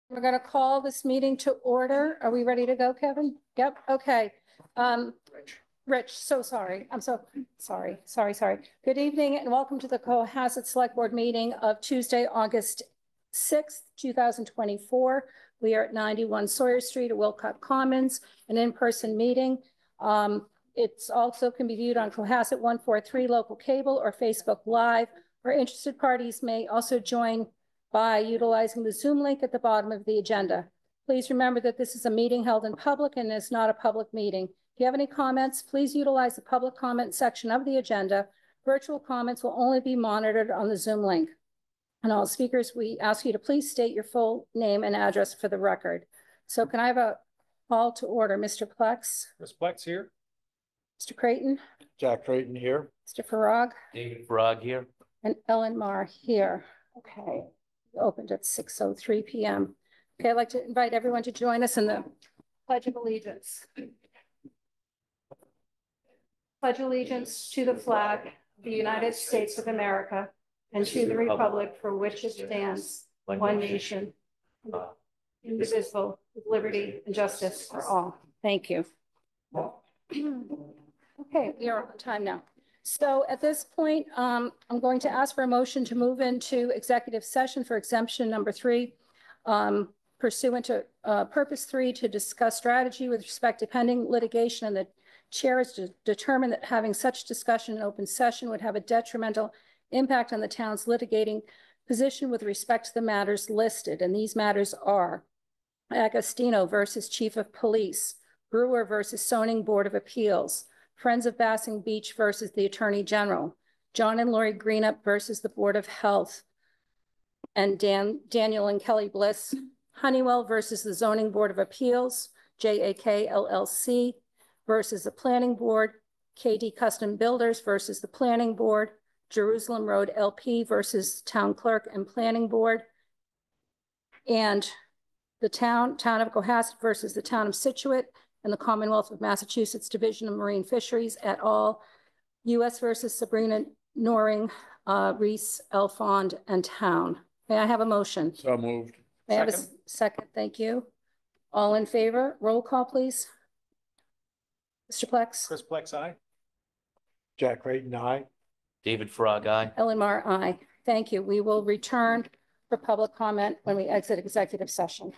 We're going to call this meeting to order. Are we ready to go, Kevin? Yep, okay. Rich, so sorry. I'm so sorry. Good evening and welcome to the Cohasset Select Board meeting of Tuesday, August 6th, 2024. We are at 91 Sawyer Street at Wilcott Commons, an in-person meeting. It's also can be viewed on Cohasset 143 local cable or Facebook Live, where interested parties may also join by utilizing the Zoom link at the bottom of the agenda. Please remember that this is a meeting held in public and is not a public meeting. If you have any comments, please utilize the public comment section of the agenda. Virtual comments will only be monitored on the Zoom link. And all speakers, we ask you to please state your full name and address for the record. So can I have a call to order? Mr. Plex? Chris Plex here. Mr. Creighton? Jack Creighton here. Mr. Farag? David Farag here. And Ellen Mar here. Okay. Opened at 6:03 p.m. Okay, I'd like to invite everyone to join us in the Pledge of Allegiance. Pledge allegiance to the flag of the United States of America and to the republic for which it stands, one nation, indivisible, with liberty and justice for all. Thank you. Okay, we are on time now. So at this point, I'm going to ask for a motion to move into executive session for exemption number 3, pursuant to purpose 3, to discuss strategy with respect to pending litigation, and the chair is to determine that having such discussion in open session would have a detrimental impact on the town's litigating position with respect to the matters listed. And these matters are Agostino versus Chief of Police, Brewer versus Zoning Board of Appeals, Friends of Bassing Beach versus the Attorney General, John and Lori Greenup versus the Board of Health, and Daniel and Kelly Bliss, Honeywell versus the Zoning Board of Appeals, JAK LLC versus the Planning Board, KD Custom Builders versus the Planning Board, Jerusalem Road LP versus Town Clerk and Planning Board, and the Town of Cohasset versus the Town of Scituate, and the Commonwealth of Massachusetts Division of Marine Fisheries et al., U.S. versus Sabrina Noring, Reese, Elfond, and Town. May I have a motion? So moved. May I have a second? Thank you. All in favor? Roll call, please. Mr. Plex? Chris Plex, aye. Jack Creighton, aye. David Farag, aye. Ellen Mar, aye. Thank you. We will return for public comment when we exit executive session.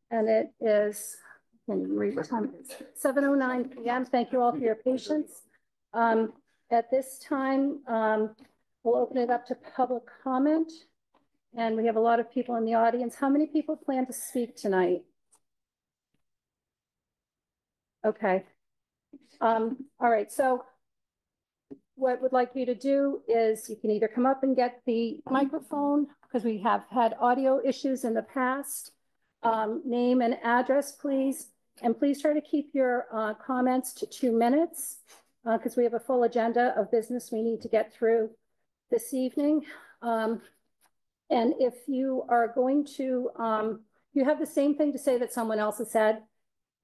And it is, can you read what time it is? 7:09 p.m. Thank you all for your patience. At this time, we'll open it up to public comment. And we have a lot of people in the audience. How many people plan to speak tonight? Okay. All right, so what we'd like you to do is you can either come up and get the microphone, because we have had audio issues in the past. Name and address, please. And please try to keep your comments to 2 minutes, because we have a full agenda of business we need to get through this evening. And if you are going to, you have the same thing to say that someone else has said,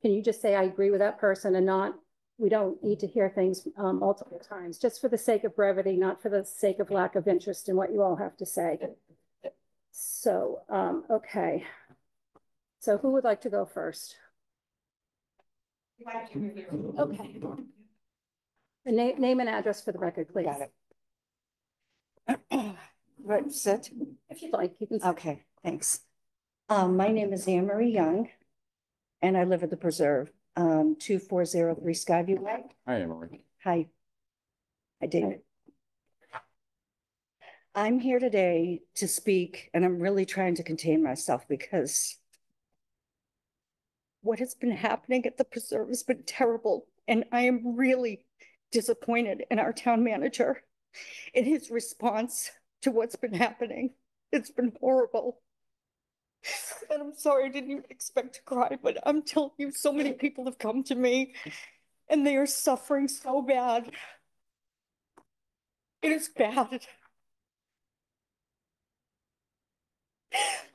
can you just say, I agree with that person, and not, we don't need to hear things multiple times, just for the sake of brevity, not for the sake of lack of interest in what you all have to say. So, okay. So who would like to go first? Okay. And name and address for the record, please. Got it. Right, sit. If you'd like, you can. Okay, thanks. My name is Anne Marie Young, and I live at the Preserve, 2403 Skyview Way. Hi, Emily. Hi. Hi, David. I'm here today to speak, and I'm really trying to contain myself because what has been happening at the Preserve has been terrible, and I am really disappointed in our town manager in his response to what's been happening. It's been horrible. And I'm sorry, I didn't even expect to cry, but I'm telling you, so many people have come to me and they are suffering so bad. It is bad.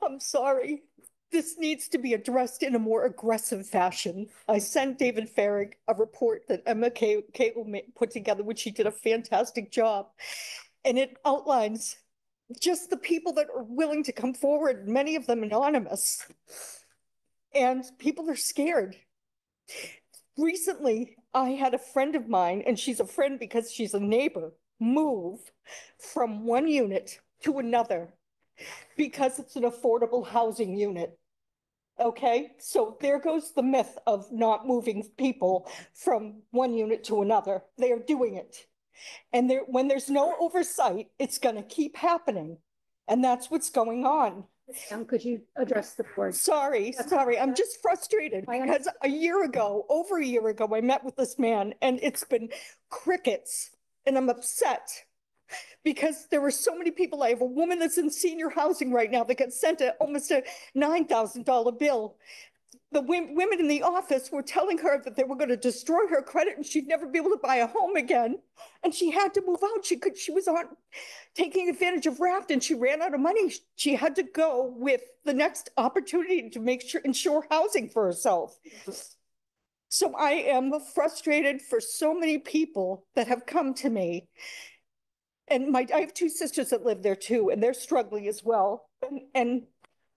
I'm sorry. This needs to be addressed in a more aggressive fashion. I sent David Farrig a report that Emma Cagle put together, which she did a fantastic job. And it outlines just the people that are willing to come forward, many of them anonymous. And people are scared. Recently, I had a friend of mine, and she's a friend because she's a neighbor, move from one unit to another because it's an affordable housing unit. Okay, so there goes the myth of not moving people from one unit to another. They are doing it. And when there's no oversight, it's going to keep happening. And that's what's going on. Could you address the board? Sorry. I'm just frustrated because over a year ago, I met with this man and it's been crickets, and I'm upset because there were so many people. I have a woman that's in senior housing right now that got sent almost a $9,000 bill. The women in the office were telling her that they were going to destroy her credit and she'd never be able to buy a home again. And she had to move out. She was on taking advantage of RAFT and she ran out of money. She had to go with the next opportunity to ensure housing for herself. So I am frustrated for so many people that have come to me. And I have 2 sisters that live there too, and they're struggling as well. And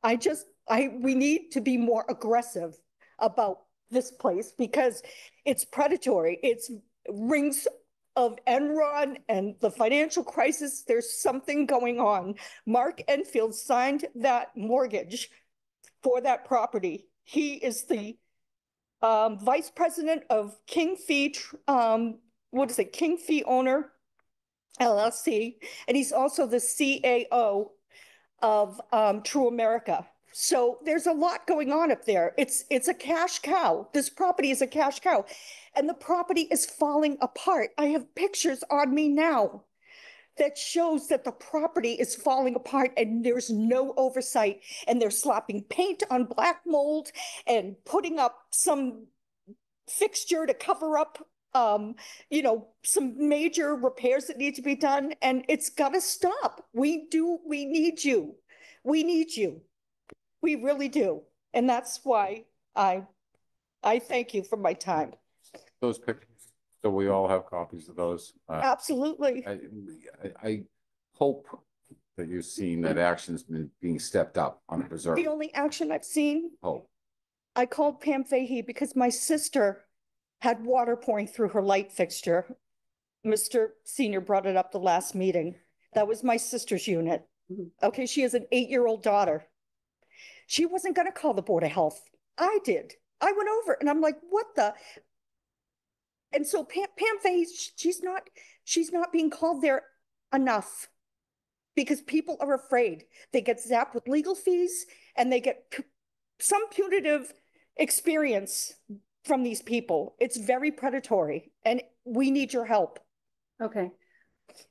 we need to be more aggressive about this place because it's predatory. It's rings of Enron and the financial crisis. There's something going on. Mark Enfield signed that mortgage for that property. He is the vice president of King Fee, King Fee Owner LLC, and he's also the CAO of True America. So there's a lot going on up there. It's a cash cow. This property is a cash cow, and the property is falling apart. I have pictures on me now that shows that the property is falling apart and there's no oversight, and they're slapping paint on black mold and putting up some fixture to cover up some major repairs that need to be done, and it's got to stop. We need you. We need you. We really do. And that's why I thank you for my time. Those pictures, so we all have copies of those. Absolutely. I hope that you've seen that action's been being stepped up on the Preserve. The only action I've seen, Hope. I called Pam Fahey because my sister had water pouring through her light fixture. Mr. Senior brought it up the last meeting. That was my sister's unit. Okay, she has an 8-year-old daughter. She wasn't gonna call the Board of Health. I did. I went over and I'm like, what the? And so Pam Fahey, she's not being called there enough because people are afraid. They get zapped with legal fees and they get some punitive experience from these people. It's very predatory and we need your help. Okay.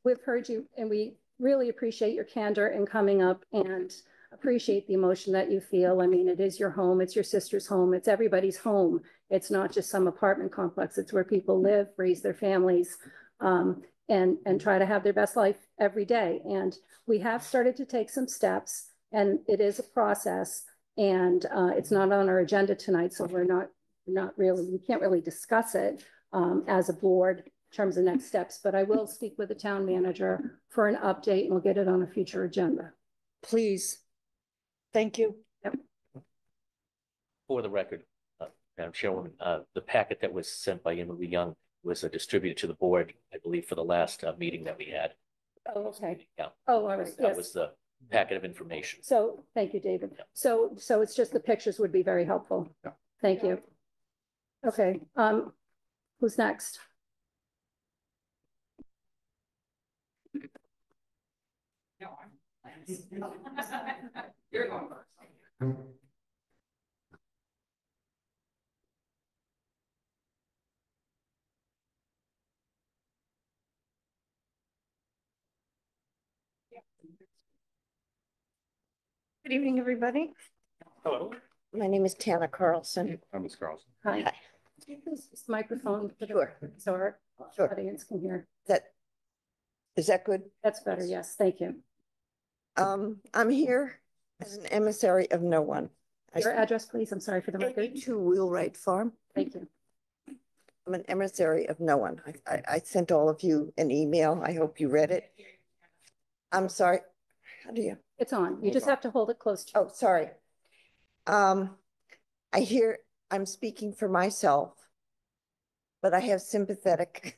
We've heard you and we really appreciate your candor in coming up and appreciate the emotion that you feel. I mean, it is your home, it's your sister's home, it's everybody's home. It's not just some apartment complex. It's where people live, raise their families, and try to have their best life every day. And we have started to take some steps and it is a process and it's not on our agenda tonight. So we can't really discuss it as a board in terms of next steps, but I will speak with the town manager for an update and we'll get it on a future agenda. Please. Thank you. For the record, Madam Chairwoman, the packet that was sent by Anne Marie Young was distributed to the board, I believe, for the last meeting that we had. Oh, okay. Yeah. Oh, all right. That Yes. was the packet of information. So thank you, David. Yeah. So it's just the pictures would be very helpful. Yeah. Thank you. Okay, who's next? You're going first. Good evening, everybody. Hello. My name is Tana Carlson. Ms. Carlson. Hi. Hi. Use this microphone for the- Sure. so our Sure. audience can hear. Is that good? That's better. Yes, thank you. I'm here as an emissary of no one. Your address, please. I'm sorry for the record. 82 Wheelwright Farm. Thank you. I'm an emissary of no one. I sent all of you an email. I hope you read it. I'm sorry. How do you? It's on. You just have to hold it close to. Oh, sorry. I hear I'm speaking for myself, but I have sympathetic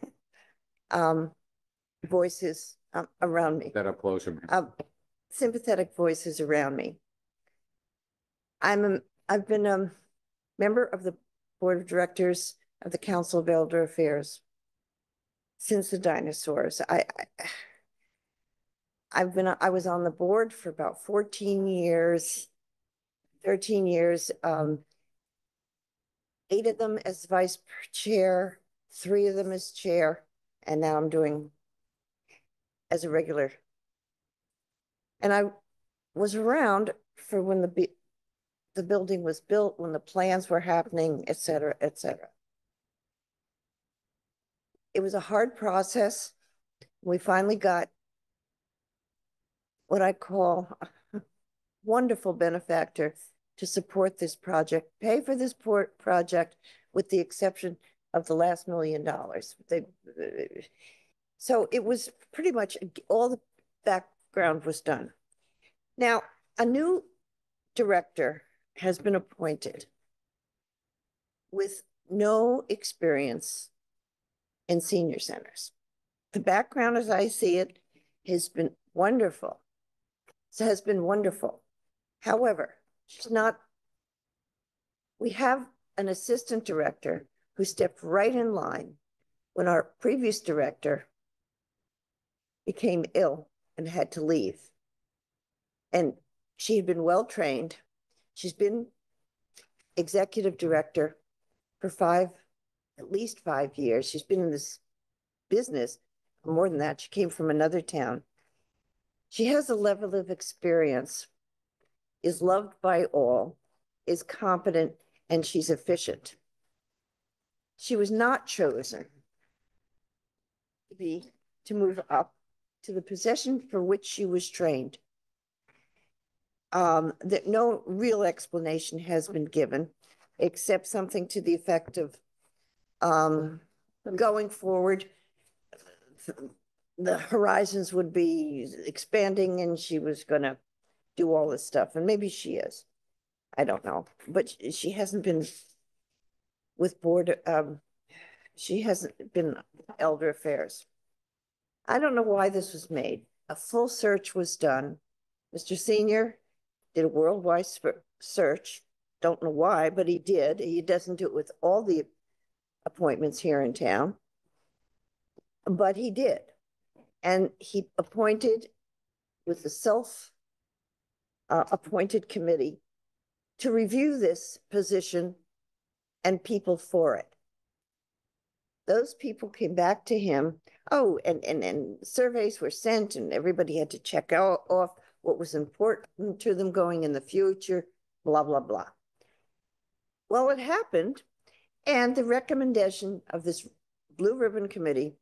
voices around me. That up closer. Sympathetic voices around me. I've been a member of the board of directors of the Council of Elder Affairs since the dinosaurs. I was on the board for about 14 years, 13 years, 8 of them as vice chair, 3 of them as chair, and now I'm doing as a regular. And I was around for when the building was built, when the plans were happening, et cetera, et cetera. It was a hard process. We finally got what I call a wonderful benefactor to support this project, pay for this project with the exception of the last $1 million. So it was pretty much all the background was done. Now, a new director has been appointed with no experience in senior centers. The background, as I see it, has been wonderful. Has been wonderful. However, she's not. We have an assistant director who stepped right in line when our previous director became ill and had to leave. And she had been well trained. She's been executive director for at least 5 years. She's been in this business more than that. She came from another town. She has a level of experience, is loved by all, is competent, and she's efficient. She was not chosen to move up to the position for which she was trained. That no real explanation has been given, except something to the effect of going forward, the horizons would be expanding and she was going to do all this stuff. And maybe she is. I don't know. But she hasn't been with board. She hasn't been elder affairs. I don't know why this was made. A full search was done. Mr. Senior did a worldwide search. Don't know why, but he did. He doesn't do it with all the appointments here in town. But he did. And he appointed with the appointed committee to review this position and people for it. Those people came back to him. Oh, and surveys were sent and everybody had to check off what was important to them going in the future, blah, blah, blah. Well, it happened. And the recommendation of this Blue Ribbon Committee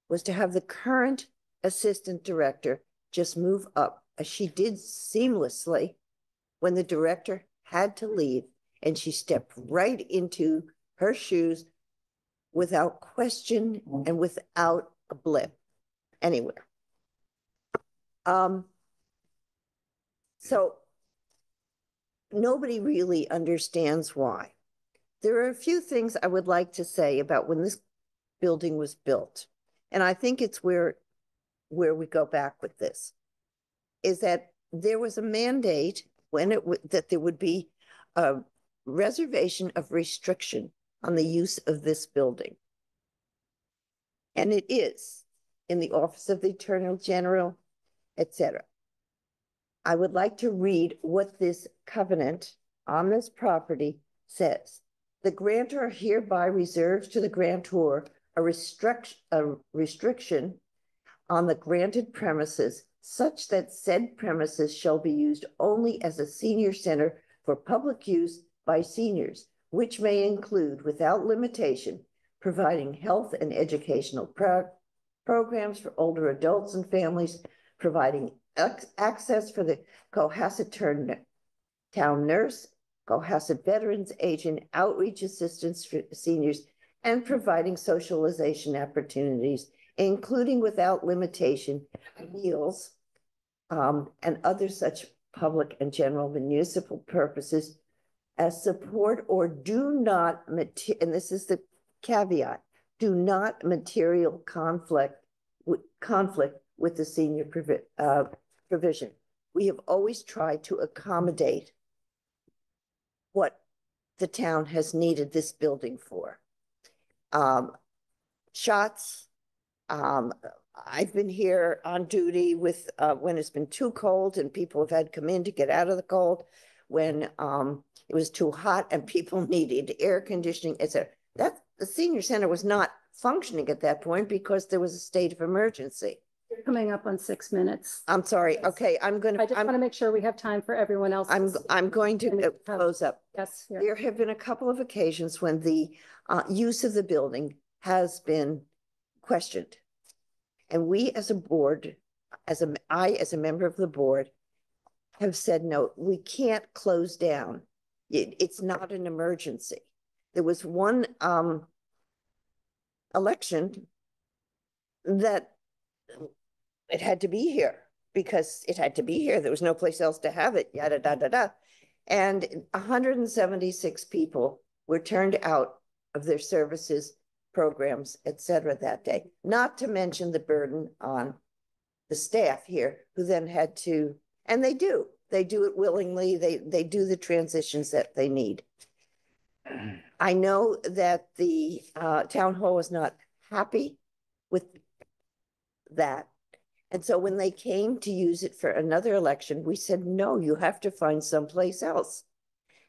was to have the current assistant director just move up, as she did seamlessly when the director had to leave, and she stepped right into her shoes without question and without a blip anywhere. So nobody really understands why. There are a few things I would like to say about when this building was built. And I think it's where we go back with this, is that there was a mandate when that there would be a reservation of restriction on the use of this building. And it is in the Office of the Attorney General, etc. I would like to read what this covenant on this property says. The grantor hereby reserves to the grantor a restriction on the granted premises such that said premises shall be used only as a senior center for public use by seniors, which may include, without limitation, providing health and educational programs for older adults and families, providing access for the Cohasset town nurse, Cohasset veterans agent, outreach assistance for seniors, and providing socialization opportunities, including without limitation meals and other such public and general municipal purposes as support or do not, and this is the caveat, do not material conflict with the senior provision. We have always tried to accommodate what the town has needed this building for. Shots. I've been here on duty with when it's been too cold and people have had to come in to get out of the cold, when it was too hot and people needed air conditioning, etc. That the senior center was not functioning at that point because there was a state of emergency. You're coming up on 6 minutes. I'm sorry. Yes. Okay, I just want to make sure we have time for everyone else. I'm going to close up. Yes. Yeah. There have been a couple of occasions when the use of the building has been questioned. And we as a board, I as a member of the board, have said, no, we can't close down. It's not an emergency. There was one election that it had to be here because it had to be here. There was no place else to have it, yada, da, da, da. And 176 people were turned out of their services, programs, etc. that day, not to mention the burden on the staff here who then had to, and they do it willingly. They do the transitions that they need. I know that the town hall was not happy with that. And so when they came to use it for another election, we said, no, you have to find someplace else.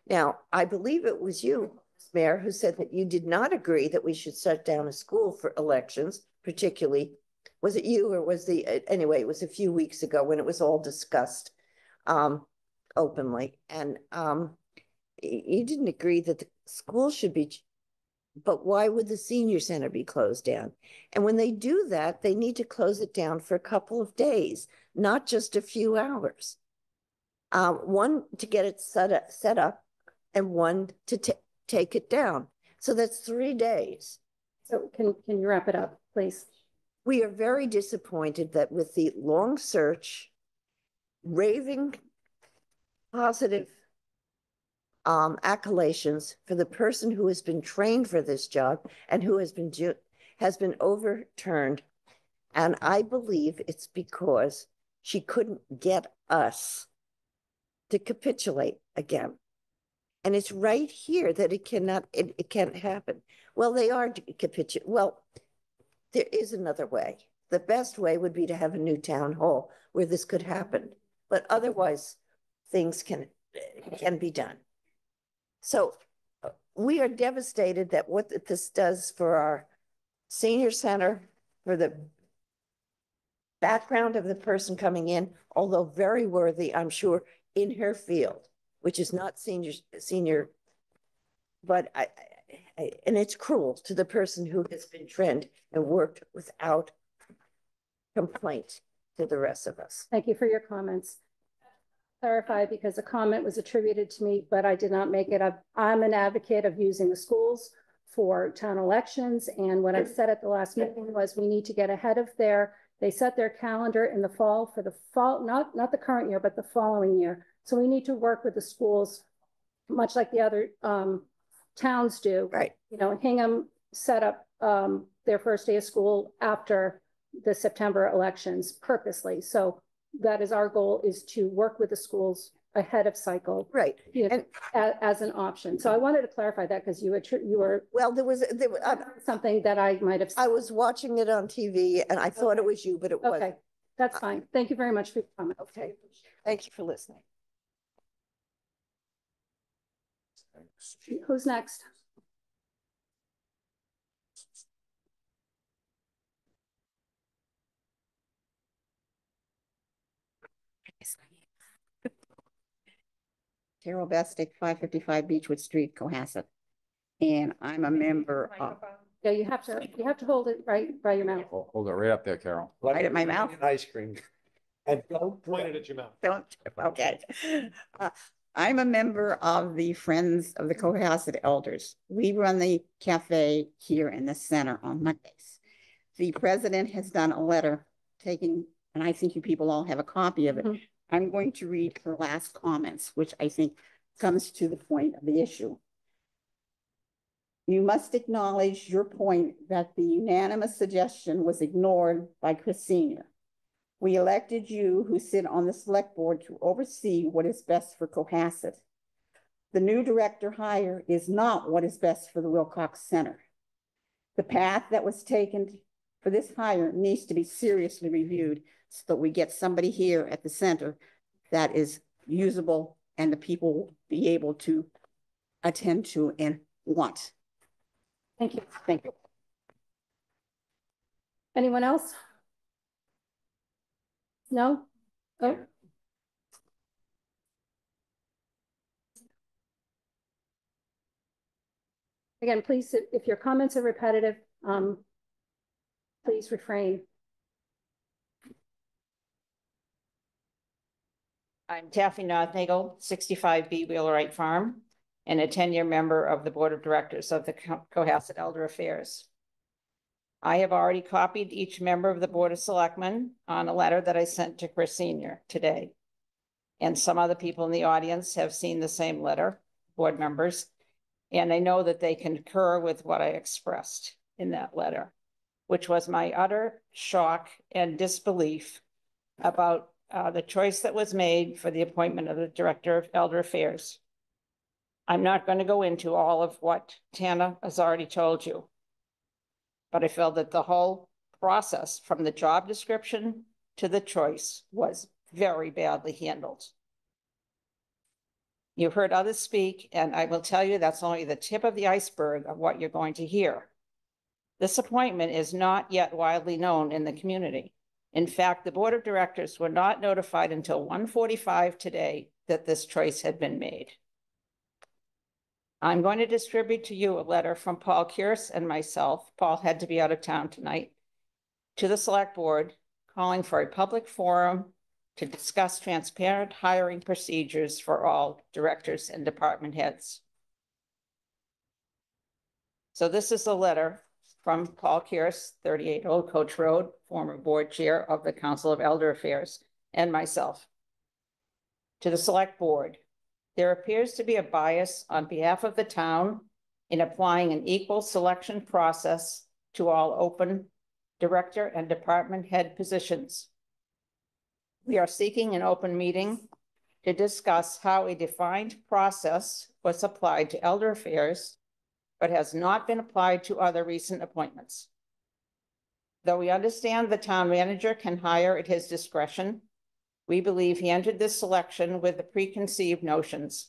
Now, I believe it was you, Mayor, who said that you did not agree that we should shut down a school for elections, particularly. Was it you or was anyway, it was a few weeks ago when it was all discussed openly. And you didn't agree that the school should be, but why would the senior center be closed down? And when they do that, they need to close it down for a couple of days, not just a few hours. One to get it set up and one to take it down. So that's 3 days. So can you wrap it up, please? We are very disappointed that with the long search, raving positive accolations for the person who has been trained for this job and who has been overturned. And I believe it's because she couldn't get us to capitulate again. And it's right here that it cannot, it can't happen. Well, they are capitulating. Well, there is another way. The best way would be to have a new town hall where this could happen. But otherwise, things can be done. So we are devastated that what this does for our senior center, for the background of the person coming in, although very worthy, I'm sure, in her field, which is not senior, but and it's cruel to the person who has been trained and worked without complaint to the rest of us. Thank you for your comments. Clarify, because a comment was attributed to me, but I did not make it up. I'm an advocate of using the schools for town elections. And what I said at the last meeting was we need to get ahead of they set their calendar in the fall for the fall, not the current year, but the following year. So we need to work with the schools, much like the other towns do. Right. You know, Hingham set up their first day of school after the September elections purposely. So that is our goal, is to work with the schools ahead of cycle. Right. You know, And as an option. So I wanted to clarify that because you were well, there was something that I might have. I was watching it on TV and I thought it was you, but it wasn't. Okay, that's fine. Thank you very much for your comment. Okay. Thank you for listening. Who's next? Carol Bestick, 555 Beechwood Street, Cohasset. And I'm a member of, Yeah, you have to hold it right by your mouth. Hold it right up there, Carol. Right at my mouth. Ice cream. And don't point it at your mouth. don't, okay. I'm a member of the Friends of the Cohasset Elders. We run the cafe here in the center on Mondays. The president has done a letter taking, and I think you people all have a copy of it. Mhm. I'm going to read her last comments, which I think comes to the point of the issue. You must acknowledge your point that the unanimous suggestion was ignored by Chris Senior. We elected you, who sit on the select board, to oversee what is best for Cohasset. The new director hire is not what is best for the Wilcox Center. The path that was taken for this hire needs to be seriously reviewed so that we get somebody here at the center that is usable and the people will be able to attend to and want. Thank you. Thank you. Anyone else? No? Oh. Again, please, if your comments are repetitive, please refrain. I'm Taffy Nothnagel, 65 B Wheelwright Farm, and a 10-year member of the Board of Directors of the Cohasset Elder Affairs. I have already copied each member of the Board of Selectmen on a letter that I sent to Chris Senior today. And some other people in the audience have seen the same letter, board members, and I know that they concur with what I expressed in that letter, which was my utter shock and disbelief about the choice that was made for the appointment of the Director of Elder Affairs. I'm not going to go into all of what Tana has already told you, but I feel that the whole process from the job description to the choice was very badly handled. You've heard others speak, and I will tell you that's only the tip of the iceberg of what you're going to hear. This appointment is not yet widely known in the community. In fact, the Board of Directors were not notified until 1:45 today that this choice had been made. I'm going to distribute to you a letter from Paul Kearse and myself. Paul had to be out of town tonight, to the Select Board, calling for a public forum to discuss transparent hiring procedures for all directors and department heads. So this is a letter from Paul Kearse, 38 Old Coach Road, former board chair of the Council of Elder Affairs, and myself. To the Select Board, there appears to be a bias on behalf of the town in applying an equal selection process to all open director and department head positions. We are seeking an open meeting to discuss how a defined process was applied to elder affairs, but has not been applied to other recent appointments. Though we understand the town manager can hire at his discretion, we believe he entered this selection with the preconceived notions.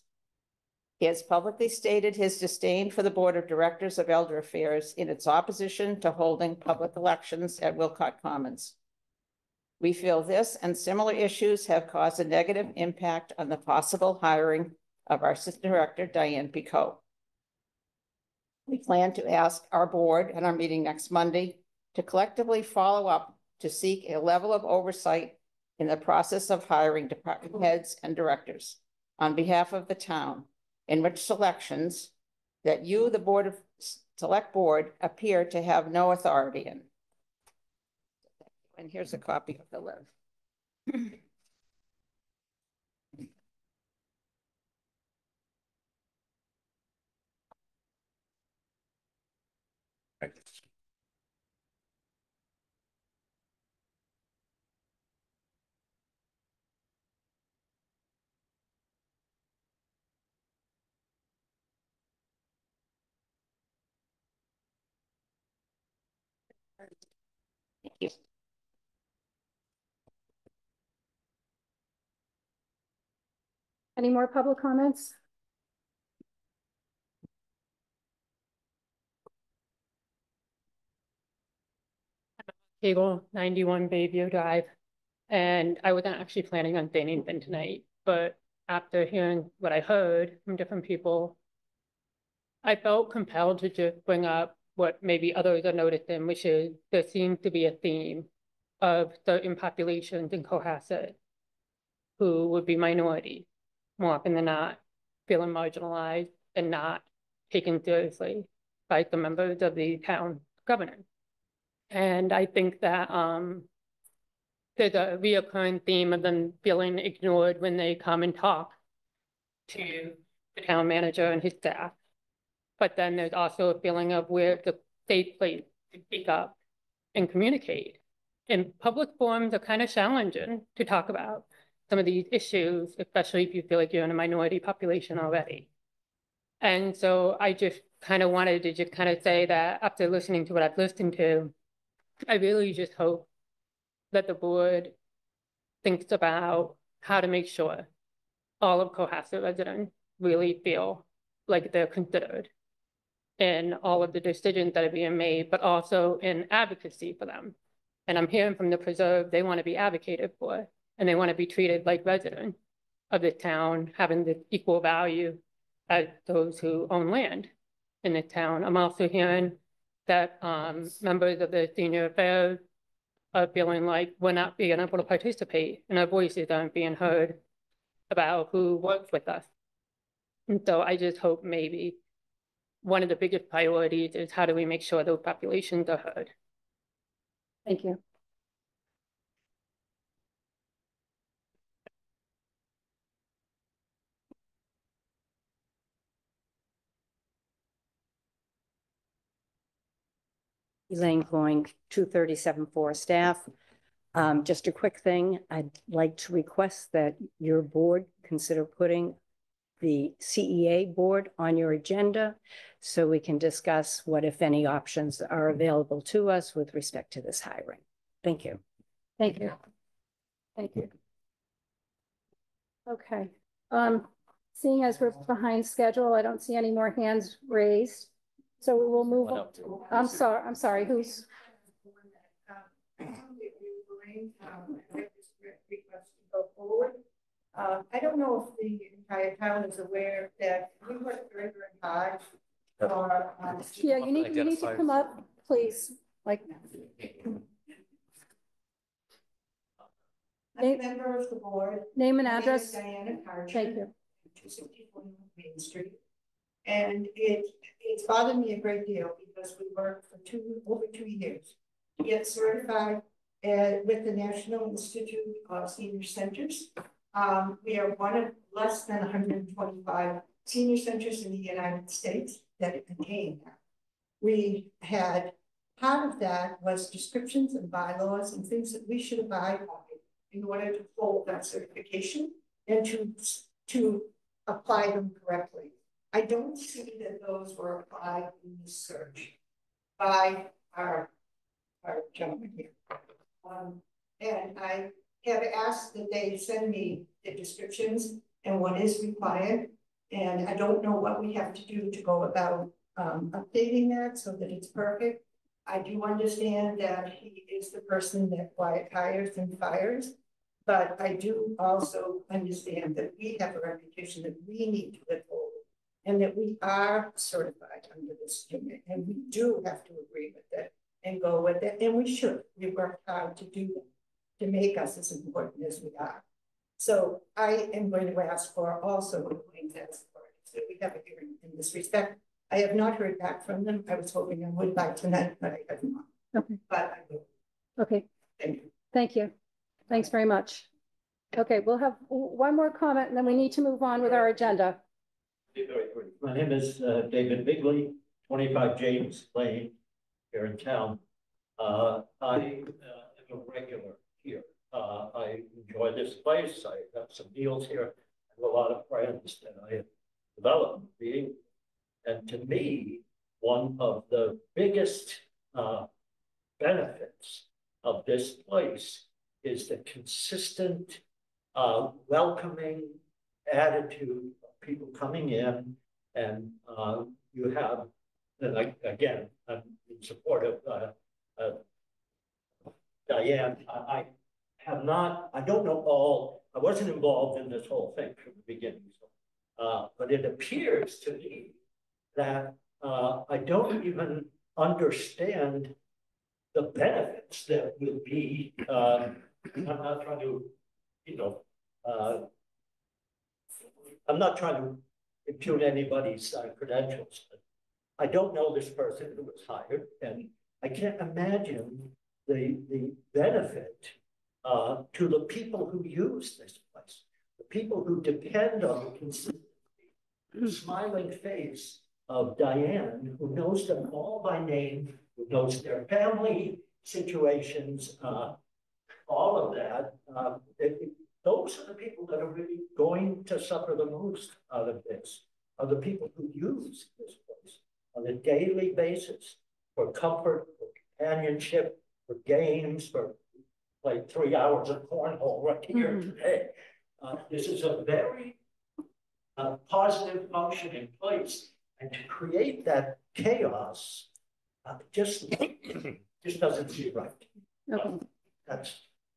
He has publicly stated his disdain for the Board of Directors of Elder Affairs in its opposition to holding public elections at Wilcott Commons. We feel this and similar issues have caused a negative impact on the possible hiring of our Assistant Director, Diane Picot. We plan to ask our board at our meeting next Monday to collectively follow up to seek a level of oversight in the process of hiring department heads and directors on behalf of the town, in which selections that you, the Select Board, appear to have no authority in. And here's a copy of the list. Right. Thank you. Any more public comments? Cable 91 Bayview Drive. And I wasn't actually planning on saying anything tonight, but after hearing what I heard from different people, I felt compelled to just bring up what maybe others are noticing, which is there seems to be a theme of certain populations in Cohasset who would be minorities, more often than not, feeling marginalized and not taken seriously by the members of the town government. And I think that there's a reoccurring theme of them feeling ignored when they come and talk to the town manager and his staff. But then there's also a feeling of where the safe place to speak up and communicate. And public forums are kind of challenging to talk about some of these issues, especially if you feel like you're in a minority population already. And so I just kind of wanted to just kind of say that after listening to what I've listened to, I really just hope that the board thinks about how to make sure all of Cohasset residents really feel like they're considered in all of the decisions that are being made, but also in advocacy for them. And I'm hearing from the Preserve, they want to be advocated for, and they want to be treated like residents of the town, having the equal value as those who own land in the town. I'm also hearing that members of the senior affairs are feeling like we're not being able to participate and our voices aren't being heard about who works with us. And so I just hope maybe one of the biggest priorities is how do we make sure those populations are heard. Thank you. Elaine Cloying, 237 Forest staff. Just a quick thing, I'd like to request that your board consider putting the CEA board on your agenda so we can discuss what, if any, options are available to us with respect to this hiring. Thank you. Thank you. Thank you. Okay. Seeing as we're behind schedule, I don't see any more hands raised. So we will move on. I'm sorry, who's? I don't know if the entire town is aware that we work very, very hard for. Yeah, you need to come up, please. Like. I'm a member of the board. Name and address. Diana Carter. Thank you. 264 Main Street. And it's bothered me a great deal because we worked for over 2 years to get certified with the National Institute of Senior Centers. We are one of less than 125 senior centers in the United States that contain that. We had part of that was descriptions and bylaws and things that we should abide by in order to hold that certification. and to apply them correctly. I don't see that those were applied in the search by our gentleman here. And I have asked that they send me the descriptions and what is required. And I don't know what we have to do to go about updating that so that it's perfect. I do understand that he is the person that Wyatt hires and fires, but I do also understand that we have a reputation that we need to live over and that we are certified under this unit, and we do have to agree with it and go with it, and we should. We work hard to do that, to make us as important as we are. So I am going to ask for also a plaintiff's that we have a hearing in this respect. I have not heard back from them. I was hoping I would by tonight, but I have not. Okay. But I will. Okay. Thank you. Thank you. Thanks very much. Okay, we'll have one more comment and then we need to move on with our agenda. My name is David Bigley, 25 James Lane, here in town. I am a regular here. I enjoy this place. I have some meals here. I have a lot of friends that I have developed being. And to me, one of the biggest benefits of this place is the consistent, welcoming attitude of people coming in, and you have, and again, I'm in support of Diane. I don't know all, I wasn't involved in this whole thing from the beginning, so, but it appears to me that I don't even understand the benefits that will be, I'm not trying to, I'm not trying to impugn anybody's credentials, but I don't know this person who was hired, and I can't imagine the benefit to the people who use this place, the people who depend on the consistency, the smiling face of Diane, who knows them all by name, who knows their family situations, all of that. Those are the people that are really going to suffer the most out of this, are the people who use this place on a daily basis for comfort, for companionship, for games, for like 3 hours of cornhole right here today. This is a very positive functioning place, and to create that chaos just doesn't seem right. Okay.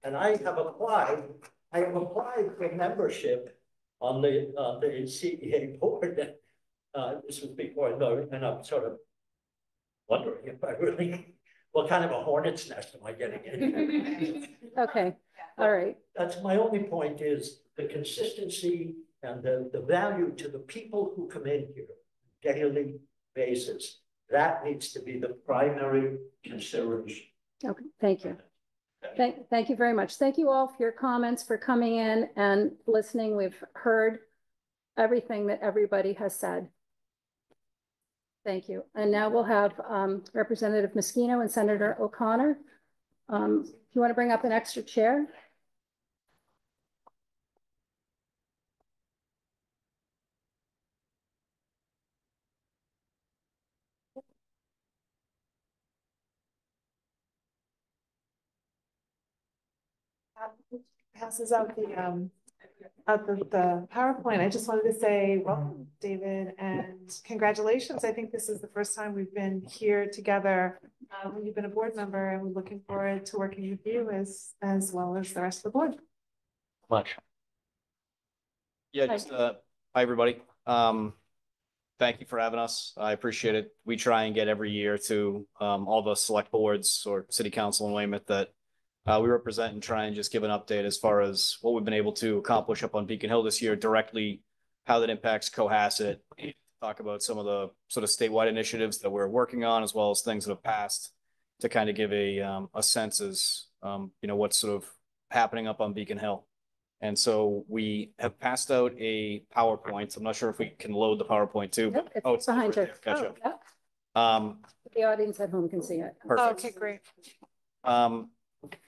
And I have applied for membership on the CEA board. This was before I know, and I'm sort of wondering if I really, what kind of a hornet's nest am I getting in? Okay, all right. That's my only point, is the consistency and the value to the people who come in here daily basis. That needs to be the primary consideration. Okay, thank you. Thank you very much. Thank you all for your comments, for coming in and listening. We've heard everything that everybody has said. Thank you. And now we'll have Representative Moschino and Senator O'Connor. If you want to bring up an extra chair. Passes out the PowerPoint. I just wanted to say welcome, David, and congratulations. I think this is the first time we've been here together when you've been a board member, and we're looking forward to working with you as well as the rest of the board. Much. Yeah, just hi everybody. Thank you for having us. I appreciate it. We try and get every year to all the select boards or city council in Weymouth that we represent, and try and just give an update as far as what we've been able to accomplish up on Beacon Hill this year, directly how that impacts Cohasset, talk about some of the sort of statewide initiatives that we're working on, as well as things that have passed, to kind of give a sense as what's sort of happening up on Beacon Hill. And so we have passed out a PowerPoint. I'm not sure if we can load the PowerPoint too. Yep, it's, oh, it's behind you. Gotcha. Oh, yep. The audience at home can see it. Perfect. Okay, great.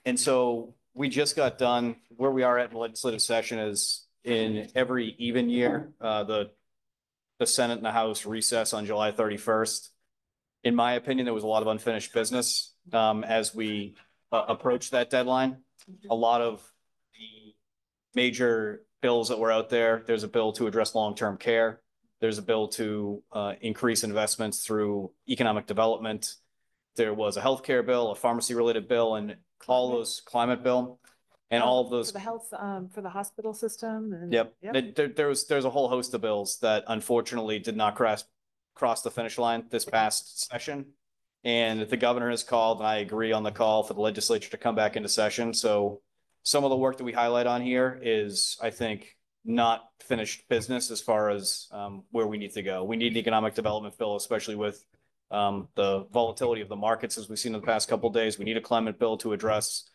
And so we just got done. Where we are at in the legislative session is in every even year, the Senate and the House recess on July 31st. In my opinion, there was a lot of unfinished business as we approached that deadline. A lot of the major bills that were out there, there's a bill to address long-term care. There's a bill to increase investments through economic development. There was a healthcare bill, a pharmacy-related bill, and all those climate bill. And all of those For the health, for the hospital system. And, Yep. There's a whole host of bills that unfortunately did not cross the finish line this past session. And the governor has called, and I agree on the call for the legislature to come back into session. So some of the work that we highlight on here is, I think, not finished business as far as where we need to go. We need an economic development bill, especially with the volatility of the markets as we've seen in the past couple of days. We need a climate bill to address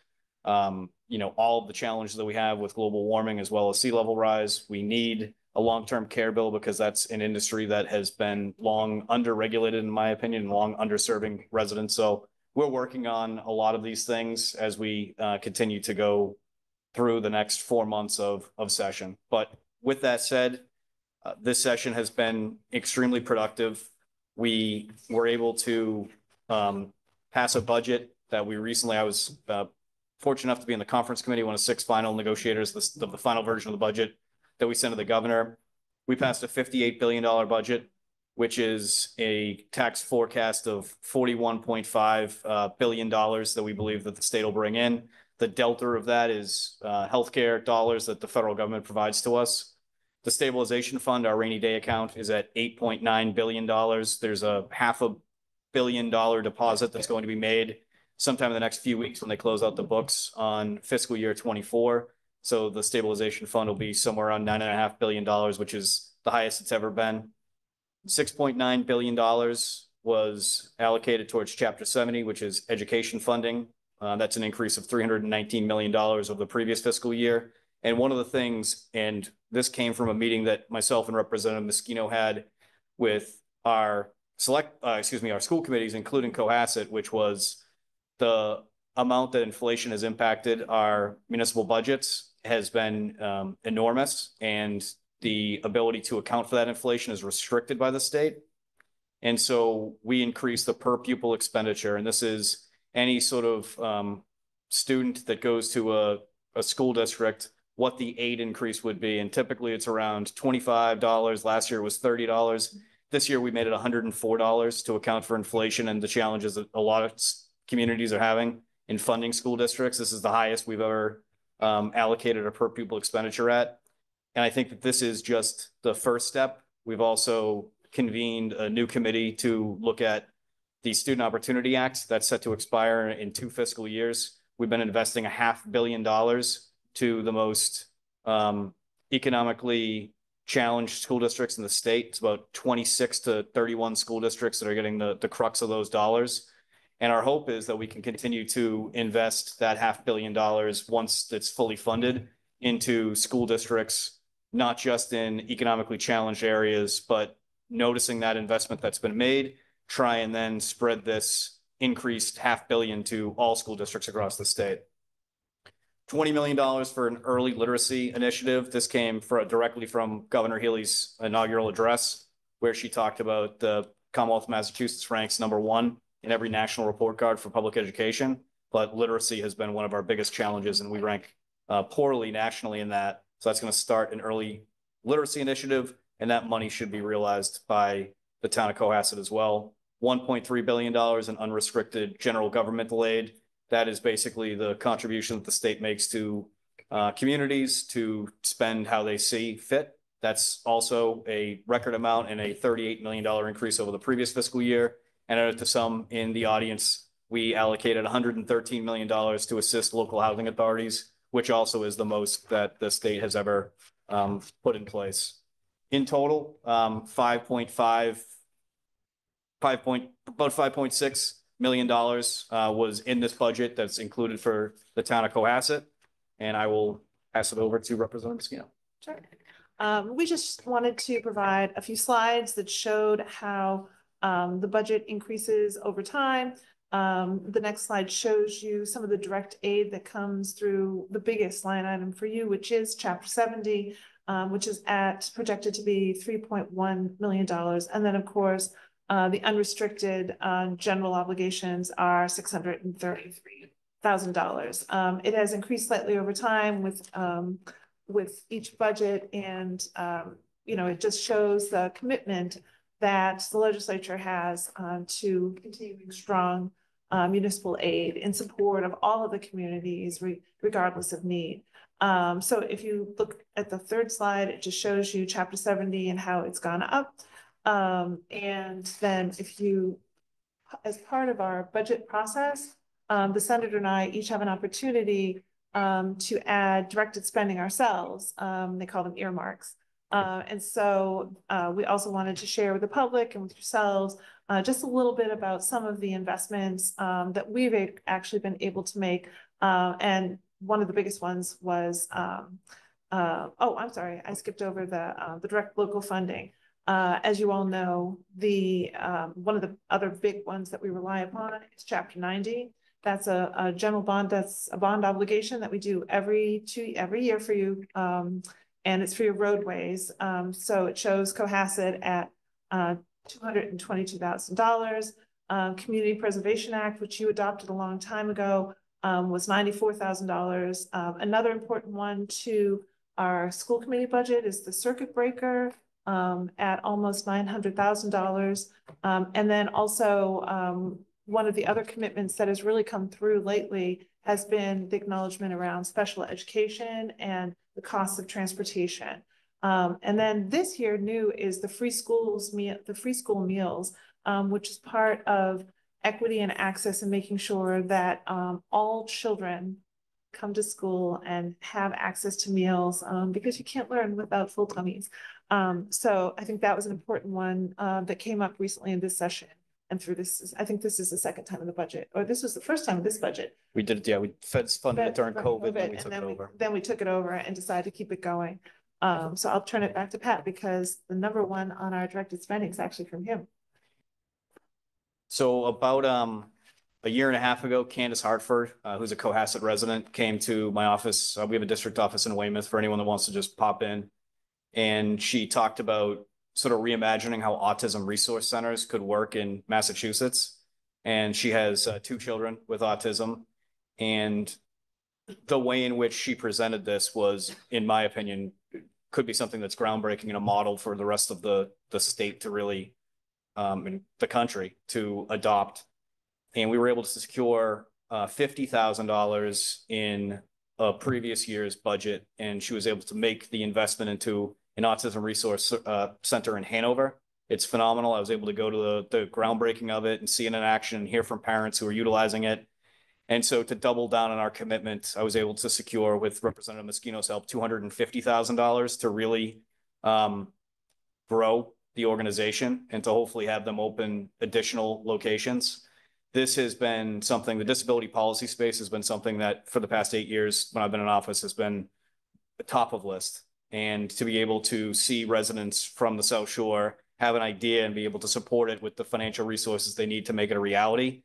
all of the challenges that we have with global warming as well as sea level rise. We need a long-term care bill because that's an industry that has been long under-regulated, in my opinion, long underserving residents. So we're working on a lot of these things as we continue to go through the next 4 months of session. But with that said, this session has been extremely productive. We were able to pass a budget that we recently, I was fortunate enough to be in the conference committee, one of 6 final negotiators of the final version of the budget that we sent to the governor. We passed a $58 billion budget, which is a tax forecast of $41.5 billion that we believe that the state will bring in. The delta of that is healthcare dollars that the federal government provides to us. The stabilization fund, our rainy day account, is at $8.9 billion. There's a $500 million deposit that's going to be made sometime in the next few weeks when they close out the books on fiscal year 24. So the stabilization fund will be somewhere around $9.5 billion, which is the highest it's ever been. $6.9 billion was allocated towards Chapter 70, which is education funding. That's an increase of $319 million over the previous fiscal year. And one of the things, and this came from a meeting that myself and Representative Moschino had with our our school committees, including Cohasset, which was the amount that inflation has impacted our municipal budgets has been enormous, and the ability to account for that inflation is restricted by the state. And so we increase the per pupil expenditure, and this is any sort of student that goes to a school district, what the aid increase would be. And typically it's around $25. Last year it was $30. This year we made it $104 to account for inflation and the challenges that a lot of communities are having in funding school districts. This is the highest we've ever allocated a per pupil expenditure at. And I think that this is just the first step. We've also convened a new committee to look at the Student Opportunity Act that's set to expire in 2 fiscal years. We've been investing $500 million to the most economically challenged school districts in the state. It's about 26 to 31 school districts that are getting the crux of those dollars. And our hope is that we can continue to invest that $500 million once it's fully funded into school districts, not just in economically challenged areas, but noticing that investment that's been made, try and then spread this increased $500 million to all school districts across the state. $20 million for an early literacy initiative. This came directly from Governor Healey's inaugural address, where she talked about the Commonwealth of Massachusetts ranks #1 in every national report card for public education, but literacy has been one of our biggest challenges, and we rank poorly nationally in that. So that's going to start an early literacy initiative, and that money should be realized by the town of Cohasset as well. $1.3 billion in unrestricted general governmental aid. That is basically the contribution that the state makes to communities to spend how they see fit. That's also a record amount and a $38 million increase over the previous fiscal year. And to some in the audience, we allocated $113 million to assist local housing authorities, which also is the most that the state has ever put in place. In total, about $5.6 million was in this budget that's included for the town of Cohasset. And I will pass it over to Representative Moschino. Sure. We just wanted to provide a few slides that showed how the budget increases over time. The next slide shows you some of the direct aid that comes through the biggest line item for you, which is Chapter 70. which is projected to be $3.1 million. And then, of course, the unrestricted general obligations are $633,000. It has increased slightly over time with each budget, and it just shows the commitment that the legislature has to continuing strong municipal aid in support of all of the communities, regardless of need. So if you look at the third slide, it just shows you Chapter 70 and how it's gone up. And then if you, as part of our budget process, the senator and I each have an opportunity to add directed spending ourselves. They call them earmarks. And so we also wanted to share with the public and with yourselves just a little bit about some of the investments that we've actually been able to make. And one of the biggest ones was, I'm sorry, I skipped over the direct local funding. As you all know, one of the other big ones that we rely upon is Chapter 90. That's a general bond. That's a bond obligation that we do every year for you. And it's for your roadways. So it shows Cohasset at $222,000. Community Preservation Act, which you adopted a long time ago, was $94,000. Another important one to our school committee budget is the circuit breaker at almost $900,000. And then also one of the other commitments that has really come through lately has been the acknowledgement around special education and the cost of transportation. And then this year new is the free school meals, which is part of equity and access and making sure that all children come to school and have access to meals because you can't learn without full tummies. So I think that was an important one that came up recently in this session. And through this, I think this is the second time in the budget, or this was the first time in this budget. We did it, yeah, we funded it during COVID, then we took it over. Then we took it over and decided to keep it going. So I'll turn it back to Pat because the number one on our directed spending is actually from him. So about a year and a half ago, Candace Hartford, who's a Cohasset resident, came to my office. We have a district office in Weymouth for anyone that wants to just pop in. And she talked about sort of reimagining how autism resource centers could work in Massachusetts. And she has 2 children with autism. And the way in which she presented this was, in my opinion, could be something that's groundbreaking and a model for the rest of the state to really, in the country to adopt. And we were able to secure $50,000 in a previous year's budget. And she was able to make the investment into an autism resource center in Hanover. It's phenomenal. I was able to go to the groundbreaking of it and see it in action and hear from parents who are utilizing it. And so to double down on our commitment, I was able to secure with Representative Moschino's help $250,000 to really grow the organization and to hopefully have them open additional locations. This has been something, the disability policy space has been something that for the past 8 years when I've been in office has been the top of list. And to be able to see residents from the South Shore have an idea and be able to support it with the financial resources they need to make it a reality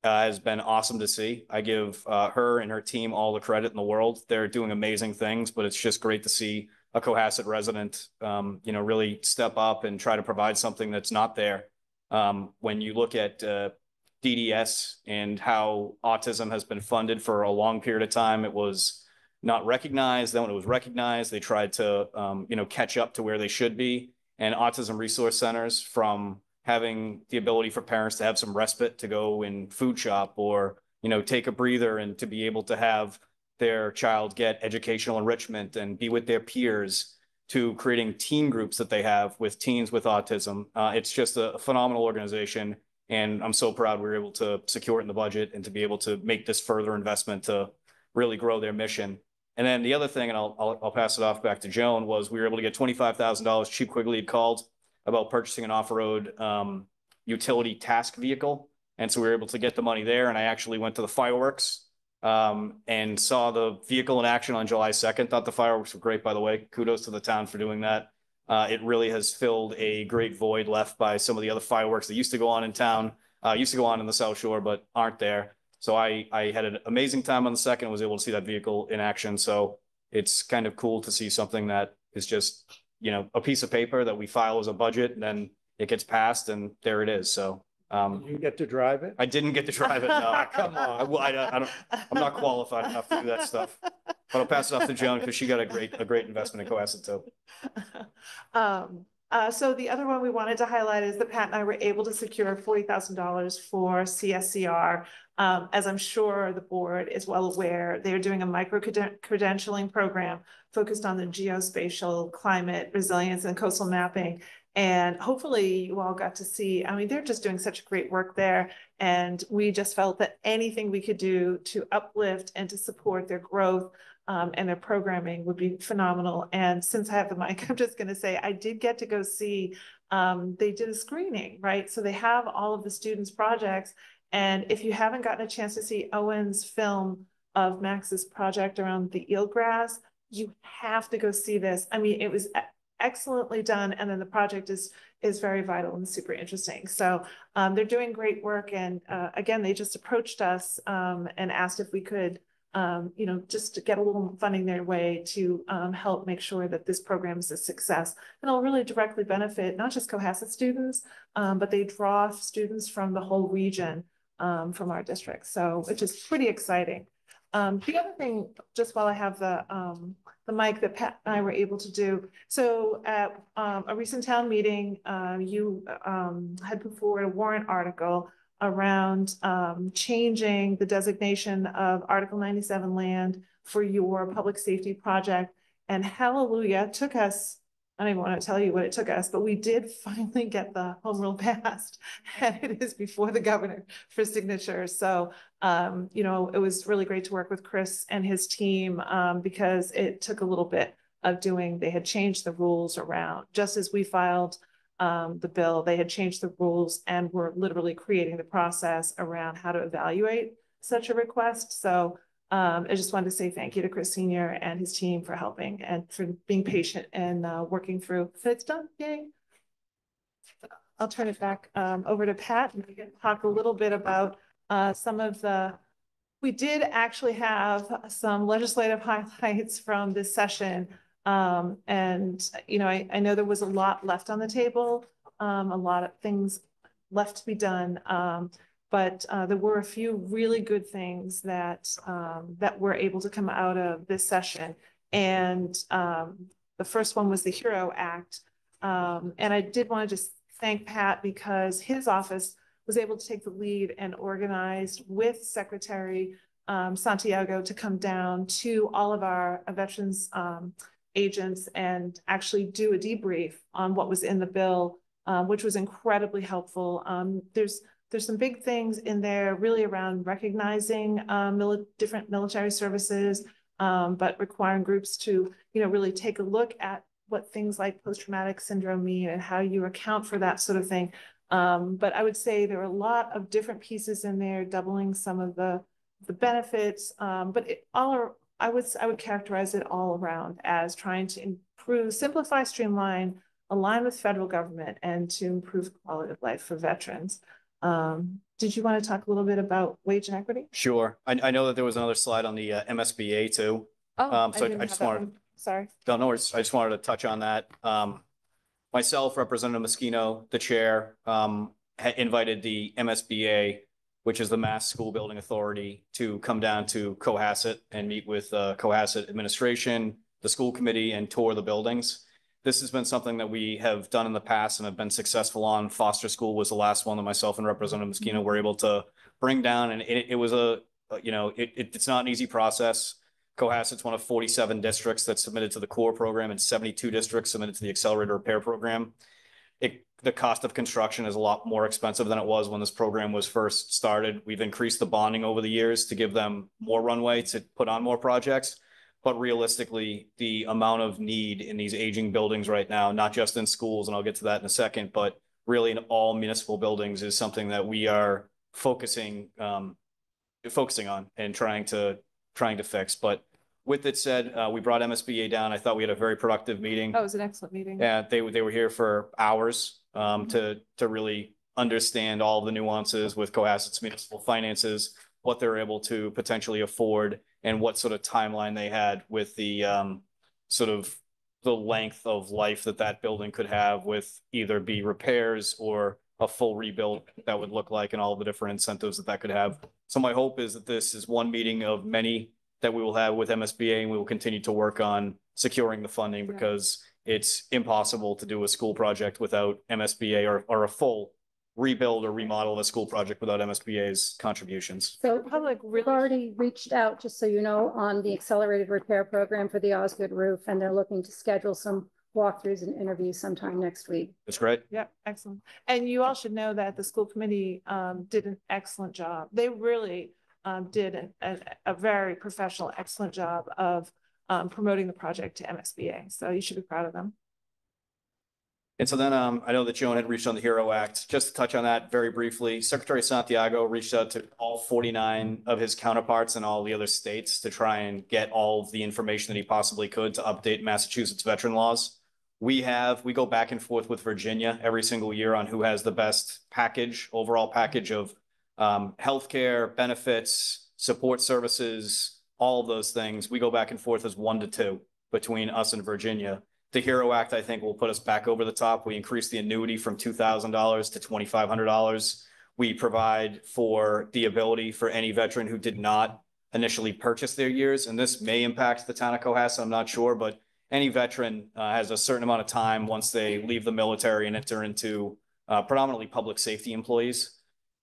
has been awesome to see. I give her and her team all the credit in the world. They're doing amazing things, but it's just great to see a Cohasset resident, really step up and try to provide something that's not there. When you look at DDS and how autism has been funded for a long period of time, it was not recognized. Then when it was recognized, they tried to, catch up to where they should be. And autism resource centers, from having the ability for parents to have some respite to go in food shop or, take a breather and to be able to have their child get educational enrichment and be with their peers, to creating team groups that they have with teens with autism. It's just a phenomenal organization. And I'm so proud we were able to secure it in the budget and to be able to make this further investment to really grow their mission. And then the other thing, and I'll pass it off back to Joan, was we were able to get $25,000. Chief Quigley had called about purchasing an off-road utility task vehicle. And so we were able to get the money there. And I actually went to the fireworks and saw the vehicle in action on July 2nd. Thought the fireworks were great, by the way. Kudos to the town for doing that. It really has filled a great void left by some of the other fireworks that used to go on in town, used to go on in the South Shore, but aren't there. So I had an amazing time on the 2nd, was able to see that vehicle in action. So it's kind of cool to see something that is just, you know, a piece of paper that we file as a budget and then it gets passed and there it is. So, You get to drive it? I didn't get to drive it. No, Come on. I'm not qualified enough to do that stuff. But I'll pass it off to Joan because she got a great investment in Cohasset too. So the other one we wanted to highlight is that Pat and I were able to secure $40,000 for CSCR. As I'm sure the board is well aware, they're doing a micro credentialing program focused on the geospatial climate resilience and coastal mapping. And hopefully you all got to see, I mean, they're just doing such great work there. And we just felt that anything we could do to uplift and to support their growth and their programming would be phenomenal. And since I have the mic, I'm just going to say I did get to go see, they did a screening, right? So they have all of the students' projects. And if you haven't gotten a chance to see Owen's film of Max's project around the eelgrass, you have to go see this. I mean, it was excellently done. And then the project is very vital and super interesting. So they're doing great work. And again, they just approached us and asked if we could you know, just to get a little funding their way to help make sure that this program is a success. And it'll really directly benefit not just Cohasset students, but they draw students from the whole region from our district. So, which is pretty exciting. The other thing, just while I have the mic, that Pat and I were able to do. So at a recent town meeting, you had put forward a warrant article around changing the designation of Article 97 land for your public safety project. And hallelujah, it took us, I don't even want to tell you what it took us, but we did finally get the home rule passed, and it is before the governor for signature. So, you know, it was really great to work with Chris and his team because it took a little bit of doing, they had changed the rules around, just as we filed the bill, they had changed the rules and were literally creating the process around how to evaluate such a request. So I just wanted to say thank you to Chris Senior and his team for helping and for being patient and working through. So it's done, yay. I'll turn it back over to Pat and we can talk a little bit about some of the, we did actually have some legislative highlights from this session. And, you know, I know there was a lot left on the table, a lot of things left to be done. But there were a few really good things that that were able to come out of this session. And the first one was the HERO Act. And I did want to just thank Pat because his office was able to take the lead and organized with Secretary Santiago to come down to all of our veterans agents and actually do a debrief on what was in the bill, which was incredibly helpful. There's some big things in there really around recognizing different military services, but requiring groups to, you know, really take a look at what things like post-traumatic syndrome mean and how you account for that sort of thing. But I would say there are a lot of different pieces in there, doubling some of the benefits, but it all are, I would characterize it all around as trying to improve, simplify, streamline, align with federal government, and to improve quality of life for veterans. Did you want to talk a little bit about wage and equity? Sure. I know that there was another slide on the MSBA too. Oh, so I just wanted, sorry. Don't know. I just wanted to touch on that. Myself, Representative Moschino, the chair, invited the MSBA, which is the Mass School Building Authority, to come down to Cohasset and meet with Cohasset administration, the school committee, and tour the buildings. This has been something that we have done in the past and have been successful on. Foster School was the last one that myself and Representative Moschino were able to bring down. And it was it's not an easy process. Cohasset's one of 47 districts that submitted to the core program and 72 districts submitted to the accelerator repair program. The cost of construction is a lot more expensive than it was when this program was first started. We've increased the bonding over the years to give them more runway to put on more projects. But realistically, the amount of need in these aging buildings right now, not just in schools, and I'll get to that in a second, but really in all municipal buildings is something that we are focusing on and trying to fix. But with it said, we brought MSBA down. I thought we had a very productive meeting. Oh, it was an excellent meeting. Yeah, they were here for hours to really understand all the nuances with Cohasset's municipal finances, what they're able to potentially afford, and what sort of timeline they had with the sort of the length of life that that building could have with either be repairs or a full rebuild that would look like, and all the different incentives that that could have. So my hope is that this is one meeting of many that we will have with MSBA, and we will continue to work on securing the funding, because it's impossible to do a school project without MSBA, or a full rebuild or remodel of a school project without MSBA's contributions. So Public we've already reached out, just so you know, on the accelerated repair program for the Osgood roof, and they're looking to schedule some walkthroughs and interviews sometime next week. That's great. Yeah, excellent. And you all should know that the school committee did an excellent job. They really did a very professional, excellent job of promoting the project to MSBA. So you should be proud of them. And so then I know that Joan had reached on the HERO Act. Just to touch on that very briefly, Secretary Santiago reached out to all 49 of his counterparts in all the other states to try and get all of the information that he possibly could to update Massachusetts veteran laws. We go back and forth with Virginia every single year on who has the best package, overall package of healthcare, benefits, support services, all of those things. We go back and forth as 1 to 2 between us and Virginia. The HERO Act, I think, will put us back over the top. We increased the annuity from $2,000 to $2,500. We provide for the ability for any veteran who did not initially purchase their years, and this may impact the town of Cohasset, I'm not sure, but any veteran has a certain amount of time once they leave the military and enter into predominantly public safety employees,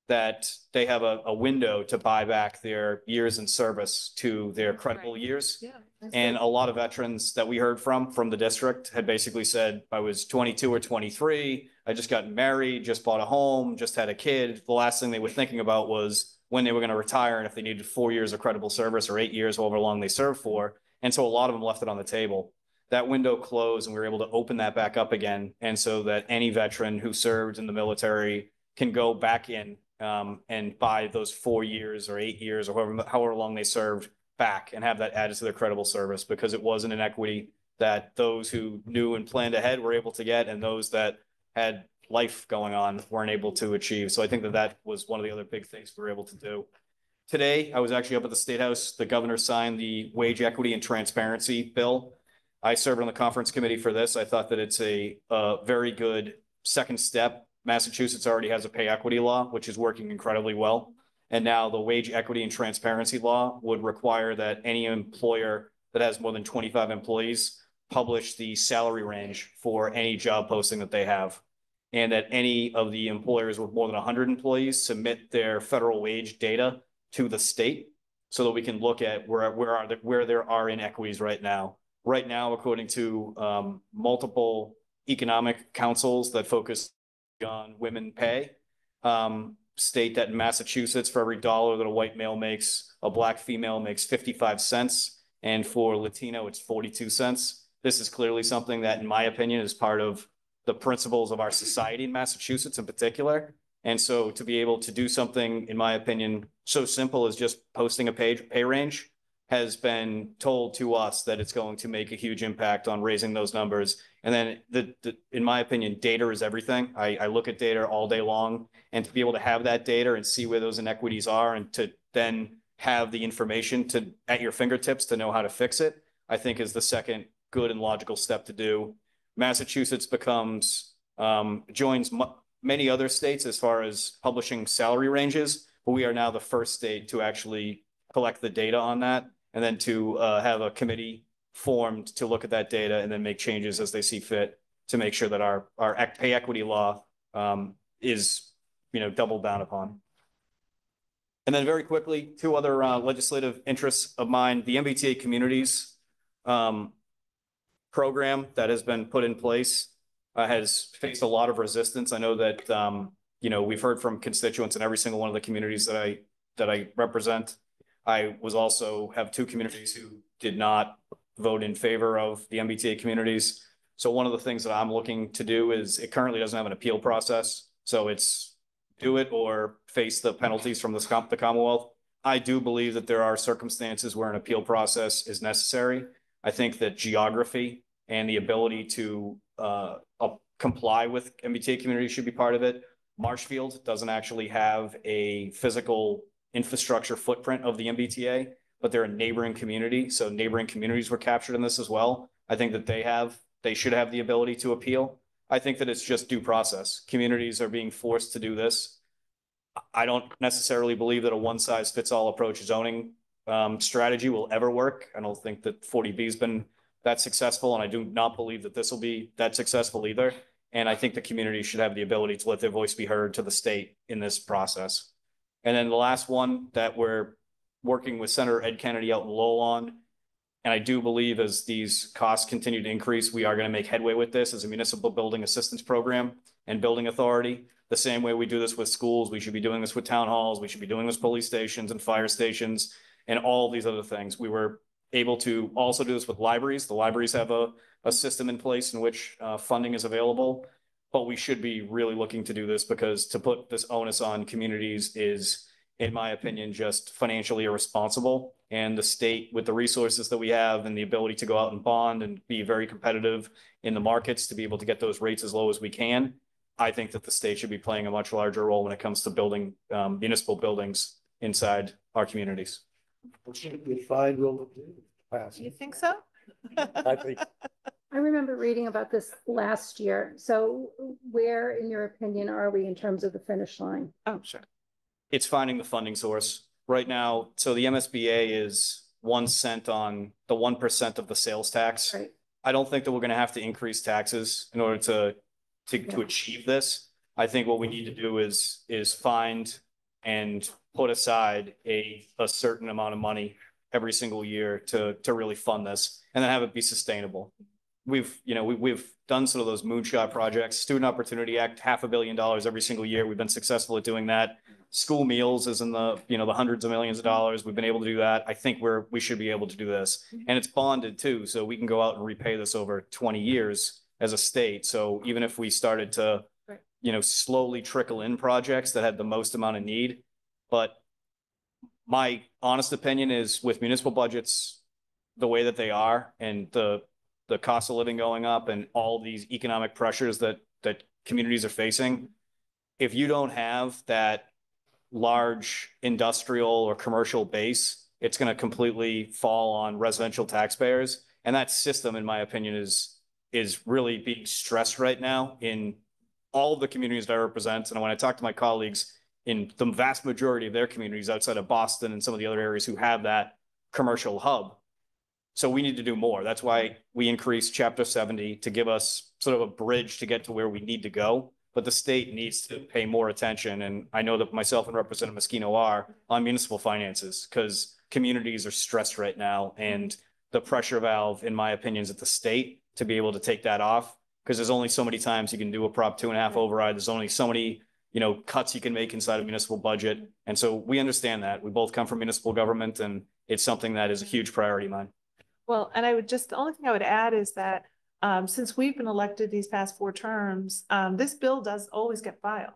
that they have a window to buy back their years in service to their credible years. Yeah. And a lot of veterans that we heard from the district had basically said, I was 22 or 23, I just got married, just bought a home, just had a kid. The last thing they were thinking about was when they were going to retire and if they needed 4 years of credible service or 8 years, however long they served for. And so a lot of them left it on the table. That window closed and we were able to open that back up again. And so that any veteran who served in the military can go back in and buy those 4 years or 8 years or however long they served back and have that added to their credible service, because it was an inequity that those who knew and planned ahead were able to get, and those that had life going on weren't able to achieve. So I think that that was one of the other big things we were able to do. Today, I was actually up at the State House. The governor signed the wage equity and transparency bill. I served on the conference committee for this. I thought that it's a very good second step. Massachusetts already has a pay equity law, which is working incredibly well. And now the wage equity and transparency law would require that any employer that has more than 25 employees publish the salary range for any job posting that they have. And that any of the employers with more than 100 employees submit their federal wage data to the state so that we can look at where there are inequities right now. Right now, according to multiple economic councils that focus on women pay, state that in Massachusetts, for every dollar that a white male makes, a black female makes 55 cents. And for Latino, it's 42 cents. This is clearly something that, in my opinion, is part of the principles of our society in Massachusetts in particular. And so to be able to do something, in my opinion, so simple as just posting a pay range has been told to us that it's going to make a huge impact on raising those numbers. And then in my opinion, data is everything. I look at data all day long, and to be able to have that data and see where those inequities are and to then have the information at your fingertips to know how to fix it, I think is the second good and logical step to do. Massachusetts joins many other states as far as publishing salary ranges, but we are now the first state to actually collect the data on that, and then to have a committee formed to look at that data and then make changes as they see fit to make sure that our pay equity law is, doubled down upon. And then very quickly, two other legislative interests of mine: the MBTA communities program that has been put in place has faced a lot of resistance. I know that we've heard from constituents in every single one of the communities that I represent. I have 2 communities who did not vote in favor of the MBTA communities. So one of the things that I'm looking to do is, it currently doesn't have an appeal process. So it's do it or face the penalties from the Commonwealth. I do believe that there are circumstances where an appeal process is necessary. I think that geography and the ability to comply with MBTA communities should be part of it. Marshfield doesn't actually have a physical infrastructure footprint of the MBTA, but they're a neighboring community. So neighboring communities were captured in this as well. I think that they have they should have the ability to appeal. I think that it's just due process. Communities are being forced to do this. I don't necessarily believe that a one-size-fits-all approach zoning strategy will ever work. I don't think that 40B has been that successful, and I do not believe that this will be that successful either. And I think the community should have the ability to let their voice be heard to the state in this process. And then the last one that we're working with Senator Ed Kennedy out in Lowell on, and I do believe as these costs continue to increase, we are going to make headway with this as a municipal building assistance program and building authority. The same way we do this with schools, we should be doing this with town halls, we should be doing this with police stations and fire stations and all these other things. We were able to also do this with libraries. The libraries have a system in place in which funding is available, but we should be really looking to do this because to put this onus on communities is, in my opinion, just financially irresponsible. And the state, with the resources that we have and the ability to go out and bond and be very competitive in the markets to be able to get those rates as low as we can, I think that the state should be playing a much larger role when it comes to building municipal buildings inside our communities. We find we'll pass. You think so? I think I remember reading about this last year. So where, in your opinion, are we in terms of the finish line? Oh, sure. It's finding the funding source right now. So the MSBA is 1 cent on the 1% of the sales tax. Right. I don't think that we're going to have to increase taxes in order to achieve this. I think what we need to do is find and put aside a certain amount of money every single year to really fund this and then have it be sustainable. We've done sort of those moonshot projects, Student Opportunity Act, $500 million every single year. We've been successful at doing that. School meals is in the hundreds of millions of dollars. We've been able to do that. I think we should be able to do this, and it's bonded too. So we can go out and repay this over 20 years as a state. So even if we started to, slowly trickle in projects that had the most amount of need, but my honest opinion is with municipal budgets the way that they are and the cost of living going up and all these economic pressures that communities are facing, if you don't have that large industrial or commercial base, it's going to completely fall on residential taxpayers. And that system, in my opinion, is really being stressed right now in all of the communities that I represent. And when I talk to my colleagues in the vast majority of their communities outside of Boston and some of the other areas who have that commercial hub. So we need to do more. That's why we increased Chapter 70 to give us sort of a bridge to get to where we need to go. But the state needs to pay more attention. And I know that myself and Representative Moschino are on municipal finances because communities are stressed right now. And the pressure valve, in my opinion, is at the state to be able to take that off because there's only so many times you can do a Prop 2.5 override. There's only so many cuts you can make inside a municipal budget. And so we understand that. We both come from municipal government and it's something that is a huge priority of mine. Well, and the only thing I would add is that since we've been elected these past 4 terms, this bill does always get filed.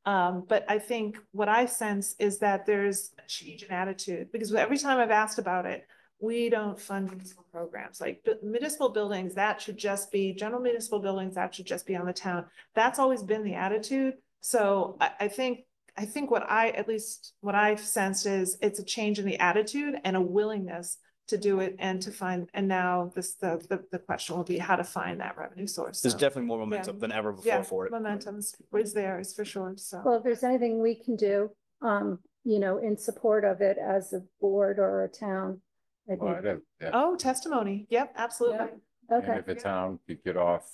But I think what I sense is that there's a change in attitude because every time I've asked about it, we don't fund municipal programs like municipal buildings. That should just be general municipal buildings. That should just be on the town. That's always been the attitude. So I think what I've sensed is it's a change in the attitude and a willingness to do it and to find, and now the question will be how to find that revenue source. There's definitely more momentum than ever before for it. Momentum is there, is for sure. So, well, if there's anything we can do, in support of it as a board or a town, I think. Oh, testimony. Yep, absolutely. Yeah. Okay. And if a town could get off,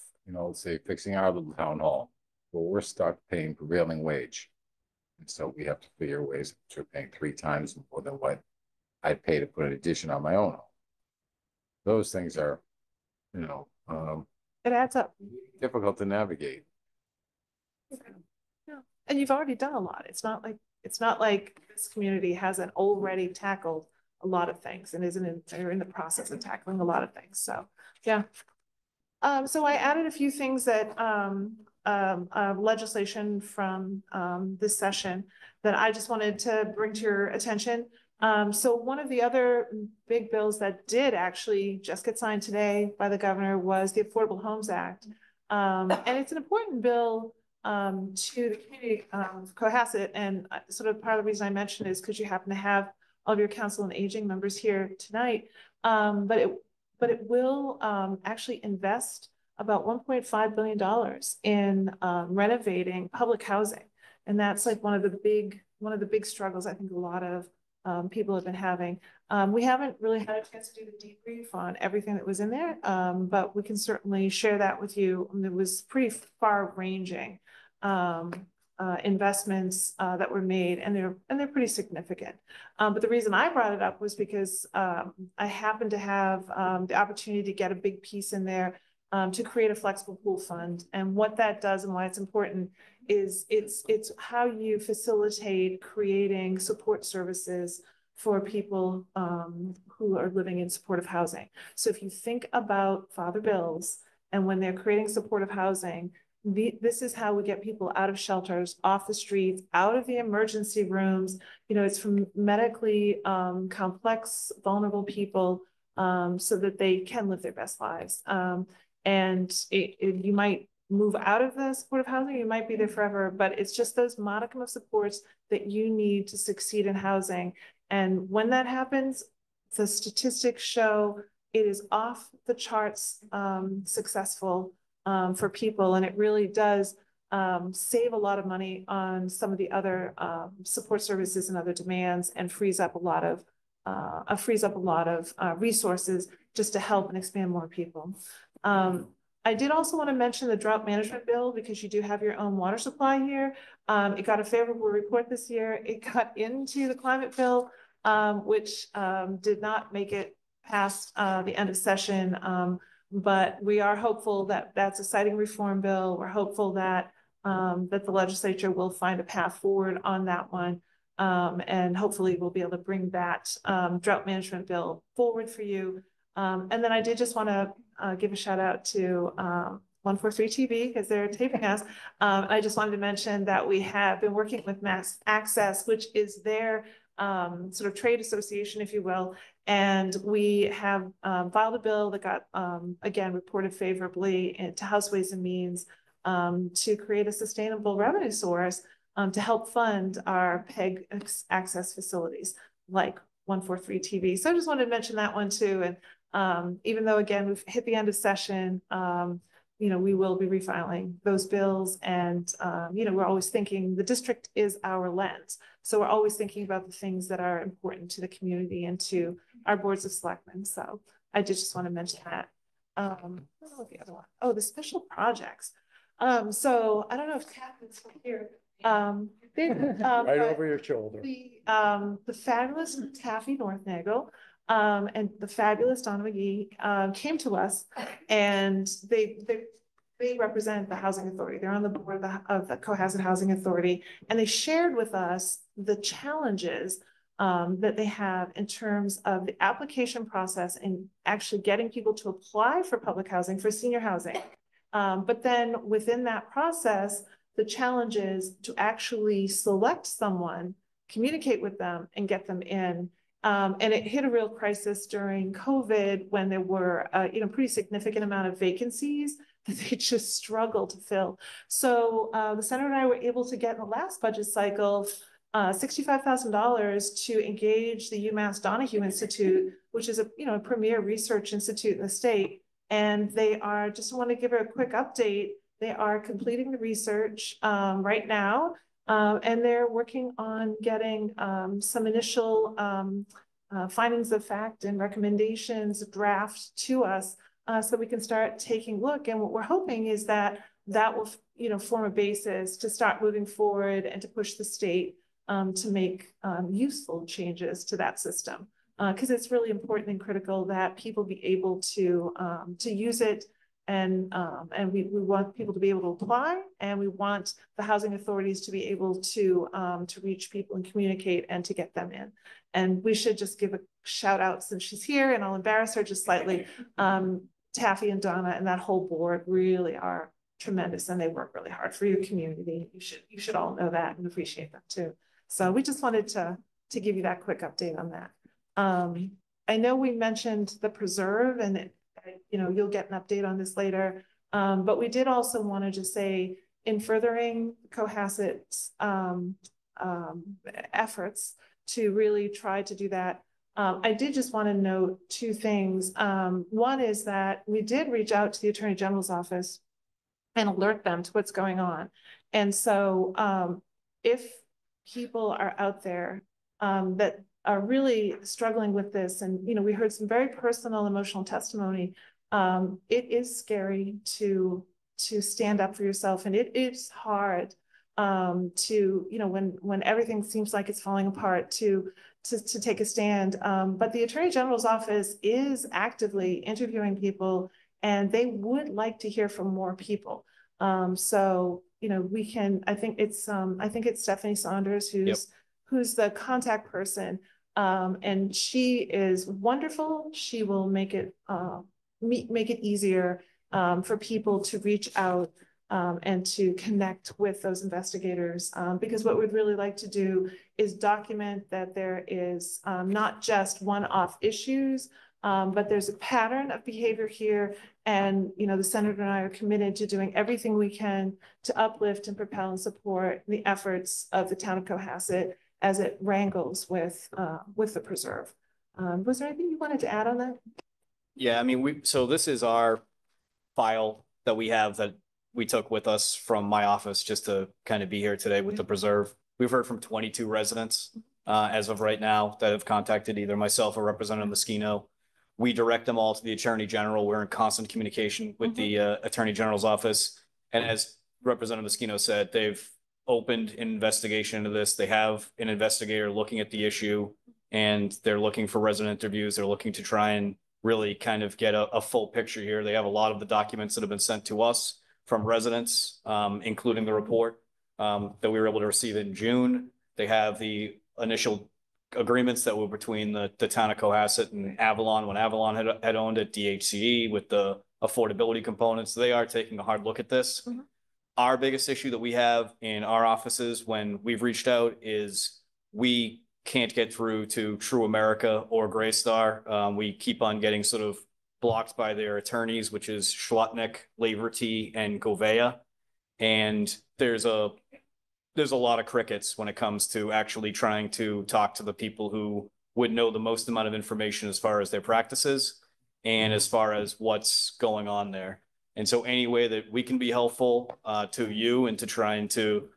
say fixing our little town hall, well, we're stuck paying prevailing wage. And so we have to figure ways to paying 3 times more than what I'd pay to put an addition on my own home. Those things are, it adds up. difficult to navigate. Yeah. And you've already done a lot. It's not like this community hasn't already tackled a lot of things and they're in the process of tackling a lot of things. So yeah. So I added a few things that legislation from this session that I just wanted to bring to your attention. So one of the other big bills that did actually just get signed today by the governor was the Affordable Homes Act. And it's an important bill to the community of Cohasset. And sort of part of the reason I mentioned is because you happen to have all of your Council on Aging members here tonight. But it will actually invest about $1.5 billion in renovating public housing. And that's like one of the big struggles I think a lot of people have been having. We haven't really had a chance to do the debrief on everything that was in there, but we can certainly share that with you. I mean, it was pretty far-ranging investments that were made, and they're pretty significant. But the reason I brought it up was because I happened to have the opportunity to get a big piece in there to create a flexible pool fund. And what that does and why it's important is it's how you facilitate creating support services for people who are living in supportive housing. So if you think about father bills, and when they're creating supportive housing, this is how we get people out of shelters, off the streets, out of the emergency rooms. You know, it's from medically complex, vulnerable people so that they can live their best lives. And you might move out of the supportive housing, you might be there forever, but it's just those modicum of supports that you need to succeed in housing. And when that happens, the statistics show it is off the charts successful for people. And it really does save a lot of money on some of the other support services and other demands, and frees up a lot of resources just to help and expand more people. I did also want to mention the drought management bill, because you do have your own water supply here. It got a favorable report this year. It got into the climate bill, which did not make it past the end of session. But we are hopeful that that's a siting reform bill. We're hopeful that that the legislature will find a path forward on that one. And hopefully we'll be able to bring that drought management bill forward for you. And then I did just want to give a shout out to 143 TV, because they're taping us. I just wanted to mention that we have been working with Mass Access, which is their sort of trade association, if you will. And we have filed a bill that got, again, reported favorably to House Ways and Means to create a sustainable revenue source to help fund our PEG access facilities like 143 TV. So I just wanted to mention that one too. And even though, again, we've hit the end of session, you know, we will be refiling those bills. And, you know, we're always thinking the district is our lens. So we're always thinking about the things that are important to the community and to our boards of selectmen. So I did just want to mention that. I don't know what the other one. Oh, the special projects. So I don't know if Catherine's here. Right over your shoulder. The fabulous Taffy Northnagel and the fabulous Donna McGee came to us, and they represent the Housing Authority. They're on the board of the Cohasset Housing Authority, and they shared with us the challenges that they have in terms of the application process and actually getting people to apply for public housing, for senior housing. But then within that process, the challenge is to actually select someone, communicate with them, and get them in. And it hit a real crisis during COVID when there were you know, pretty significant amount of vacancies that they just struggled to fill. So the Senator and I were able to get in the last budget cycle $65,000 to engage the UMass Donahue Institute, which is a premier research institute in the state. And they are, just want to give her a quick update. They are completing the research right now, and they're working on getting some initial findings of fact and recommendations draft to us so we can start taking a look. And what we're hoping is that that will form a basis to start moving forward and to push the state to make useful changes to that system. Because it's really important and critical that people be able to use it. And we want people to be able to apply, and we want the housing authorities to be able to reach people and communicate and to get them in. And we should just give a shout out, since she's here, and I'll embarrass her just slightly. Taffy and Donna and that whole board really are tremendous, and they work really hard for your community. You should all know that and appreciate them too. So we just wanted to give you that quick update on that. I know we mentioned the preserve, and you'll get an update on this later. But we did also want to just say, in furthering Cohasset's efforts to really try to do that, I did just want to note two things. One is that we did reach out to the Attorney General's office and alert them to what's going on. And so if people are out there that are really struggling with this, and we heard some very personal, emotional testimony, it is scary to stand up for yourself, and it is hard to when everything seems like it's falling apart to take a stand. But the Attorney General's office is actively interviewing people, and they would like to hear from more people. So we can. I think it's Stephanie Saunders who's the contact person, and she is wonderful. She will make it easier for people to reach out and to connect with those investigators, because what we'd really like to do is document that there is not just one-off issues, but there's a pattern of behavior here. And, the Senator and I are committed to doing everything we can to uplift and propel and support the efforts of the town of Cohasset as it wrangles with the preserve. Was there anything you wanted to add on that? Yeah, I mean, so this is our file that we have that we took with us from my office just to kind of be here today with the preserve. We've heard from 22 residents as of right now that have contacted either myself or Representative Moschino. We direct them all to the Attorney General. We're in constant communication with the Attorney General's office. And as Representative Moschino said, they've opened an investigation into this. They have an investigator looking at the issue, and they're looking for resident interviews. They're looking to try and really kind of get a full picture here. They have a lot of the documents that have been sent to us from residents, including the report that we were able to receive in June. They have the initial agreements that were between the town of Cohasset and Avalon when Avalon had owned it, DHCE, with the affordability components. They are taking a hard look at this. Our biggest issue that we have in our offices when we've reached out is we can't get through to True America or Greystar. We keep on getting sort of blocked by their attorneys, which is Schlotnick, Laverty, and Govea. And there's a lot of crickets when it comes to actually trying to talk to the people who would know the most amount of information as far as their practices and as far as what's going on there. And so any way that we can be helpful to you and to trying to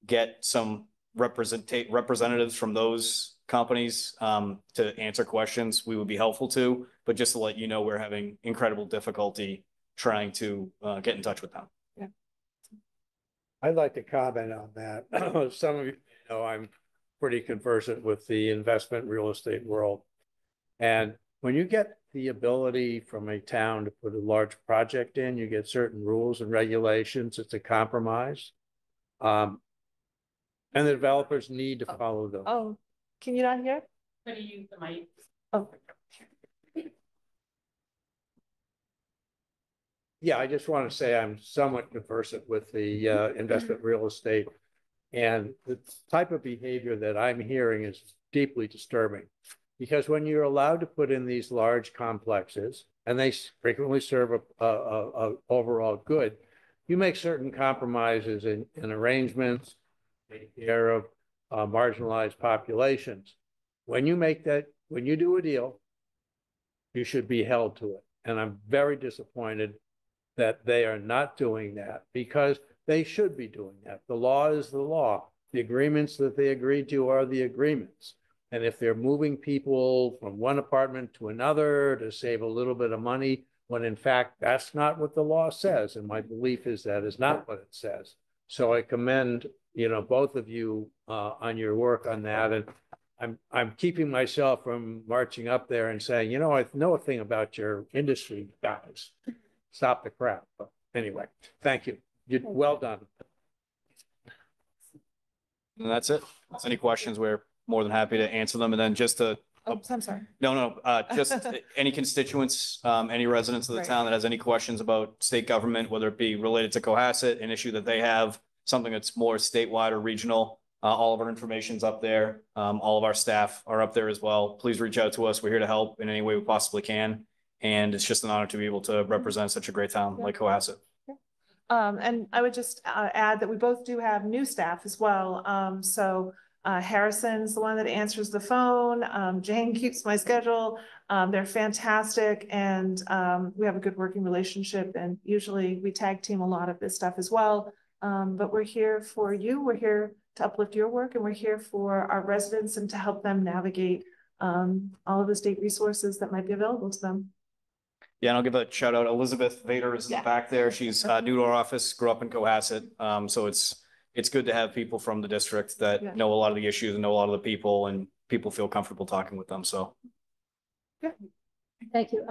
get some representatives from those companies to answer questions, we would be helpful to. But just to let you know, we're having incredible difficulty trying to get in touch with them. Yeah. I'd like to comment on that. Some of you know I'm pretty conversant with the investment real estate world. And when you get the ability from a town to put a large project in, you get certain rules and regulations. It's a compromise. And the developers need to follow them. Oh, can you not hear? How do you use the mic? Oh. Yeah, I just want to say I'm somewhat conversant with the investment real estate. And the type of behavior that I'm hearing is deeply disturbing. Because when you're allowed to put in these large complexes, and they frequently serve a overall good, you make certain compromises in arrangements, take care of marginalized populations. When you do a deal, you should be held to it. And I'm very disappointed that they are not doing that, because they should be doing that. The law is the law. The agreements that they agreed to are the agreements. And if they're moving people from one apartment to another to save a little bit of money, when in fact, that's not what the law says. And my belief is that is not what it says. So I commend, both of you on your work on that. And I'm keeping myself from marching up there and saying, I know a thing about your industry guys. Stop the crap. But anyway, thank you. You're well done. And that's it. If there's any questions, we're more than happy to answer them. And then just to I'm sorry. just any constituents, any residents of the town that has any questions about state government, whether it be related to Cohasset, an issue that they have, something that's more statewide or regional, all of our information's up there. All of our staff are up there as well. Please reach out to us. We're here to help in any way we possibly can. And it's just an honor to be able to represent such a great town like Cohasset. And I would just add that we both do have new staff as well. So Harrison's the one that answers the phone. Jane keeps my schedule. They're fantastic, and we have a good working relationship, and usually we tag team a lot of this stuff as well. But we're here for you. We're here to uplift your work, and we're here for our residents and to help them navigate all of the state resources that might be available to them. Yeah, and I'll give a shout out. Elizabeth Vader is in the back there. She's new to our office, grew up in Cohasset. So it's good to have people from the district that know a lot of the issues and know a lot of the people, and people feel comfortable talking with them. So. Yeah. Thank you.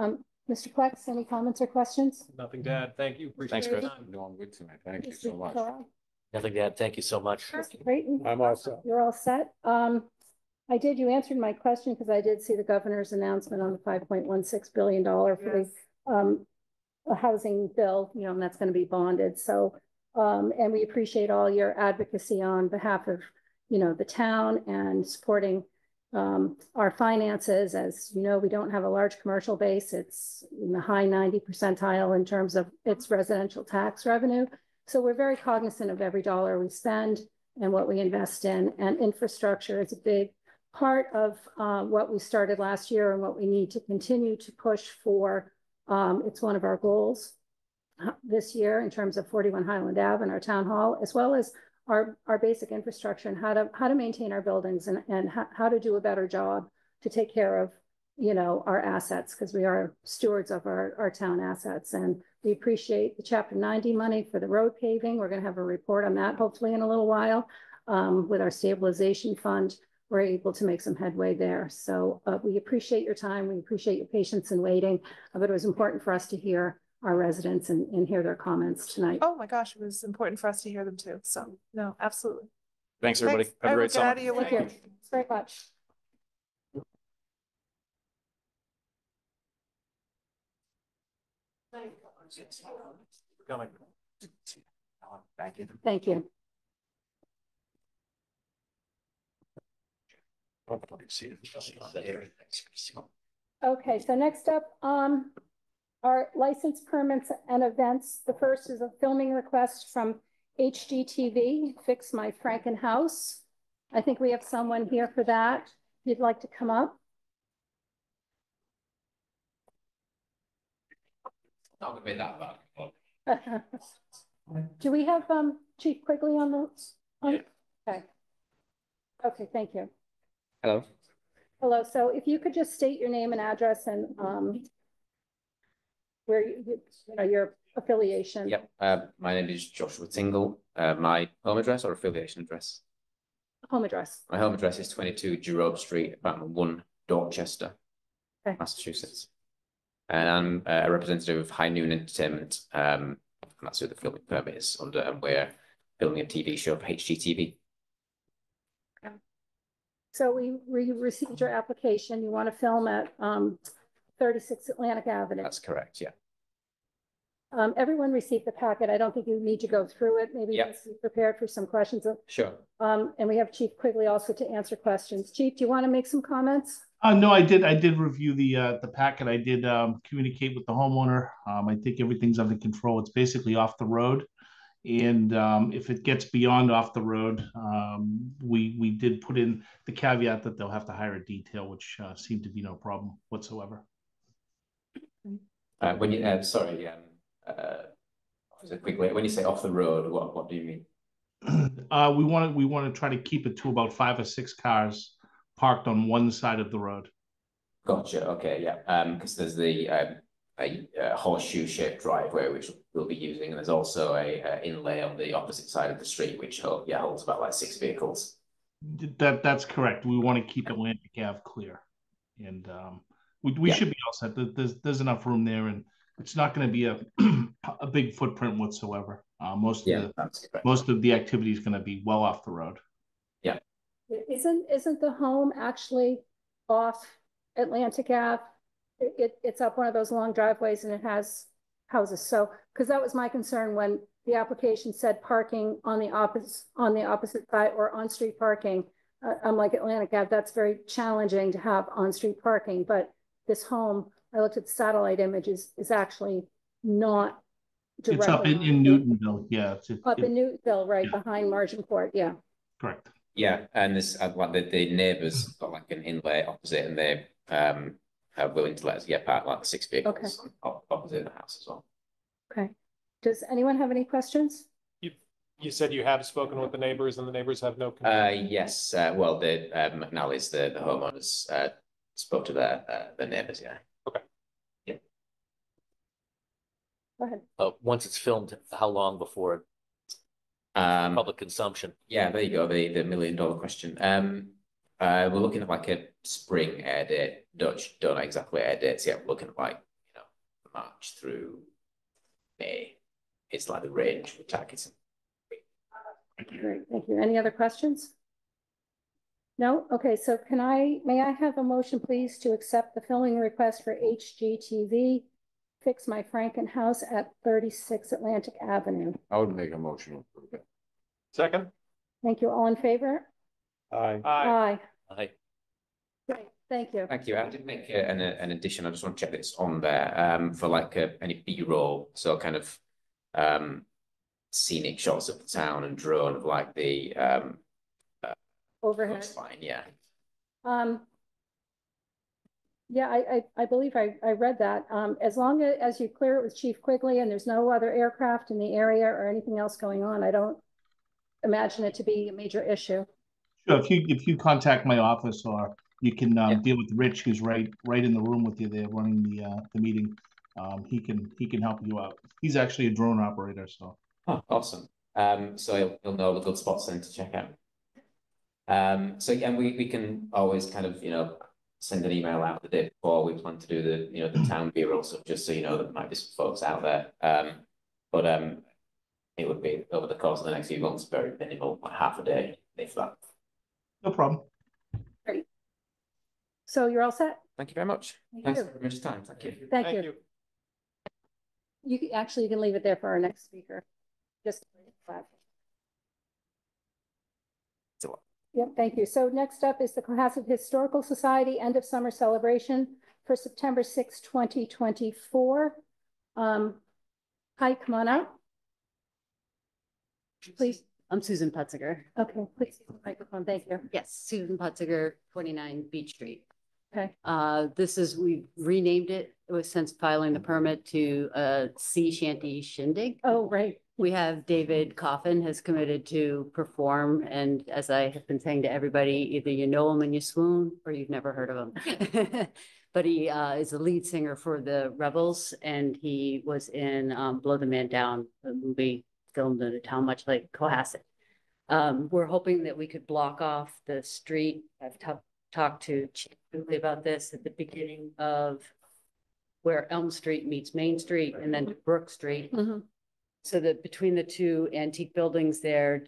Mr. Plex, any comments or questions? Nothing to add. Thank you. Thanks, Chris. Doing good tonight. Thank you so much. Nothing to add. Thank you so much. Great. I'm all set. You're all set. You answered my question because I did see the governor's announcement on the $5.16 billion for the housing bill, and that's going to be bonded. So, and we appreciate all your advocacy on behalf of, the town and supporting our finances. As you know, we don't have a large commercial base. It's in the high 90 percentile in terms of its residential tax revenue. So we're very cognizant of every dollar we spend and what we invest in, and infrastructure is a big part of what we started last year and what we need to continue to push for. It's one of our goals this year in terms of 41 Highland Ave and our town hall, as well as our basic infrastructure and how to maintain our buildings and how to do a better job to take care of, our assets, because we are stewards of our town assets. And we appreciate the Chapter 90 money for the road paving. We're going to have a report on that hopefully in a little while. With our stabilization fund, we're able to make some headway there. So we appreciate your time. We appreciate your patience in waiting, but it was important for us to hear our residents and hear their comments tonight. Oh my gosh, it was important for us to hear them too. So no, absolutely. Thanks, everybody. Have a great summer. Thank you very much. Thank you. Thank you. Okay, so next up, our license permits and events. The first is a filming request from HGTV, Fix My Franken House. I think we have someone here for that. If you'd like to come up. Not gonna be that bad. Do we have Chief Quigley on the? Yeah. Okay. Okay, thank you. Hello. Hello. So if you could just state your name and address and where your affiliation. Yep. My name is Joshua Tingle. My home address or affiliation address? Home address. My home address is 22 Jerome Street, apartment 1, Dorchester, okay, Massachusetts. And I'm a representative of High Noon Entertainment. And that's who the filming permit is under, and we're filming a TV show for HGTV. Okay. So we received your application. You want to film at 36 Atlantic Avenue. That's correct, yeah. Everyone received the packet. I don't think you need to go through it. Maybe just be prepared for some questions. Sure. And we have Chief Quigley also to answer questions. Chief, do you want to make some comments? No, I did review the packet. I did communicate with the homeowner. I think everything's under control. It's basically off the road. And if it gets beyond off the road, we did put in the caveat that they'll have to hire a detail, which seemed to be no problem whatsoever. When you sorry, quickly, when you say off the road, what do you mean? We want to try to keep it to about 5 or 6 cars parked on one side of the road. Gotcha. Okay, yeah. Because there's the a horseshoe shaped driveway which we'll be using, and there's also a inlay on the opposite side of the street which holds about like 6 vehicles. That's correct. We want to keep Atlantic Ave clear, and we should be all set. There's enough room there, and it's not going to be a big footprint whatsoever. Most of the activity is going to be well off the road. Yeah. Isn't the home actually off Atlantic Ave? It's up one of those long driveways and it has houses. So, because that was my concern when the application said parking on the opposite side or on-street parking. I'm like, Atlantic Ave, that's very challenging to have on-street parking. But this home, I looked at the satellite images, is actually not directly. It's up in Newtonville, yeah. Up in Newtonville, right behind Marginport, yeah. Correct. Yeah, and there's like the neighbours got like an inlet opposite, and they are willing to let us get park like 6 vehicles opposite the house as well. Okay. Does anyone have any questions? You said you have spoken with the neighbors and the neighbors have no. Yes, well, the McNally's, the homeowners, spoke to the neighbours, yeah. Okay. Yeah. Go ahead. Once it's filmed, how long before public consumption? Yeah, there you go, the $1 million question. We're looking at like a spring air date. Don't know exactly air dates yet. We're looking at like, March through May. It's like the range we're targeting. Great, thank you. Any other questions? No? Okay, so may I have a motion, please, to accept the filming request for HGTV, Fix My Franken House at 36 Atlantic Avenue? I would make a motion to approve it. Second. Thank you. All in favor? Aye. Aye. Aye. Great, thank you. Thank you. I did make an addition. I just want to check this on there for like any B-roll. So kind of scenic shots of the town and drone of like the Overhead. fine, yeah. Yeah, I believe I read that. As long as you clear it with Chief Quigley and there's no other aircraft in the area or anything else going on, I don't imagine it to be a major issue. Sure, if you contact my office, or you can deal with Rich, who's right in the room with you there running the meeting. He can help you out. He's actually a drone operator, so. Oh, awesome. So he'll know the good spots then to check out. So yeah, we can always kind of, send an email out the day before we plan to do the town bureau stuff, just so there might be some folks out there. But it would be over the course of the next few months, very minimal, like half a day, if that. No problem. Great. So you're all set? Thank you very much. Thanks for much time. Thank you. Thank you. You can leave it there for our next speaker. Just. Yep, thank you. So next up is the Cohasset Historical Society End of Summer Celebration for September 6, 2024. Hi, come on out. Please. I'm Susan Putziger. Okay, please use the microphone. Thank you. Yes, Susan Putziger, 29 Beach Street. Okay. We renamed it. It was since filing the permit to Sea Shanty Shindig. Oh, right. We have David Coffin has committed to perform, and as I have been saying to everybody, either you know him and you swoon, or you've never heard of him. But he is the lead singer for the Rebels, and he was in Blow the Man Down, a movie filmed in a town much like Cohasset. We're hoping that we could block off the street. I've talked to Chief Quigley about this at the beginning of where Elm Street meets Main Street and then Brook Street. Mm-hmm. So that between the two antique buildings there,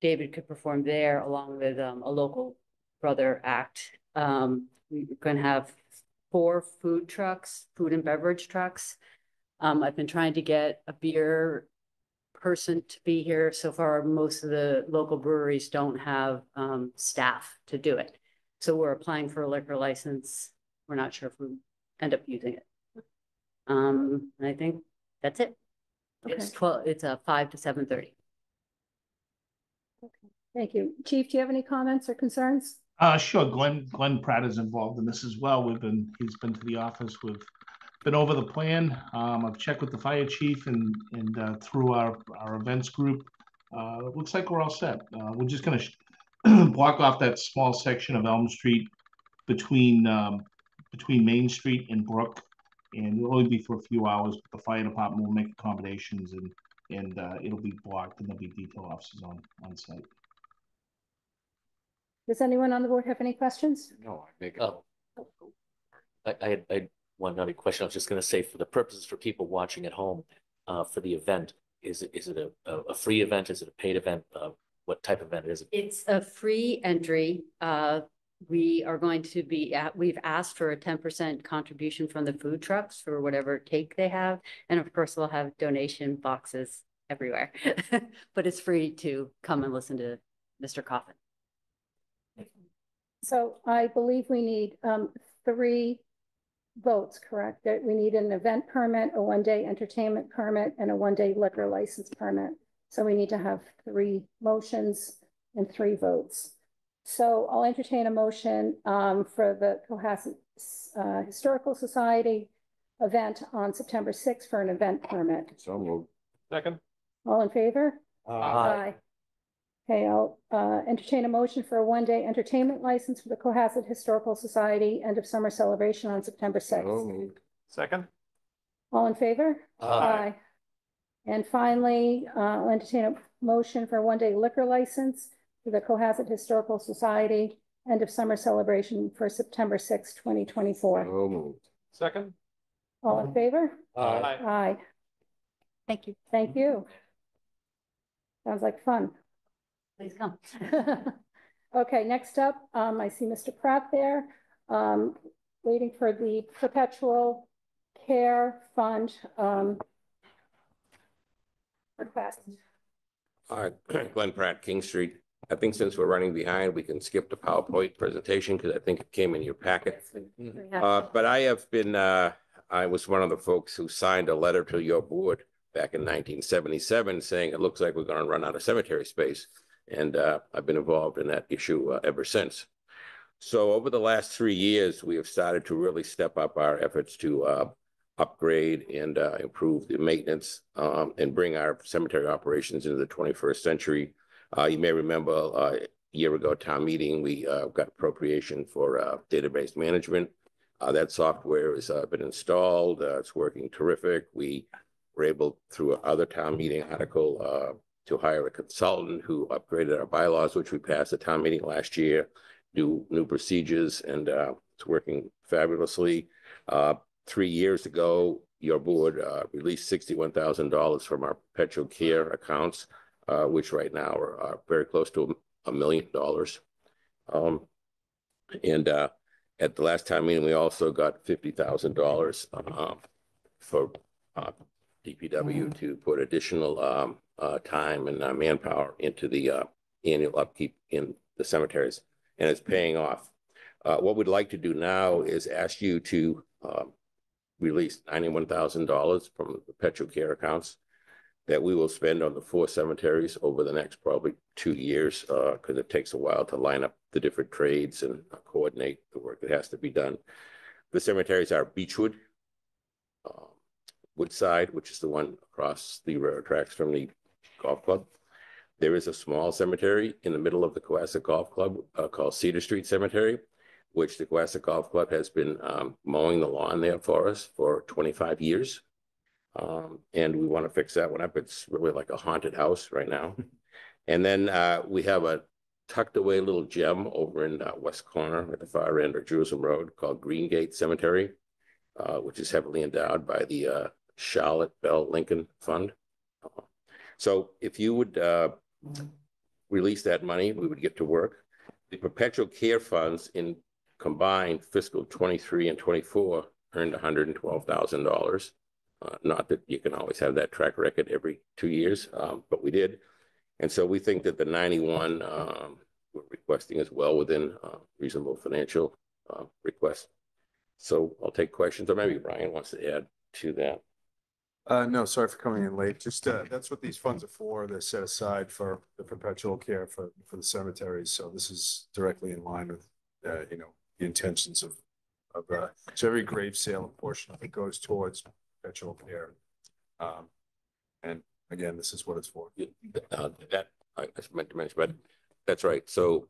David could perform there along with a local brother act. We're going to have 4 food and beverage trucks. I've been trying to get a beer person to be here. So far, most of the local breweries don't have staff to do it. So we're applying for a liquor license. We're not sure if we end up using it. I think that's it. Okay. It's 5 to 7:30. Okay. Thank you. Chief, do you have any comments or concerns? Sure. Glenn Pratt is involved in this as well. He's been to the office. We've been over the plan. I've checked with the fire chief and through our events group. It looks like we're all set. We're just going to block off that small section of Elm Street between Main Street and Brook, and it'll only be for a few hours. But the fire department will make accommodations, and it'll be blocked, and there'll be detail officers on site. Does anyone on the board have any questions? No, I make I had one other question. I was just going to say, for the purposes for people watching at home, for the event, is it a free event? Is it a paid event? What type of event is it? It's a free entry. We are going to be we've asked for a 10% contribution from the food trucks for whatever cake they have. And of course, we'll have donation boxes everywhere, but it's free to come and listen to Mr. Coffin. So I believe we need 3 votes, correct? That we need an event permit, a 1-day entertainment permit, and a 1-day liquor license permit. So we need to have 3 motions and 3 votes. So I'll entertain a motion for the Cohasset Historical Society event on September 6th for an event permit. So moved. Second. All in favor? Aye. Okay, I'll entertain a motion for a 1-day entertainment license for the Cohasset Historical Society end of summer celebration on September 6th. So moved. Second. All in favor? Aye. And finally, I'll entertain a motion for a 1-day liquor license for the Cohasset Historical Society end of summer celebration for September 6th, 2024. So moved. Second. All in favor? Aye. Aye. Thank you. Thank you. Sounds like fun. Please come. Okay, next up, I see Mr. Pratt there, waiting for the perpetual care fund request. Glenn Pratt, King Street. I think since we're running behind, we can skip the PowerPoint presentation because I think it came in your packet. But I have been, I was one of the folks who signed a letter to your board back in 1977 saying it looks like we're going to run out of cemetery space. And I've been involved in that issue ever since. So over the last 3 years, we have started to really step up our efforts to upgrade and improve the maintenance and bring our cemetery operations into the 21st century. You may remember a year ago town meeting, we got appropriation for database management. That software has been installed. It's working terrific. We were able, through another town meeting article, to hire a consultant who upgraded our bylaws, which we passed at town meeting last year, do new procedures, and it's working fabulously. 3 years ago, your board released $61,000 from our perpetual care accounts, which right now are very close to $1 million. And at the last time meeting, we also got $50,000 for DPW to put additional time and manpower into the annual upkeep in the cemeteries, and it's paying off. What we'd like to do now is ask you to release $91,000 from the perpetual care accounts that we will spend on the 4 cemeteries over the next probably 2 years, because it takes a while to line up the different trades and coordinate the work that has to be done. The cemeteries are Beechwood, Woodside, which is the one across the railroad tracks from the golf club. There is a small cemetery in the middle of the Cohasset Golf Club called Cedar Street Cemetery, which the Cohasset Golf Club has been mowing the lawn there for us for 25 years. And we want to fix that one up. It's really like a haunted house right now. And then we have a tucked away little gem over in West Corner at the far end of Jerusalem Road called Greengate Cemetery, which is heavily endowed by the Charlotte Bell Lincoln Fund. So if you would release that money, we would get to work. The perpetual care funds in combined fiscal 23 and 24 earned $112,000. Not that you can always have that track record every 2 years, but we did. And so we think that the 91 we're requesting is well within reasonable financial requests. So I'll take questions, or maybe Brian wants to add to that. No, sorry for coming in late. Just that's what these funds are for. They're set aside for the perpetual care for the cemeteries. So this is directly in line with you know, the intentions of so every grave sale portion of it goes towards perpetual care. And again, this is what it's for. That I meant to mention, but that's right. So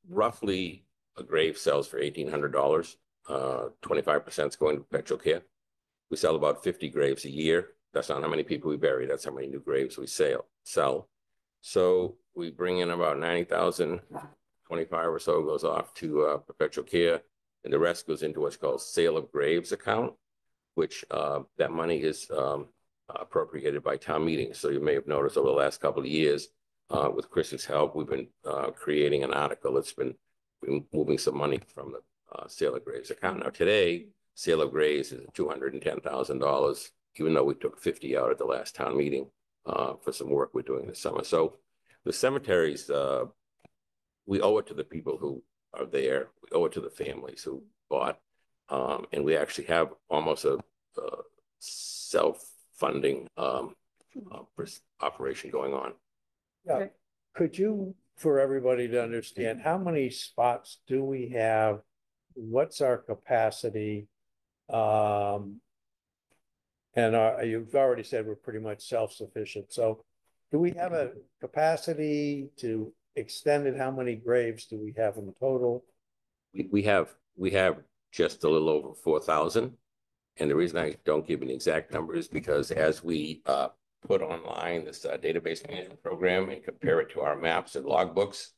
roughly a grave sells for $1,800. 25% is going to perpetual care. We sell about 50 graves a year. That's not how many people we bury. That's how many new graves we sell. So we bring in about 90,000, 25 or so goes off to perpetual care, and the rest goes into what's called sale of graves account, which that money is appropriated by town meetings. So you may have noticed over the last couple of years, with Chris's help, we've been creating an article that's been moving some money from the sale of graves account. Now today, sale of graves is $210,000, even though we took 50 out at the last town meeting for some work we're doing this summer. So the cemeteries, we owe it to the people who are there. We owe it to the families who bought, and we actually have almost a self-funding operation going on. Yeah. Could you for everybody to understand, how many spots do we have? What's our capacity? And you've already said we're pretty much self-sufficient. So do we have a capacity to extend it? How many graves do we have in total? We have just a little over 4,000. And the reason I don't give an exact number is because as we put online this database management program and compare it to our maps and logbooks,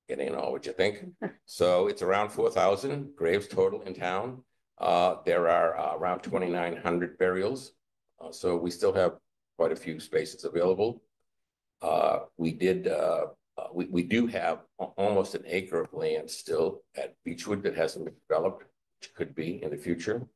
it ain't all what you think. So it's around 4,000 graves total in town. There are around 2,900 burials. So we still have quite a few spaces available. We do have almost an acre of land still at Beechwood that hasn't been developed, which could be in the future.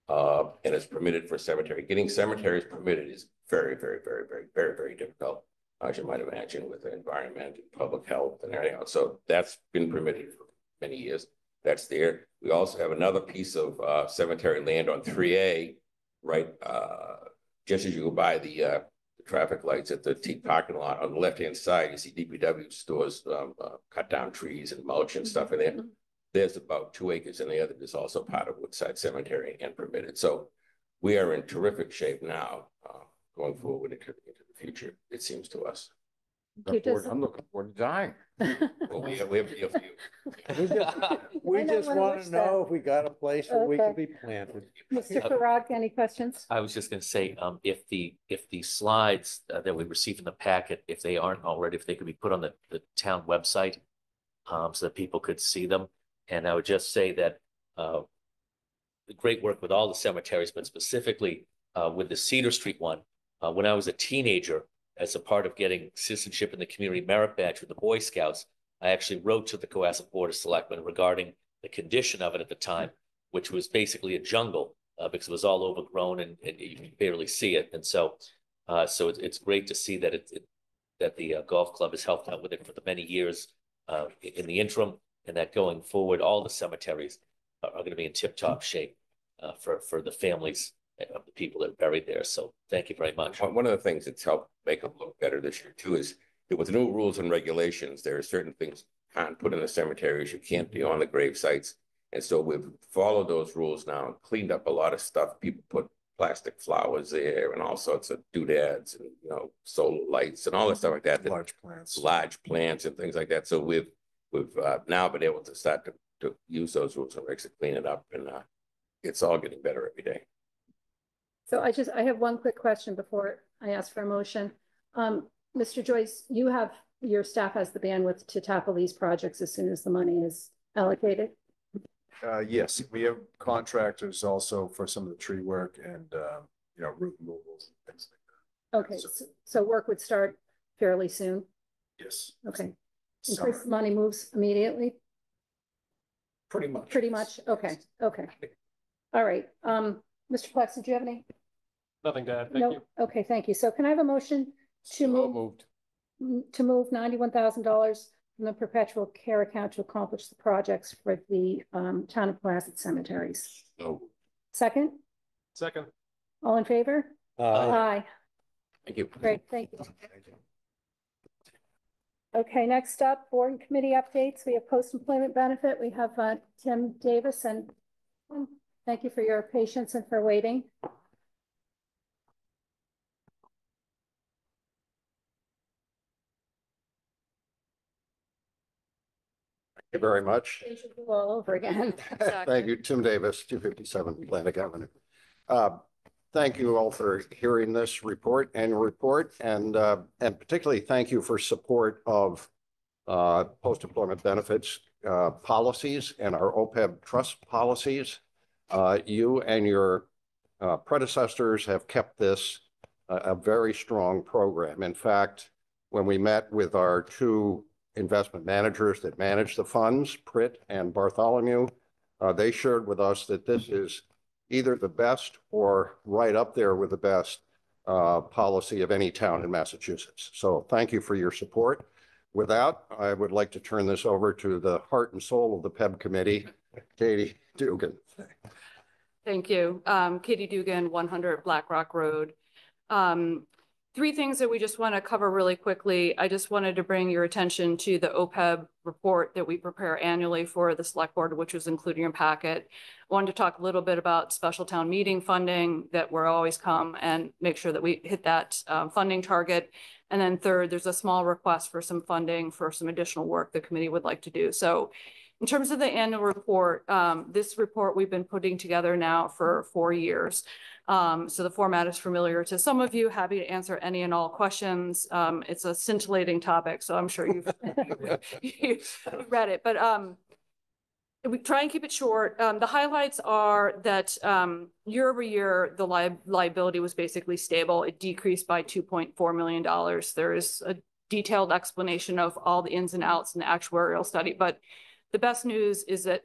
And it's permitted for cemetery. Getting cemeteries permitted is very, very, very, very, very, very difficult, as you might imagine, with the environment, public health, and everything else. So that's been permitted for many years. That's there. We also have another piece of cemetery land on 3A, right? Just as you go by the traffic lights at the T parking lot on the left-hand side, you see DPW stores, cut down trees and mulch and stuff in there. There's about 2 acres in the other is also part of Woodside Cemetery and permitted. So we are in terrific shape now, going forward into the future, it seems to us. I'm looking forward to dying. Well, we have a deal for you. We just want to know if we got a place where we can Okay. be planted. Mr. Farag, any questions? I was just going to say, if the slides that we received in the packet, if they aren't already, if they could be put on the town website, so that people could see them. And I would just say that the great work with all the cemeteries, but specifically with the Cedar Street one, when I was a teenager, as a part of getting citizenship in the community merit badge with the Boy Scouts, I actually wrote to the Cohasset Board of Selectmen regarding the condition of it at the time, which was basically a jungle because it was all overgrown and you could barely see it. And so, it's great to see that that the golf club has helped out with it for the many years in the interim, and that going forward, all the cemeteries are going to be in tip-top shape for the families of the people that are buried there. So thank you very much. One of the things that's helped make them look better this year too is that with the new rules and regulations, there are certain things you can't put in the cemeteries, you can't do on the grave sites. And so we've followed those rules now and cleaned up a lot of stuff. People put plastic flowers there and all sorts of doodads and, solar lights and all that stuff like that. Large plants and things like that. So we've now been able to start to use those rules and regs to clean it up, and it's all getting better every day. So I have one quick question before I ask for a motion. Mr. Joyce, your staff has the bandwidth to tackle these projects as soon as the money is allocated? Yes, we have contractors also for some of the tree work and, root removals and things like that. Okay, so work would start fairly soon? Yes. Okay. In case money moves immediately? Pretty much. Pretty much, okay. All right, Mr. Plex, did you have any? Nothing to add, thank No. you. Okay, thank you. So can I have a motion to move $91,000 from the perpetual care account to accomplish the projects for the town of Cohasset cemeteries? No. Second? Second. All in favor? Aye. Thank you. Great, thank you. Okay, next up, board and committee updates. We have post-employment benefit. We have Tim Davis, and thank you for your patience and for waiting. Thank you very much. All over again. Thank you, Tim Davis, 257 Atlantic Avenue. Thank you all for hearing this annual report, and particularly thank you for support of post-employment benefits policies and our OPEB trust policies. You and your predecessors have kept this a very strong program. In fact, when we met with our two investment managers that manage the funds, Pritt and Bartholomew, they shared with us that this is either the best or right up there with the best policy of any town in Massachusetts. So thank you for your support. With that, I would like to turn this over to the heart and soul of the PEB committee, Katie Dugan. Thank you. Katie Dugan, 100 Black Rock Road. Three things that we just want to cover really quickly. I just wanted to bring your attention to the OPEB report that we prepare annually for the select board, which was included in your packet. I wanted to talk a little bit about special town meeting funding, that we're always come and make sure that we hit that funding target. And then third, there's a small request for some funding for some additional work the committee would like to do. So in terms of the annual report, this report we've been putting together now for 4 years. So the format is familiar to some of you. Happy to answer any and all questions. It's a scintillating topic, so I'm sure you've read it. But we try and keep it short. The highlights are that year over year, the liability was basically stable. It decreased by $2.4 million. There is a detailed explanation of all the ins and outs in the actuarial study. But the best news is that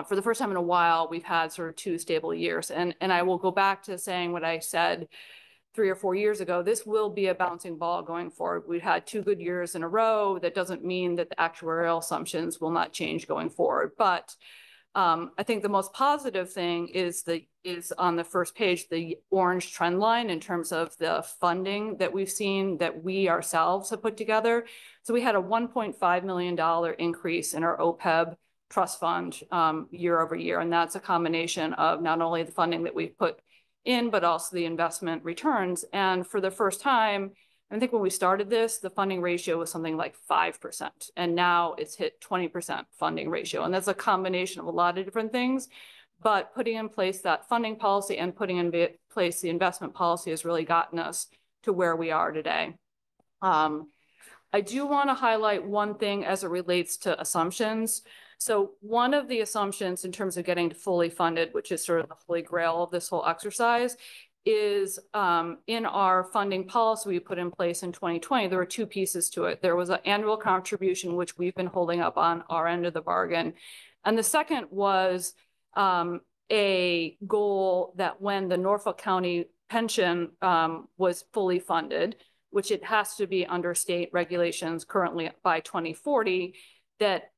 for the first time in a while, we've had sort of 2 stable years. And I will go back to saying what I said 3 or 4 years ago. This will be a bouncing ball going forward. We've had 2 good years in a row. That doesn't mean that the actuarial assumptions will not change going forward. But I think the most positive thing is on the first page, the orange trend line in terms of the funding that we've seen that we ourselves have put together. So we had a $1.5 million increase in our OPEB trust fund year over year. And that's a combination of not only the funding that we've put in, but also the investment returns. And for the first time, I think when we started this, the funding ratio was something like 5%. And now it's hit 20% funding ratio. And that's a combination of a lot of different things. But putting in place that funding policy and putting in place the investment policy has really gotten us to where we are today. I do want to highlight one thing as it relates to assumptions. So one of the assumptions in terms of getting fully funded, which is sort of the holy grail of this whole exercise, is in our funding policy we put in place in 2020, there were 2 pieces to it. There was an annual contribution, which we've been holding up on our end of the bargain. And the second was a goal that when the Norfolk County pension was fully funded, which it has to be under state regulations currently by 2040, that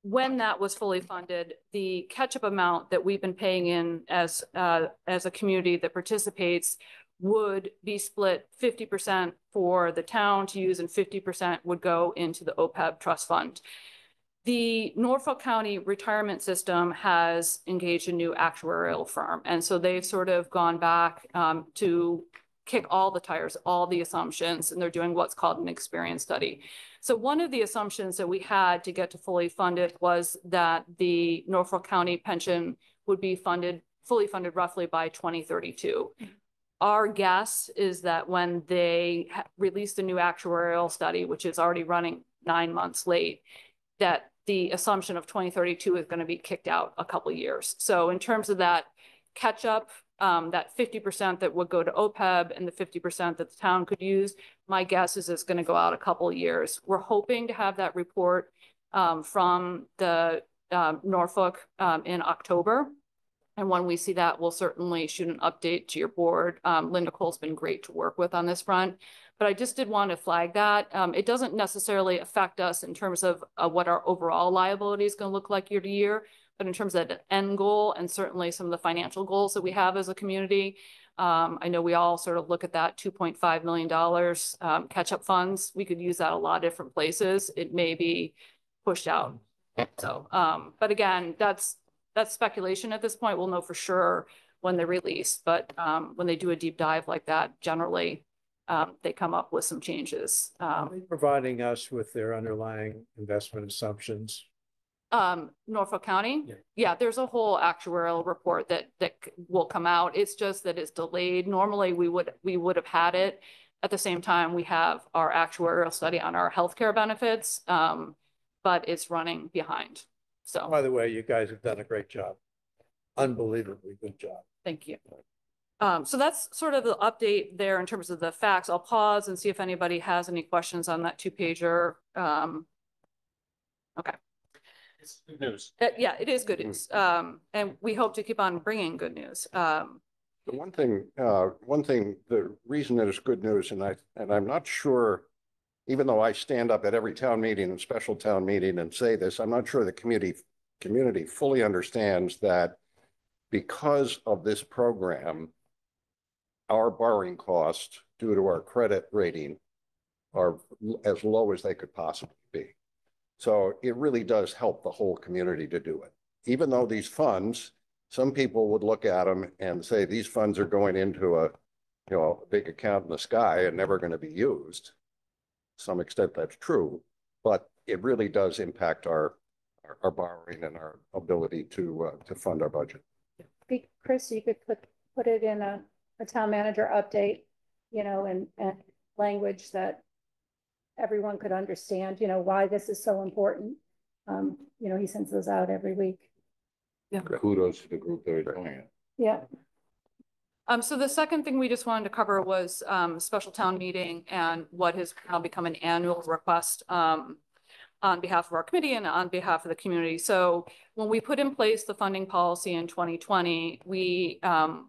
when that was fully funded, the catch-up amount that we've been paying in as a community that participates would be split 50% for the town to use and 50% would go into the OPEB trust fund. The Norfolk County retirement system has engaged a new actuarial firm. And so they've sort of gone back to kick all the tires, all the assumptions, and they're doing what's called an experience study. So one of the assumptions that we had to get to fully funded was that the Norfolk County pension would be fully funded roughly by 2032. Our guess is that when they release the new actuarial study, which is already running 9 months late, that the assumption of 2032 is going to be kicked out a couple of years. So in terms of that catch up, that 50% that would go to OPEB and the 50% that the town could use, my guess is it's going to go out a couple of years. We're hoping to have that report from the Norfolk in October. And when we see that, we'll certainly shoot an update to your board. Linda Cole's been great to work with on this front. But I just did want to flag that. It doesn't necessarily affect us in terms of what our overall liability is going to look like year to year. But in terms of the end goal and certainly some of the financial goals that we have as a community, I know we all sort of look at that $2.5 million catch-up funds. We could use that a lot of different places. It may be pushed out. So, but again, that's speculation at this point. We'll know for sure when they release. But when they do a deep dive like that, generally they come up with some changes. Providing us with their underlying investment assumptions. Norfolk County. Yeah, there's a whole actuarial report that will come out. It's just that it's delayed. Normally we would have had it at the same time we have our actuarial study on our healthcare benefits, but it's running behind. So by the way, you guys have done a great job. Unbelievably good job. Thank you. So that's sort of the update there in terms of the facts. I'll pause and see if anybody has any questions on that 2-pager. Okay. It's good news. Yeah, it is good news. And we hope to keep on bringing good news. The one thing, the reason that it's good news, and I'm not sure, even though I stand up at every town meeting and special town meeting and say this, I'm not sure the community fully understands that because of this program, our borrowing costs due to our credit rating are as low as they could possibly be. So it really does help the whole community to do it. Even though these funds, some people would look at them and say, these funds are going into a, big account in the sky and never going to be used. To some extent that's true, but it really does impact our borrowing and our ability to fund our budget. Chris, you could put it in a town manager update, and language that everyone could understand, why this is so important. He sends those out every week. Yeah. Kudos to the group that are doing it. Yeah. So the second thing we just wanted to cover was special town meeting and what has now become an annual request on behalf of our committee and on behalf of the community. So when we put in place the funding policy in 2020, we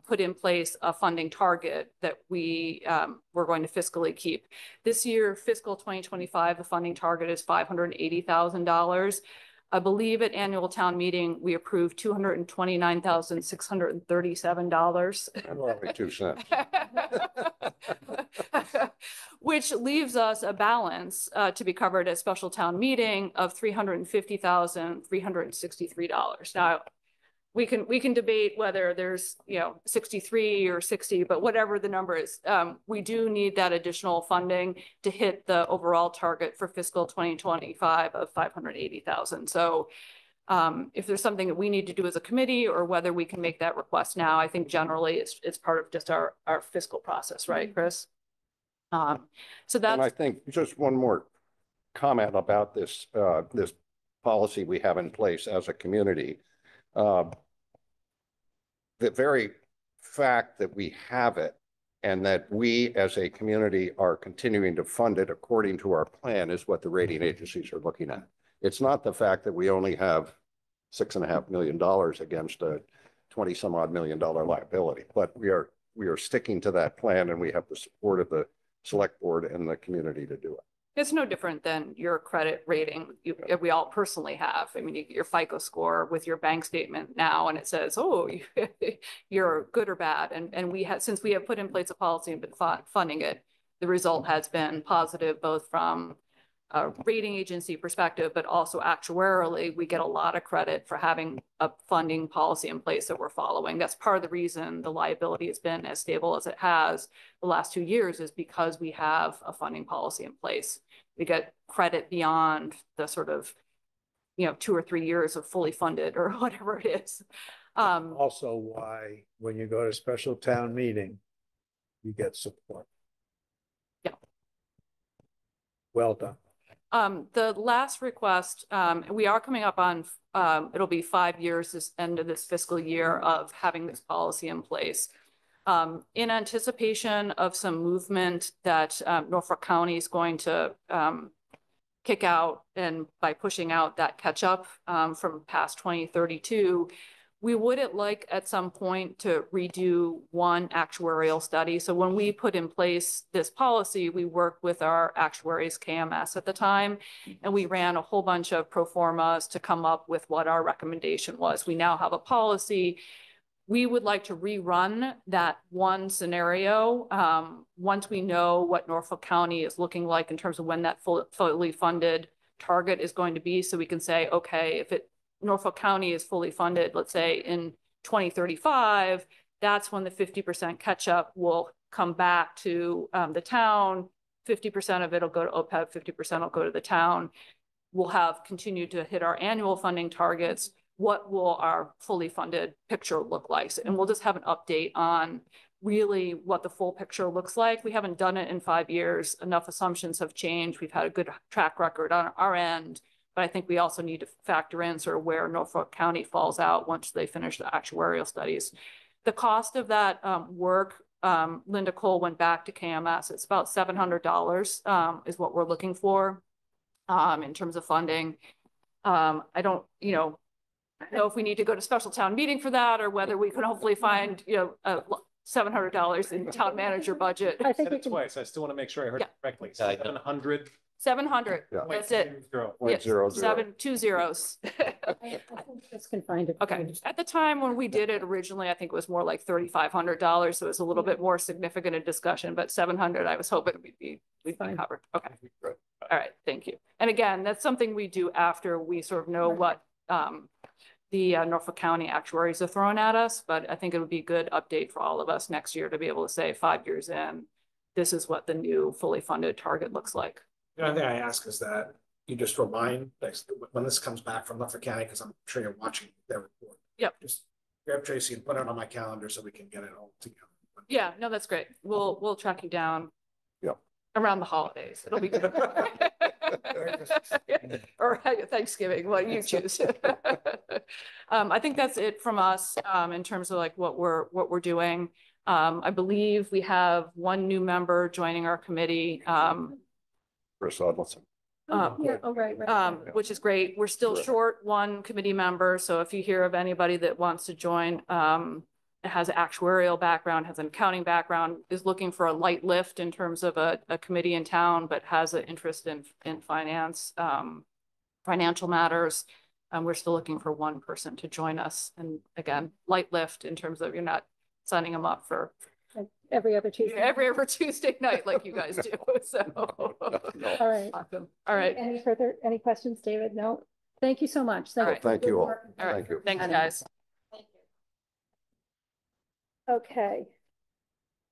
put in place a funding target that we were going to fiscally keep. This year, fiscal 2025, the funding target is $580,000. I believe at annual town meeting, we approved $229,637. I'm only 2 cents. Which leaves us a balance to be covered at special town meeting of $350,363. Now, we can debate whether there's 63 or 60, but whatever the number is, we do need that additional funding to hit the overall target for fiscal 2025 of 580,000. So if there's something that we need to do as a committee or whether we can make that request now, I think generally it's part of just our fiscal process, right, Chris? So that's. And I think just one more comment about this this policy we have in place as a community. The very fact that we have it and that we as a community are continuing to fund it according to our plan is what the rating agencies are looking at. It's not the fact that we only have $6.5 million against a 20-some-odd million liability, but we are sticking to that plan and we have the support of the select board and the community to do it. It's no different than your credit rating we all personally have. I mean, your FICO score with your bank statement now, and it says, oh, you're good or bad. And since we have put in place a policy and been funding it, the result has been positive, both from a rating agency perspective, but also actuarially, we get a lot of credit for having a funding policy in place that we're following. That's part of the reason the liability has been as stable as it has the last 2 years, is because we have a funding policy in place. We get credit beyond the sort of, 2 or 3 years of fully funded or whatever it is. Also why, when you go to special town meeting, you get support. Yeah. Well done. The last request, we are coming up on, it'll be 5 years this end of this fiscal year of having this policy in place. In anticipation of some movement that Norfolk County is going to kick out, and by pushing out that catch up from past 2032, we would like at some point to redo one actuarial study. So when we put in place this policy, we worked with our actuaries, KMS at the time, and we ran a whole bunch of pro formas to come up with what our recommendation was. We now have a policy. We would like to rerun that one scenario once we know what Norfolk County is looking like in terms of when that fully funded target is going to be. So we can say, okay, if Norfolk County is fully funded, let's say in 2035, that's when the 50% catch up will come back to the town. 50% of it will go to OPEB, 50% will go to the town. We'll have continued to hit our annual funding targets. What will our fully funded picture look like? And we'll just have an update on really what the full picture looks like. We haven't done it in 5 years. Enough assumptions have changed. We've had a good track record on our end, but I think we also need to factor in sort of where Norfolk County falls out once they finish the actuarial studies. The cost of that work, Linda Cole went back to KMS. It's about $700 is what we're looking for in terms of funding. I don't, know if we need to go to special town meeting for that, or whether we can hopefully find, $700 in town manager budget. I think said it twice. I still want to make sure I heard it correctly. 700 700, Yeah. that's it. Point Yes, zero zero. 7, 2 zeros. It's confined. Okay, at the time when we did it originally, I think it was more like $3,500, so it was a little bit more significant a discussion, but 700, I was hoping we'd be covered. Okay. Right. All right, thank you. And again, that's something we do after we sort of know what the Norfolk County actuaries are throwing at us, but I think it would be a good update for all of us next year to be able to say 5 years in, this is what the new fully funded target looks like. The only thing I ask is that you just remind, like, when this comes back from Norfolk County, because I'm sure you're watching their report. Yep. Just grab Tracy and put it on my calendar so we can get it all together. Yeah, no, that's great. We'll track you down. Yep. Around the holidays. It'll be good. Or Thanksgiving, what you choose. I think that's it from us in terms of like what we're doing. I believe we have one new member joining our committee. Chris Odlinson. Yeah, oh, right. Which is great. We're still short one committee member. So if you hear of anybody that wants to join, has an actuarial background, has an accounting background, is looking for a light lift in terms of a committee in town, but has an interest in finance, financial matters. We're still looking for one person to join us. And again, light lift in terms of you're not signing them up for every other Tuesday. Every Tuesday night like you guys do. So all right. Awesome. All right. Any questions, David? No. Thank you so much. Thank you all. All right. Thank you. Thanks, guys. Okay.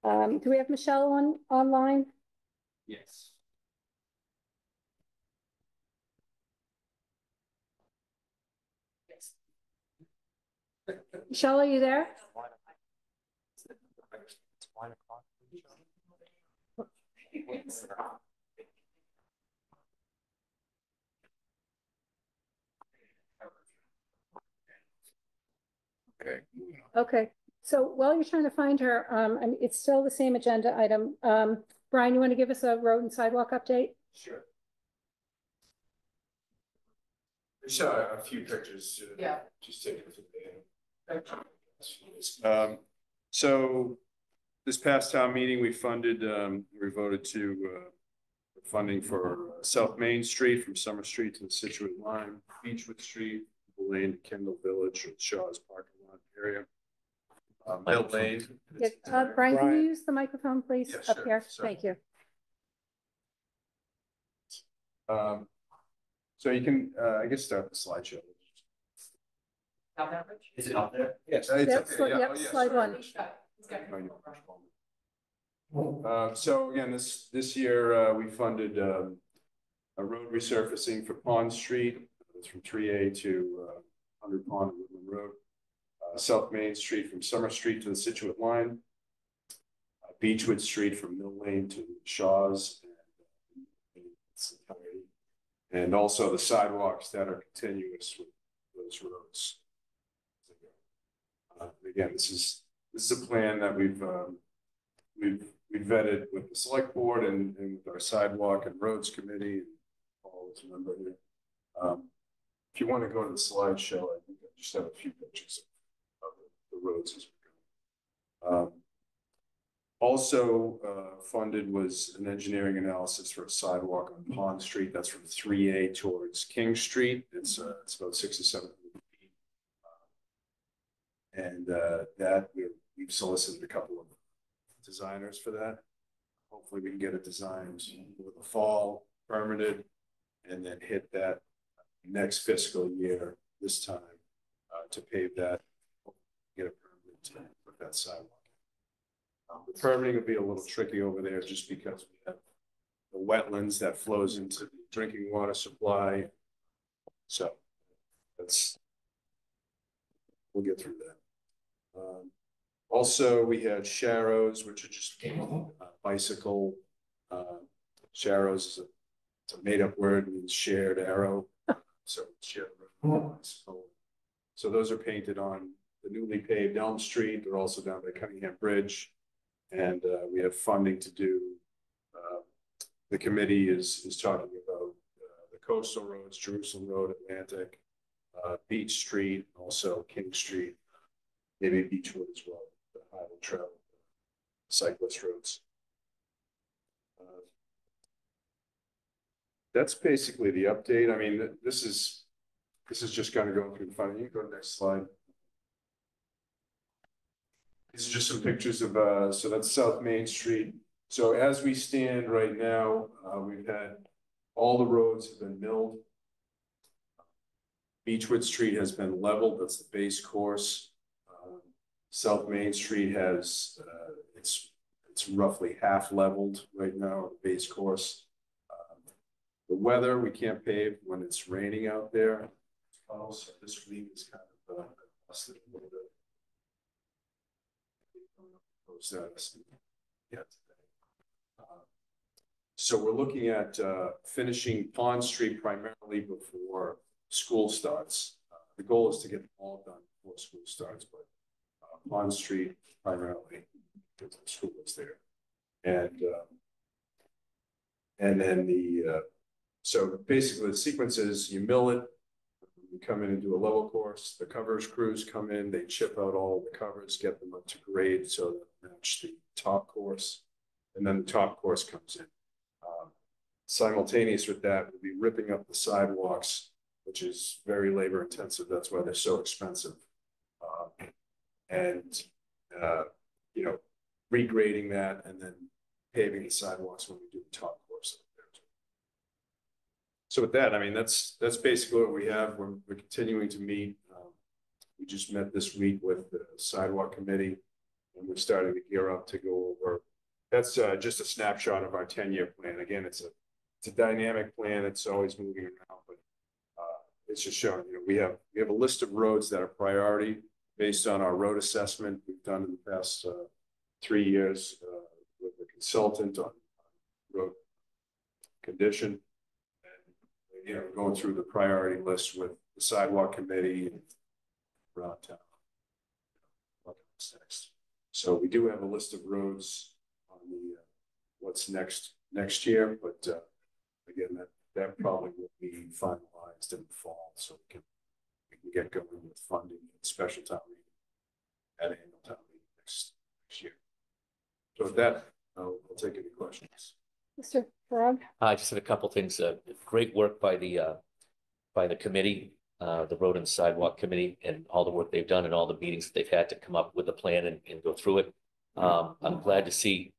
Do we have Michelle online? Yes. Michelle, are you there? Okay. Okay. So while you're trying to find her, it's still the same agenda item. Brian, you want to give us a road and sidewalk update? Sure. I saw a few pictures. Yeah. Just take it. So this past town meeting, we voted to funding for South Main Street from Summer Street to the Situate line, Beechwood Street, Lane to Kendall Village, Shaw's parking lot area. Mill Lane. Yeah, Brian, can you use the microphone, please, Yeah, up sure. here? Sorry. Thank you. So you can, I guess, start the slideshow. Is it out there? Yes. It's okay, yeah. Yep, Oh, yeah, slide sorry. one. So again, this year, we funded a road resurfacing for Pond Street. It's from 3A to 100 Pond and Woodland Road. South Main Street from Summer Street to the Situate line. Beechwood Street from Mill Lane to Shaw's. And also the sidewalks that are continuous with those roads. Again, this is a plan that we've vetted with the select board and with our sidewalk and roads committee. All is a member here. If you want to go to the slideshow, I think I just have a few pictures of the roads as we go. Also funded was an engineering analysis for a sidewalk on Pond Street. That's from 3A towards King Street. It's about 6 to 7 feet. And that we've solicited a couple of designers for that. Hopefully we can get it designed with the fall, permitted, and then hit that next fiscal year this time to pave that, get a permit to put that sidewalk. The permitting would be a little tricky over there just because we have the wetlands that flows into the drinking water supply. So we'll get through that. Also, we had Sharrows, which are just bicycle. Sharrows is a made-up word, means shared arrow. So shared bicycle. So those are painted on the newly paved Elm Street. They're also down by Cunningham Bridge. And we have funding to do. The committee is talking about the coastal roads, Jerusalem Road, Atlantic, Beach Street, also King Street, maybe Beechwood as well, the highway travel, cyclist roads. that's basically the update. I mean, this is just gonna go through the fund. You can go to the next slide. These are just some pictures of, so that's South Main Street. So as we stand right now, we've had, all the roads have been milled. Beechwood Street has been leveled, that's the base course. South Main Street has, it's roughly half leveled right now, the base course. The weather, we can't pave when it's raining out there. Also, this week is kind of busted a little bit. So we're looking at finishing Pond Street primarily before school starts. The goal is to get them all done before school starts, but Pond Street primarily because the school is there. And then so basically the sequence is you mill it, you come in and do a level course, the covers crews come in, they chip out all the covers, get them up to grade so they match the top course, and then the top course comes in. Simultaneous with that, we'll be ripping up the sidewalks, which is very labor intensive. That's why they're so expensive. You know, regrading that and then paving the sidewalks when we do the top course. So with that, I mean, that's basically what we have. We're continuing to meet. We just met this week with the sidewalk committee, and we're starting to gear up to go over. That's just a snapshot of our 10-year plan. Again, it's a dynamic plan. It's always moving around, but it's just showing. You know, we have a list of roads that are priority based on our road assessment we've done in the past 3 years with a consultant on road condition. You know, going through the priority list with the sidewalk committee and around town. What's next? So we do have a list of roads on the what's next year, but again, that probably will be finalized in the fall, so we can get going with funding and special town meeting at annual town meeting next year. So with that, I'll take any questions. Mr. Farag? I just had a couple things. Great work by the committee, the road and sidewalk committee, and all the work they've done and all the meetings that they've had to come up with a plan and go through it. I'm glad to see,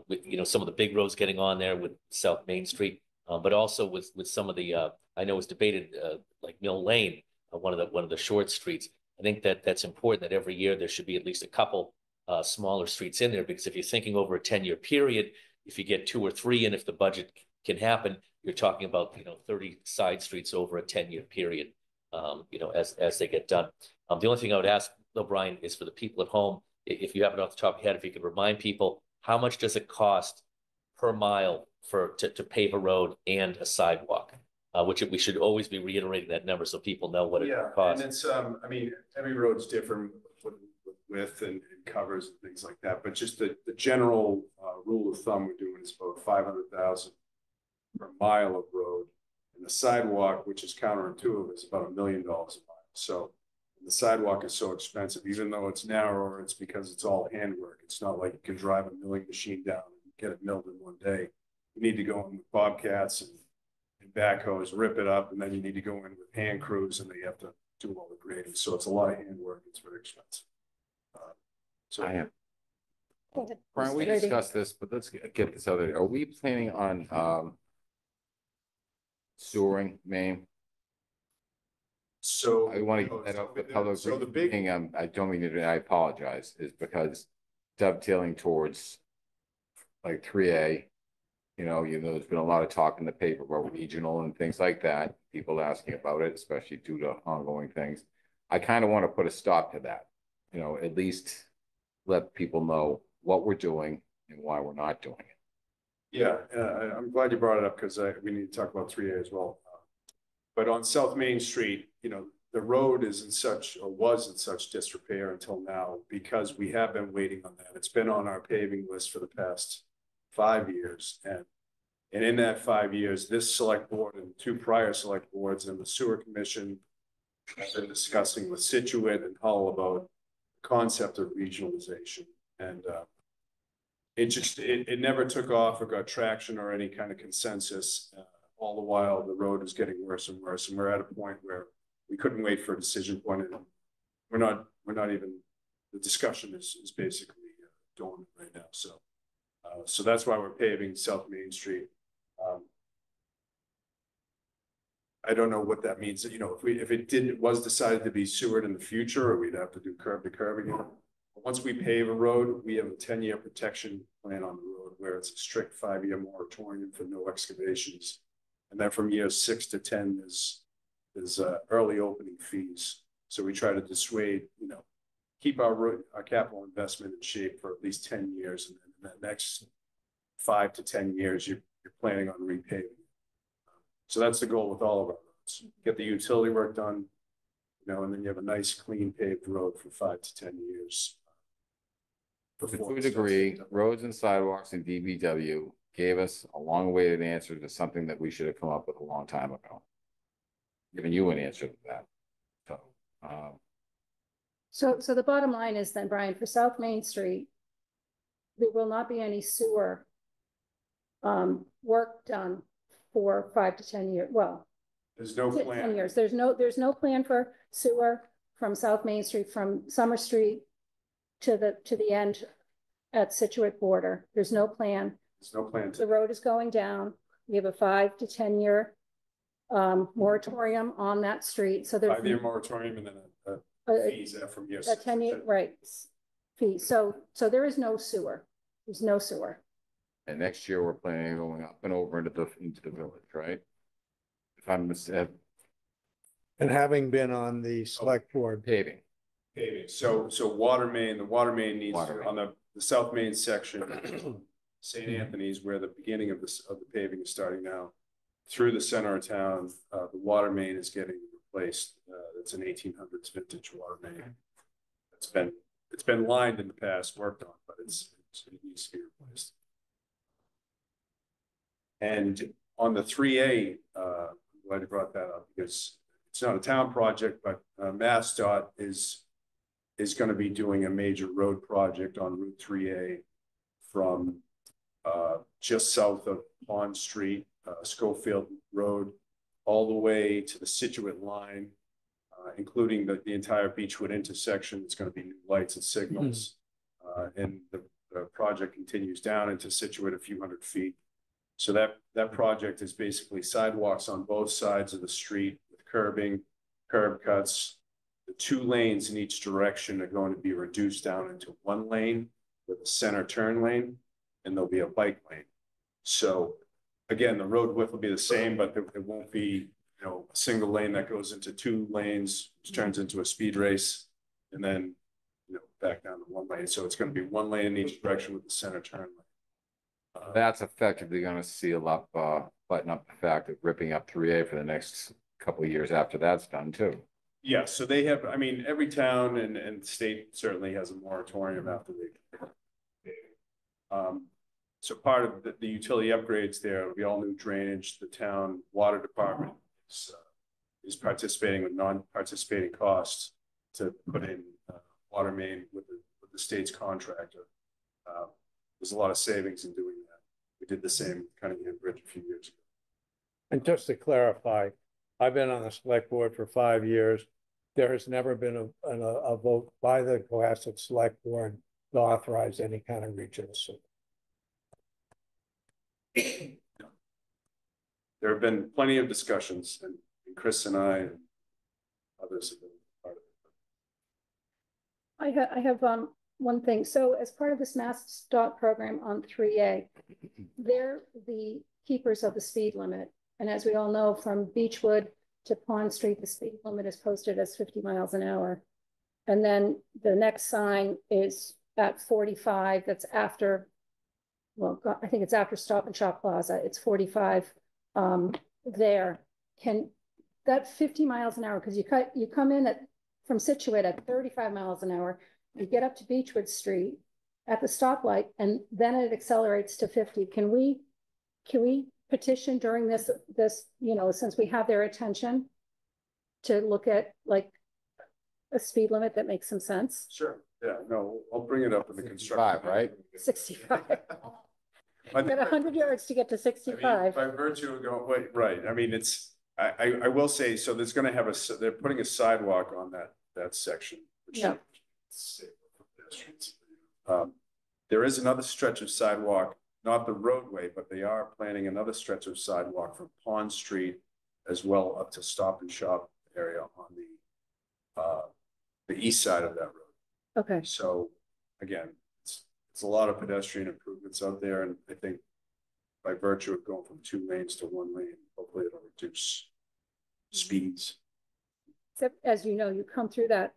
you know, some of the big roads getting on there with South Main Street, but also with some of the, I know it's debated, like Mill Lane, one of the short streets. I think that's important that every year there should be at least a couple smaller streets in there, because if you're thinking over a 10-year period, if you get 2 or 3, and if the budget can happen, you're talking about, you know, 30 side streets over a 10-year period, you know, as they get done. The only thing I would ask, though, Brian, is for the people at home, if you have it off the top of your head, if you could remind people, how much does it cost per mile to pave a road and a sidewalk? Which we should always be reiterating that number so people know what it costs. And it's, I mean, every road's different with width and covers and things like that, but just the general rule of thumb we're doing is about 500,000 per mile of road, and the sidewalk, which is counterintuitive, is about $1 million a mile. So the sidewalk is so expensive, even though it's narrower, it's because it's all handwork. It's not like you can drive a milling machine down and get it milled in one day. You need to go in with bobcats and backhoes, rip it up, and then you need to go in with hand crews, and they have to do all the grading. So it's a lot of handwork. It's very expensive. So I am. Go ahead. Brian, we discussed this, but let's get this out there. Are we planning on sewering Maine? So I want to get that out for public. So the big thing, I don't mean to, I apologize, is because dovetailing towards like 3A, you know, there's been a lot of talk in the paper about regional and things like that. People asking about it, especially due to ongoing things. I kind of want to put a stop to that, you know, at least let people know what we're doing and why we're not doing it. Yeah, I'm glad you brought it up because we need to talk about 3A as well. But on South Main Street, you know, the road is in such, or was in such disrepair until now, because we have been waiting on that. It's been on our paving list for the past 5 years. And in that 5 years, this select board and 2 prior select boards and the sewer commission have been discussing with Situate and Hull about the concept of regionalization. And it never took off or got traction or any kind of consensus. all the while, the road is getting worse and worse, and we're at a point where we couldn't wait for a decision point, and we're not even, the discussion is basically dormant right now, so. So that's why we're paving South Main Street. I don't know what that means, you know, if it was decided to be sewered in the future, or we'd have to do curb to curb again. Once we pave a road, we have a 10-year protection plan on the road where it's a strict 5-year moratorium for no excavations. And then from years 6 to 10 is early opening fees. So we try to dissuade, you know, keep our capital investment in shape for at least 10 years. And then in the next 5 to 10 years, you're planning on repaving. So that's the goal with all of our roads. Get the utility work done, you know, and then you have a nice clean paved road for 5 to 10 years. To a degree, roads and sidewalks and DBW gave us a long-awaited answer to something that we should have come up with a long time ago. Giving you an answer to that. So the bottom line is then, Brian, for South Main Street, there will not be any sewer work done for 5 to 10 years. Well, there's no plan. 10 years. There's no plan for sewer from South Main Street, from Summer Street to the end at Situate border. There's no plan. There's no plan. The road is going down. We have a 5 to 10 year moratorium on that street. So there's 5-year moratorium and then fees from years. A 10-year right fee. So there is no sewer. There's no sewer. And next year we're planning on going up and over into the village, right? If I'm mistaken. And having been on the select board. Paving. So the water main needs on the South Main section, St. Anthony's, where the beginning of the paving is starting now, through the center of town, the water main is getting replaced. It's an 1800s vintage water main. It's been lined in the past, worked on, but it needs to be replaced. And on the 3A, I'm glad you brought that up because it's not a town project, but MassDOT is going to be doing a major road project on Route 3A from just south of Pond Street, Schofield Road, all the way to the Situate line, including the entire Beechwood intersection. It's going to be new lights and signals. And the project continues down into Situate a few hundred feet. So that project is basically sidewalks on both sides of the street with curbing, curb cuts. The 2 lanes in each direction are going to be reduced down into 1 lane with a center turn lane, and there'll be a bike lane. So again, the road width will be the same, but it won't be, you know, a single lane that goes into 2 lanes, which turns into a speed race, and then, you know, back down to 1 lane. So it's going to be 1 lane in each direction with the center turn lane. That's effectively going to seal up, button up the fact of ripping up 3A for the next couple of years after that's done too. Yeah, so they have, I mean, every town and state certainly has a moratorium after they. So part of the utility upgrades there will be all new drainage. The town water department is participating with non-participating costs to put in water main with the state's contractor. There's a lot of savings in doing that. We did the same Cunningham Bridge a few years ago. And just to clarify, I've been on the select board for 5 years. There has never been a vote by the Cohasset Select Board to authorize any kind of regional sewer. There have been plenty of discussions, and Chris and I and others have been part of it. I have one thing. So as part of this MassDOT program on 3A, they're the keepers of the speed limit. And as we all know, from Beechwood to Pond Street, the speed limit is posted as 50 miles an hour. And then the next sign is at 45. That's after, well, I think it's after Stop and Shop Plaza. It's 45 there. Can that 50 miles an hour, because you come in from Situate at 35 miles an hour, you get up to Beechwood Street at the stoplight, and then it accelerates to 50. Can we petition during this, you know, since we have their attention, to look at like a speed limit that makes some sense? Sure. Yeah, no, I'll bring it up in the construction. Right? 65. got 100 yards to get to 65. By virtue of going, wait, right, I mean, I will say, so there's gonna have they're putting a sidewalk on that section. Which Yeah. There is another stretch of sidewalk, not the roadway, but they are planning another stretch of sidewalk from Pond Street as well up to Stop and Shop area on the east side of that road. Okay. So again, it's a lot of pedestrian improvements out there, and I think by virtue of going from 2 lanes to 1 lane, hopefully it'll reduce speeds. Except, as you know, you come through that,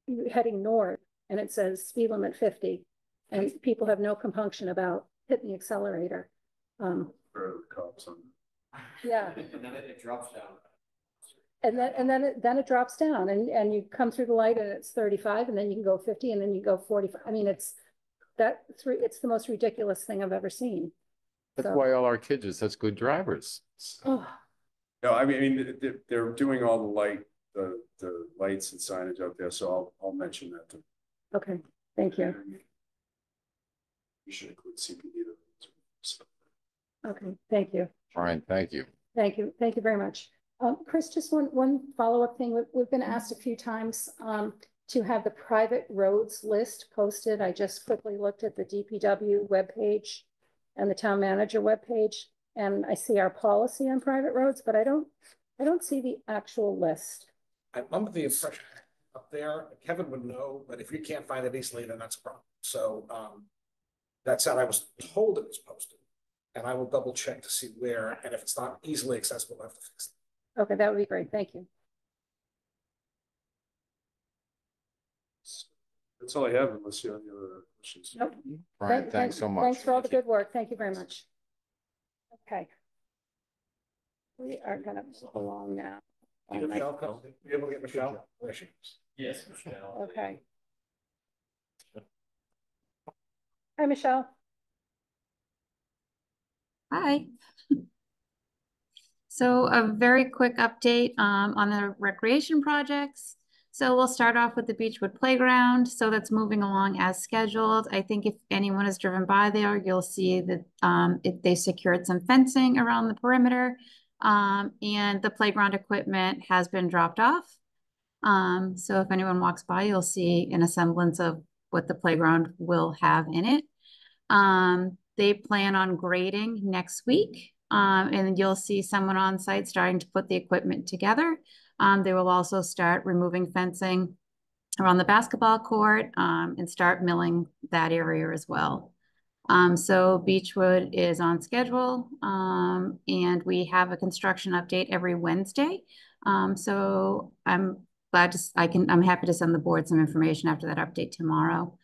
you're heading north, and it says speed limit 50, and people have no compunction about hitting the accelerator. For the cops on. Yeah. And then it drops down. And then it drops down, and you come through the light and it's 35, and then you can go 50, and then you go 45. I mean, it's the most ridiculous thing I've ever seen. That's why all our kids are such good drivers. Oh. No, I mean, they're doing all the lights and signage out there, so I'll mention that to them. Okay, thank you. We should include CPD. Okay, thank you. Brian, thank you. Thank you. Thank you very much. Chris, just one follow-up thing. We've been asked a few times to have the private roads list posted. I just quickly looked at the DPW webpage and the town manager webpage, and I see our policy on private roads, but I don't see the actual list. I'm under the impression up there, Kevin would know, but if you can't find it easily, then that's a problem. So that said, I was told it was posted, and I will double check to see where, and if it's not easily accessible, I have to fix it. Okay, that would be great. Thank you. That's all I have, unless you have any other questions. Nope. Brian, thanks so much. Thanks for all the good work. Thank you very much. Okay. We are gonna move along now. Michelle, you able to get Michelle? There she is. Yes, Michelle. Okay. Hi, Michelle. Hi. So a very quick update on the recreation projects. So we'll start off with the Beechwood Playground. So that's moving along as scheduled. I think if anyone has driven by there, you'll see that they secured some fencing around the perimeter, and the playground equipment has been dropped off. So if anyone walks by, you'll see an semblance of what the playground will have in it. They plan on grading next week, and you'll see someone on site starting to put the equipment together. They will also start removing fencing around the basketball court and start milling that area as well. So Beechwood is on schedule, and we have a construction update every Wednesday. So I'm happy to send the board some information after that update tomorrow.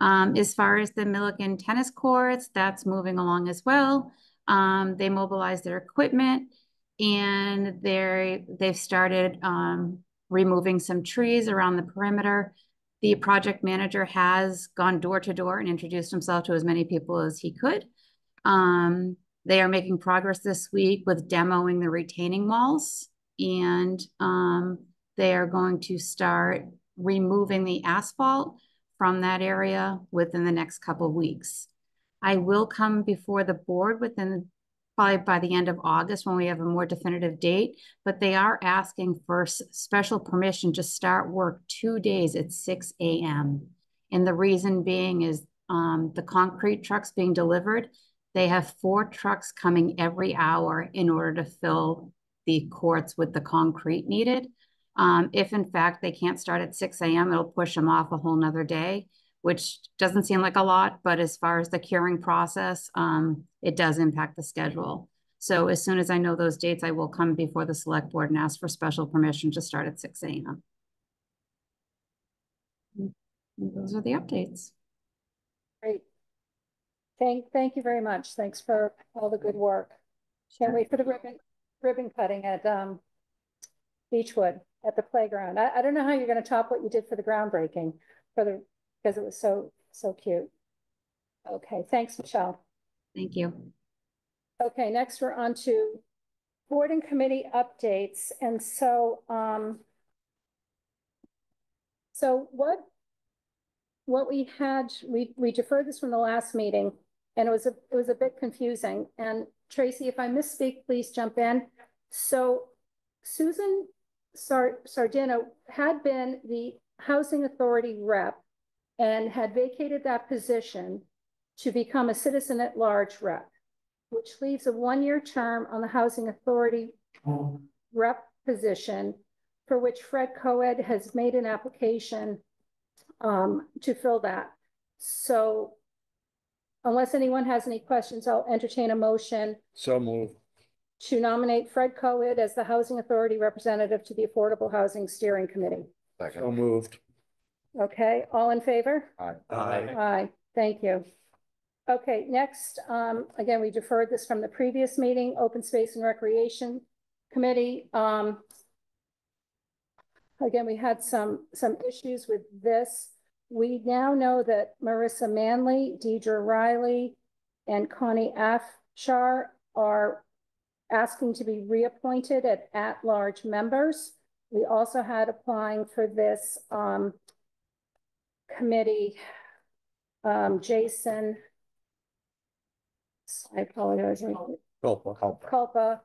As far as the Milligan tennis courts, that's moving along as well. They mobilized their equipment, and they've started removing some trees around the perimeter. The project manager has gone door to door and introduced himself to as many people as he could. They are making progress this week with demoing the retaining walls, and they are going to start removing the asphalt from that area within the next couple of weeks. I will come before the board probably by the end of August when we have a more definitive date, but they are asking for special permission to start work 2 days at 6 a.m. And the reason being is the concrete trucks being delivered, they have 4 trucks coming every hour in order to fill the courts with the concrete needed. If in fact they can't start at 6 a.m., it'll push them off a whole nother day, which doesn't seem like a lot, but as far as the curing process, it does impact the schedule. So as soon as I know those dates, I will come before the select board and ask for special permission to start at 6 a.m. Those are the updates. Great. Thank you very much. Thanks for all the good work. Can't wait for the ribbon cutting at Beechwood at the playground. I don't know how you're going to top what you did for the groundbreaking because it was so cute. Okay, thanks, Michelle. Thank you. Okay, next we're on to board and committee updates. And so what we had, we deferred this from the last meeting, and it was a bit confusing. And Tracy, if I misspeak, please jump in. So Susan Sardino had been the Housing Authority rep and had vacated that position to become a citizen at large rep, which leaves a one-year term on the Housing Authority rep position, for which Fred Coed has made an application to fill that. So unless anyone has any questions, I'll entertain a motion So moved. to nominate Fred Coed as the Housing Authority representative to the Affordable Housing Steering Committee. So moved. Okay, all in favor? Aye. Aye, thank you. Okay, next, again, we deferred this from the previous meeting, Open Space and Recreation Committee. Again, we had some issues with this. We now know that Marissa Manley, Deidre Riley, and Connie Afshar are asking to be reappointed as at-large members. We also had applying for this committee, Jason, I apologize, Culpa,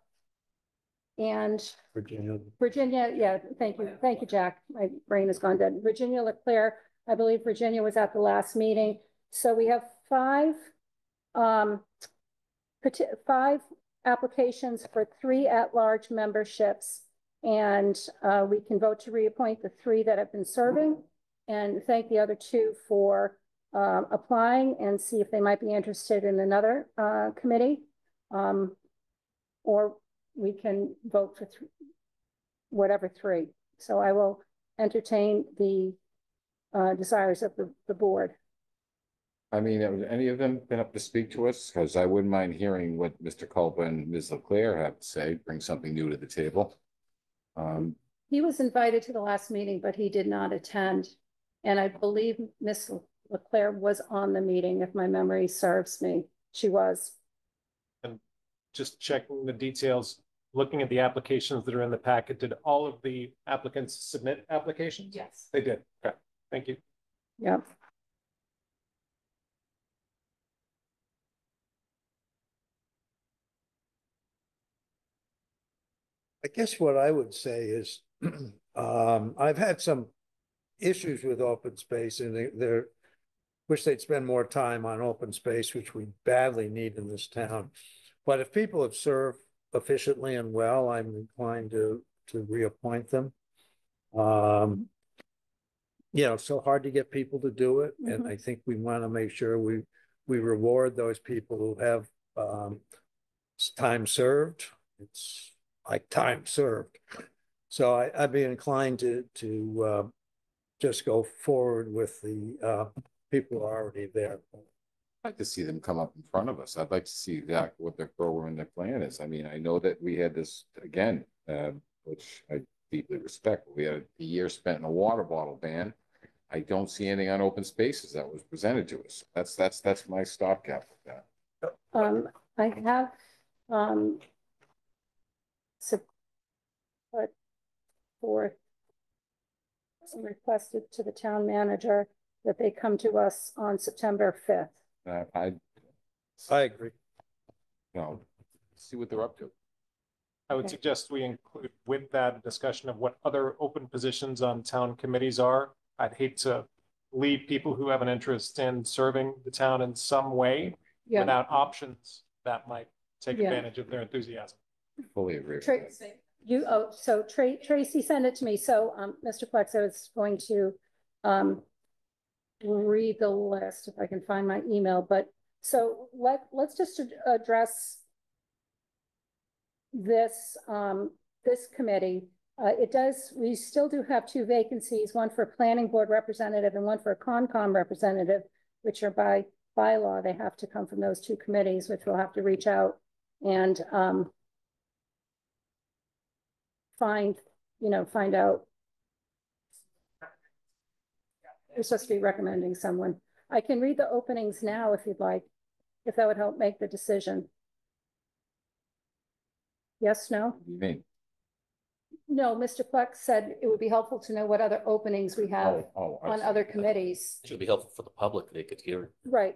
and Virginia, yeah, thank you, Jack. My brain has gone dead. Virginia Leclerc, I believe Virginia was at the last meeting. So we have five applications for 3 at-large memberships, and we can vote to reappoint the 3 that have been serving and thank the other 2 for applying and see if they might be interested in another committee, or we can vote for whatever 3. So I will entertain the desires of the board. I mean, have any of them been up to speak to us? Because I wouldn't mind hearing what Mr. Culpa and Ms. Leclerc have to say, bring something new to the table. He was invited to the last meeting, but he did not attend. And I believe Ms. Leclerc was on the meeting, if my memory serves me. She was. And just checking the details, looking at the applications that are in the packet, did all of the applicants submit applications? Yes. They did. Okay, thank you. Yep. I guess what I would say is, I've had some issues with open space, and they wish they'd spend more time on open space, which we badly need in this town. But if people have served efficiently and well, I'm inclined to reappoint them. You know, so hard to get people to do it, and I think we want to make sure we reward those people who have time served. It's like time served. So I'd be inclined to just go forward with the people who are already there. I'd like to see them come up in front of us. I'd like to see exactly what their program and their plan is. I mean, I know that we had this again, which I deeply respect. We had a year spent in a water bottle ban. I don't see anything on open spaces that was presented to us. That's my stopgap with that. I have support for requested to the town manager that they come to us on September 5th. I agree. No, see what they're up to. I would suggest we include with that a discussion of what other open positions on town committees are. I'd hate to leave people who have an interest in serving the town in some way without options that might take advantage of their enthusiasm. Fully agree. Tracy, Tracy sent it to me. So, Mr. Plex, I was going to read the list if I can find my email. But so let's just address this this committee. We still do have 2 vacancies, one for planning board representative and one for a Concom representative, which are by bylaw. They have to come from those 2 committees, which we'll have to reach out and find out. We're supposed to be recommending someone. I can read the openings now if you'd like, if that would help make the decision. Yes, no? What do you mean? No, Mr. Plex said it would be helpful to know what other openings we have on other committees. It should be helpful for the public. They could hear it. Right.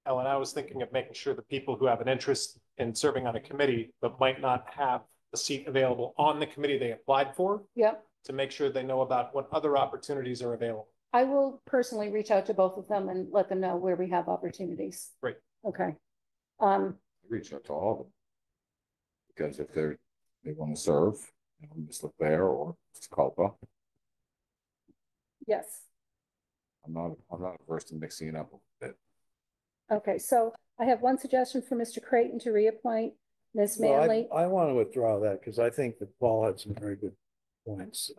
Ellen, I was thinking of making sure that people who have an interest in serving on a committee, but might not have a seat available on the committee they applied for, Yep. to make sure they know about what other opportunities are available. I will personally reach out to both of them and let them know where we have opportunities. Great. Okay. Reach out to all of them. Because if they want to serve, just look there or it's Culpa. Yes. I'm not averse to mixing it up a bit. Okay, so I have one suggestion for Mr. Creighton to reappoint Ms. Manley. I want to withdraw that because I think that Paul had some very good points.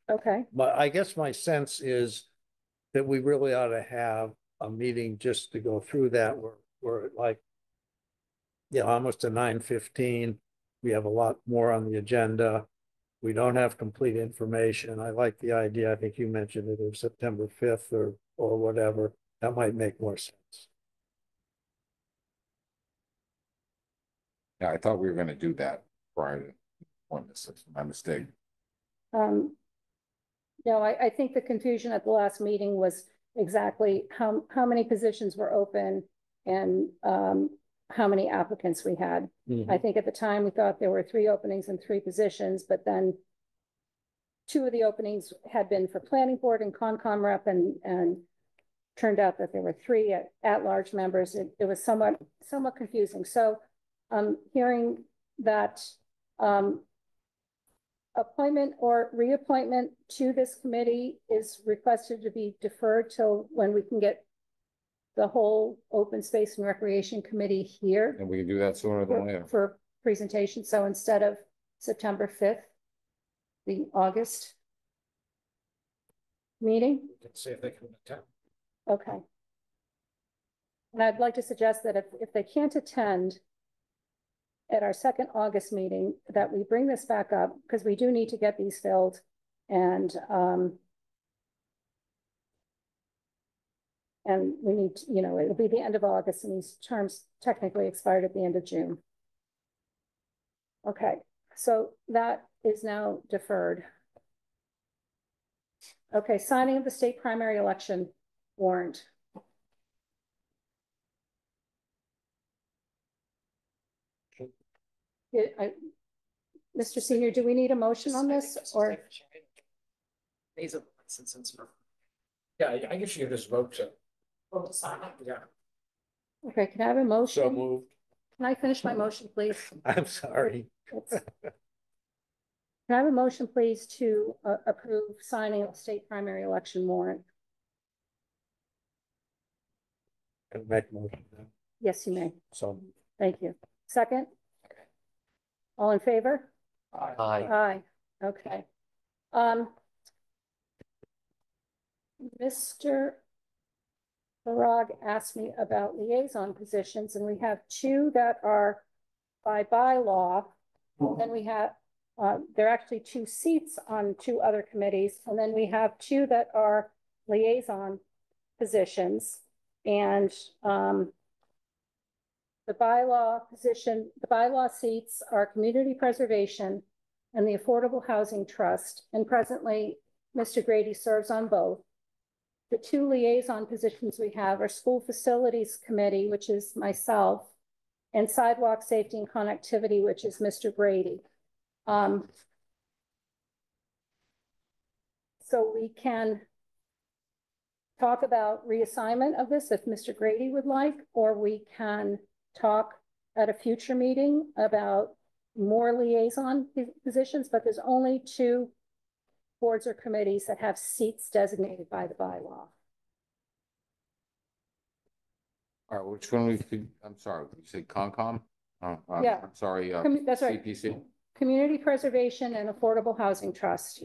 Okay. I guess my sense is that we really ought to have a meeting just to go through that. We're like, almost to 9:15. We have a lot more on the agenda. We don't have complete information. I like the idea. I think you mentioned it of September 5th or whatever. That might make more sense. Yeah, I thought we were going to do that prior to appointments. That's my mistake. No, I think the confusion at the last meeting was exactly how many positions were open and how many applicants we had. I think at the time we thought there were 3 openings and 3 positions, but then 2 of the openings had been for planning board and Concom rep and turned out that there were 3 at-large members. It was somewhat confusing. So hearing that appointment or reappointment to this committee is requested to be deferred till when we can get the whole Open Space and Recreation Committee here. And we can do that sooner than later. For presentation. So instead of September 5th, the August meeting. Let's see if they can attend. Okay. And I'd like to suggest that if they can't attend at our second August meeting, that we bring this back up because we do need to get these filled and we need to, it'll be the end of August and these terms technically expired at the end of June. Okay, so that is now deferred. Okay, signing of the state primary election warrant. Mr. Senior, do we need a motion on this or? Yeah, I guess you just vote to. Yeah. Okay, can I have a motion? So moved. Can I finish my motion, please? I'm sorry. Can I have a motion, please, to approve signing of the state primary election warrant? Can I make a motion now? Yes, you may. So Thank you. Second? All in favor? Aye. Aye. Okay. Mr. Farag asked me about liaison positions, and we have 2 that are by bylaw. And then we have, there are actually 2 seats on 2 other committees. And then we have 2 that are liaison positions. And the bylaw seats are Community Preservation and the Affordable Housing Trust. And presently, Mr. Grady serves on both. The 2 liaison positions we have are School Facilities Committee, which is myself, and Sidewalk Safety and Connectivity, which is Mr. Grady. So we can talk about reassignment of this if Mr. Grady would like, or we can talk at a future meeting about more liaison positions, but there's only 2 boards or committees that have seats designated by the bylaw. All right, which one I'm sorry, you say Concom? Yeah. I'm sorry, That's right. CPC? Community Preservation and Affordable Housing Trust.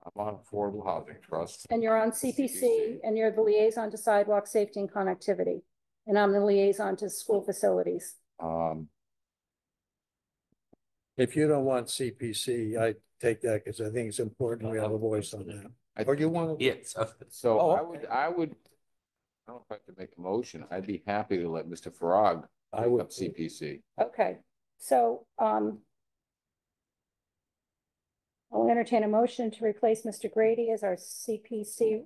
I'm on Affordable Housing Trust. And you're on CPC, and you're the liaison to Sidewalk Safety and Connectivity. And I'm the liaison to School Facilities. if you don't want CPC, I take that because I think it's important we have a voice on that. Or you want to? Yes. So Oh, I would, I don't know if I have to make a motion. I'd be happy to let Mr. Farag take up CPC. Okay, so I'll entertain a motion to replace Mr. Grady as our CPC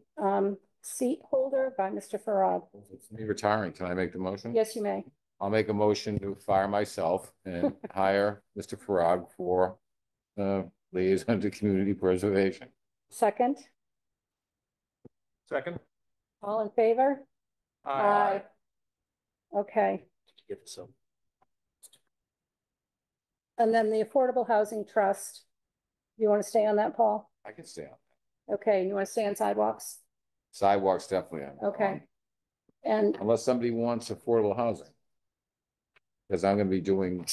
seat holder by Mr. Farag. It's me retiring. Can I make the motion? Yes, you may. I'll make a motion to fire myself and hire Mr. Farag for liaison to community preservation. Second, Second? all in favor? Aye. Okay, Get this up. and then the Affordable Housing Trust. You want to stay on that, Paul? I can stay on. Okay, you want to stay on sidewalks? Sidewalks definitely. Okay. And Unless somebody wants affordable housing. Because I'm gonna be doing,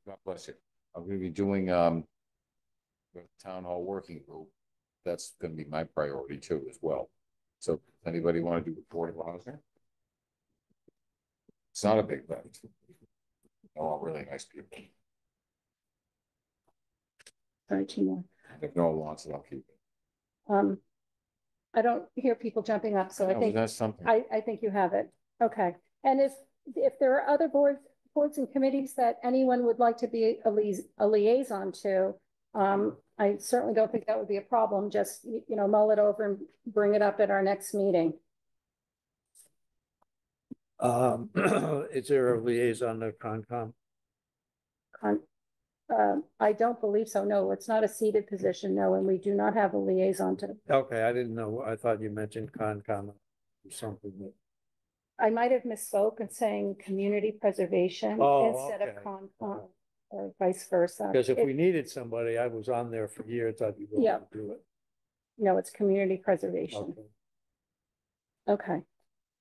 God bless you, I'm gonna be doing the town hall working group. That's gonna be my priority too as well. So anybody want to do affordable housing? It's not a big lift. They're all really nice people. sorry, two more. If no one wants it, I'll keep it. I don't hear people jumping up, so I No, think that's something. I think you have it. Okay, and if there are other boards and committees that anyone would like to be a liaison to, I certainly don't think that would be a problem. Just, you know, mull it over and bring it up at our next meeting. Is there a liaison to Concom? I don't believe so. No, it's not a seated position. No, and we do not have a liaison to. Okay, I didn't know. I thought you mentioned Concom or something. I might have misspoke in saying community preservation instead of Concom, or vice versa. Because if we needed somebody, I was on there for years, I'd be willing to do it. No, it's community preservation. Okay.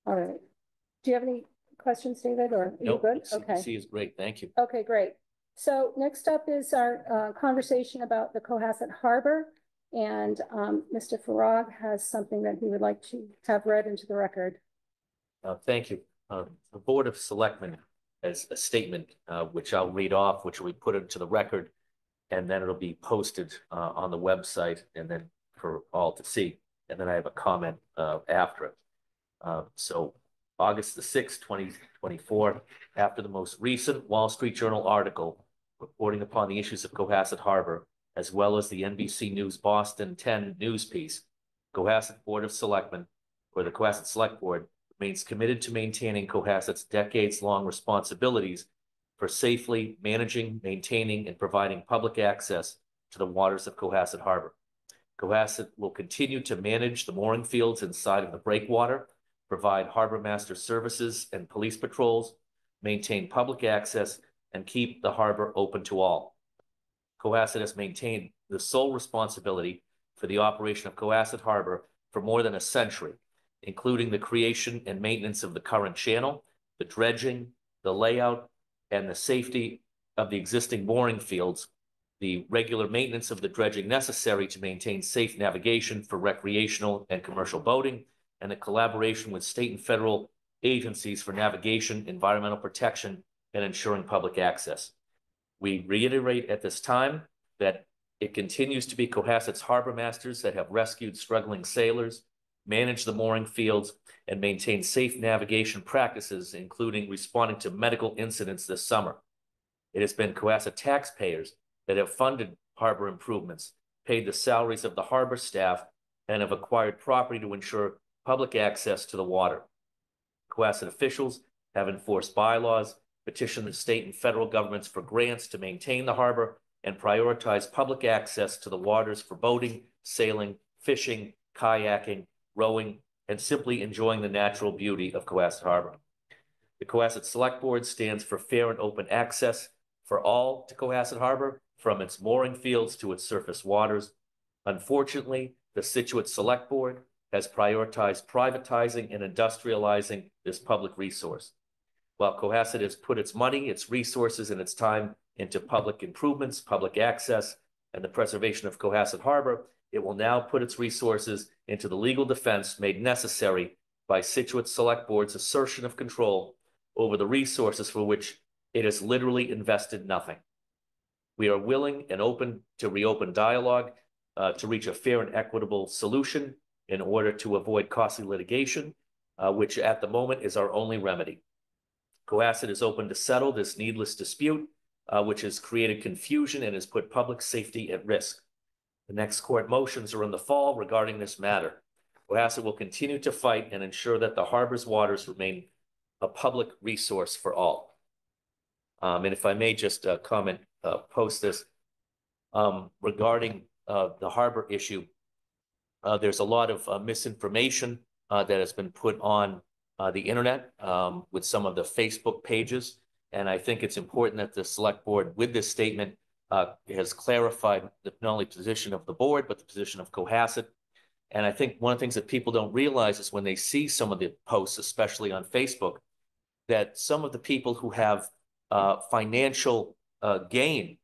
All right. Do you have any questions, David, or are you Nope, good? CPC Okay. is great. Thank you. Okay, great. So next up is our conversation about the Cohasset Harbor. And Mr. Farag has something that he would like to have read into the record. Thank you. The Board of Selectmen has a statement, which I'll read off, which we put into the record, and then it'll be posted on the website and then for all to see. And then I have a comment after it. So August the 6th, 2024, after the most recent Wall Street Journal article reporting upon the issues of Cohasset Harbor, as well as the NBC News Boston 10 news piece, Cohasset Board of Selectmen, or the Cohasset Select Board, remains committed to maintaining Cohasset's decades-long responsibilities for safely managing, maintaining, and providing public access to the waters of Cohasset Harbor. Cohasset will continue to manage the mooring fields inside of the breakwater, provide harbor master services and police patrols, maintain public access, and keep the harbor open to all. Cohasset has maintained the sole responsibility for the operation of Cohasset Harbor for more than a century, including the creation and maintenance of the current channel, the dredging, the layout, and the safety of the existing mooring fields, the regular maintenance of the dredging necessary to maintain safe navigation for recreational and commercial boating, and the collaboration with state and federal agencies for navigation, environmental protection, and ensuring public access. We reiterate at this time that it continues to be Cohasset's harbor masters that have rescued struggling sailors, managed the mooring fields, and maintained safe navigation practices, including responding to medical incidents this summer. It has been Cohasset taxpayers that have funded harbor improvements, paid the salaries of the harbor staff, and have acquired property to ensure public access to the water. Cohasset officials have enforced bylaws, petitioned the state and federal governments for grants to maintain the harbor, and prioritize public access to the waters for boating, sailing, fishing, kayaking, rowing, and simply enjoying the natural beauty of Cohasset Harbor. The Cohasset Select Board stands for fair and open access for all to Cohasset Harbor, from its mooring fields to its surface waters. Unfortunately, the Scituate Select Board has prioritized privatizing and industrializing this public resource. While Cohasset has put its money, its resources, and its time into public improvements, public access, and the preservation of Cohasset Harbor, it will now put its resources into the legal defense made necessary by Scituate Select Board's assertion of control over the resources for which it has literally invested nothing. We are willing and open to reopen dialogue to reach a fair and equitable solution in order to avoid costly litigation, which at the moment is our only remedy. Cohasset is open to settle this needless dispute, which has created confusion and has put public safety at risk. The next court motions are in the fall regarding this matter. Cohasset will continue to fight and ensure that the harbor's waters remain a public resource for all. And if I may just post this regarding the harbor issue. There's a lot of misinformation that has been put on the internet with some of the Facebook pages. And I think it's important that the select board with this statement has clarified not only the position of the board, but the position of Cohasset. And I think one of the things that people don't realize is when they see some of the posts, especially on Facebook, that some of the people who have financial gain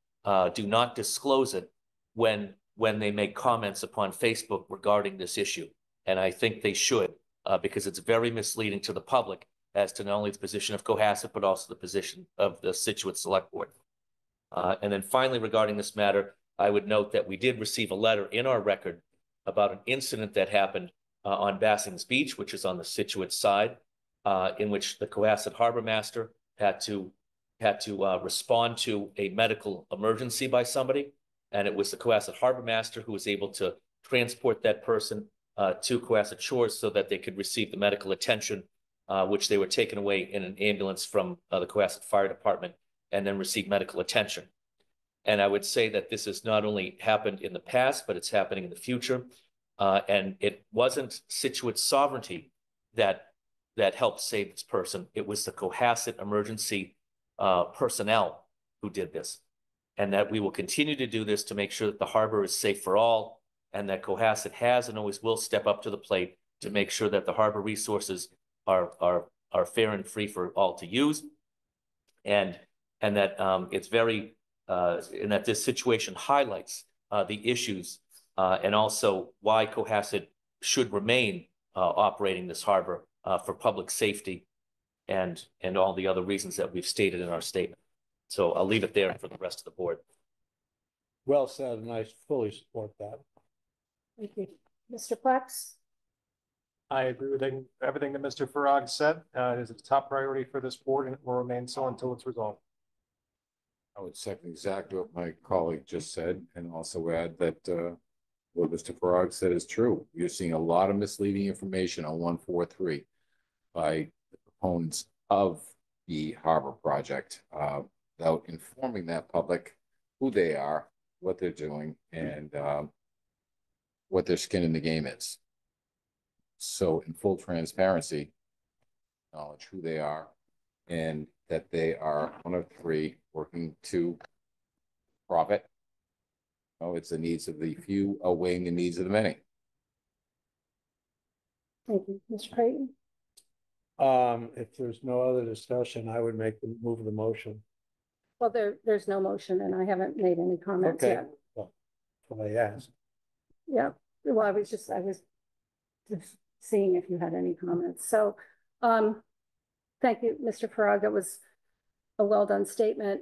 do not disclose it when they make comments upon Facebook regarding this issue. And I think they should, because it's very misleading to the public as to not only the position of Cohasset, but also the position of the Scituate Select Board. And then finally, regarding this matter, I would note that we did receive a letter in our record about an incident that happened on Bassings Beach, which is on the Scituate side, in which the Cohasset Harbor Master had to respond to a medical emergency by somebody. And it was the Cohasset Harbor Master who was able to transport that person to Cohasset Shores so that they could receive the medical attention, which they were taken away in an ambulance from the Cohasset Fire Department and then received medical attention. And I would say that this has not only happened in the past, but it's happening in the future. And it wasn't Scituate sovereignty that helped save this person. It was the Cohasset emergency personnel who did this. And that we will continue to do this to make sure that the harbor is safe for all, and that Cohasset has and always will step up to the plate to make sure that the harbor resources are fair and free for all to use. And that it's very and that this situation highlights the issues and also why Cohasset should remain operating this harbor for public safety and all the other reasons that we've stated in our statement. So I'll leave it there for the rest of the board. Well said, and I fully support that. Thank you. Mr. Plex? I agree with everything that Mr. Farag said. It is a top priority for this board, and it will remain so until it's resolved. I would second exactly what my colleague just said, and also add that what Mr. Farag said is true. You're seeing a lot of misleading information on 143 by the proponents of the harbor project without informing that public who they are, what they're doing, and what their skin in the game is. So in full transparency, acknowledge who they are and that they are one of three working to profit. Oh, it's the needs of the few outweighing the needs of the many. Thank you. Mr. Creighton? If there's no other discussion, I would move the motion. Well, there's no motion and I haven't made any comments Okay. yet. Well, that's what I asked. Yeah, well, I was just seeing if you had any comments. So, thank you, Mr. Farag. That was a well-done statement.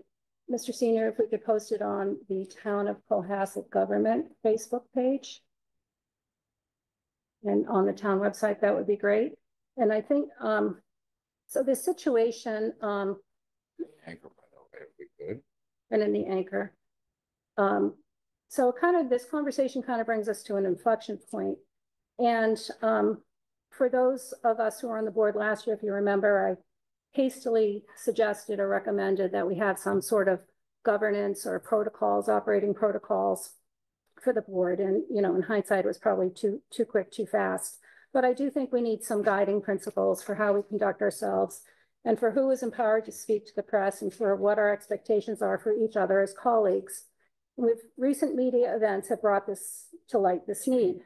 Mr. Senior, if we could post it on the Town of Cohasset Government Facebook page and on the town website, that would be great. And I think, so the situation, Anchor, by the way, if we could. and in the anchor. So kind of this conversation kind of brings us to an inflection point. And for those of us who were on the board last year, if you remember, I hastily suggested or recommended that we have some sort of governance or protocols, operating protocols for the board. And, you know, in hindsight, it was probably too quick, too fast. But I do think we need some guiding principles for how we conduct ourselves and for who is empowered to speak to the press and for what our expectations are for each other as colleagues. With recent media events have brought this to light, this need.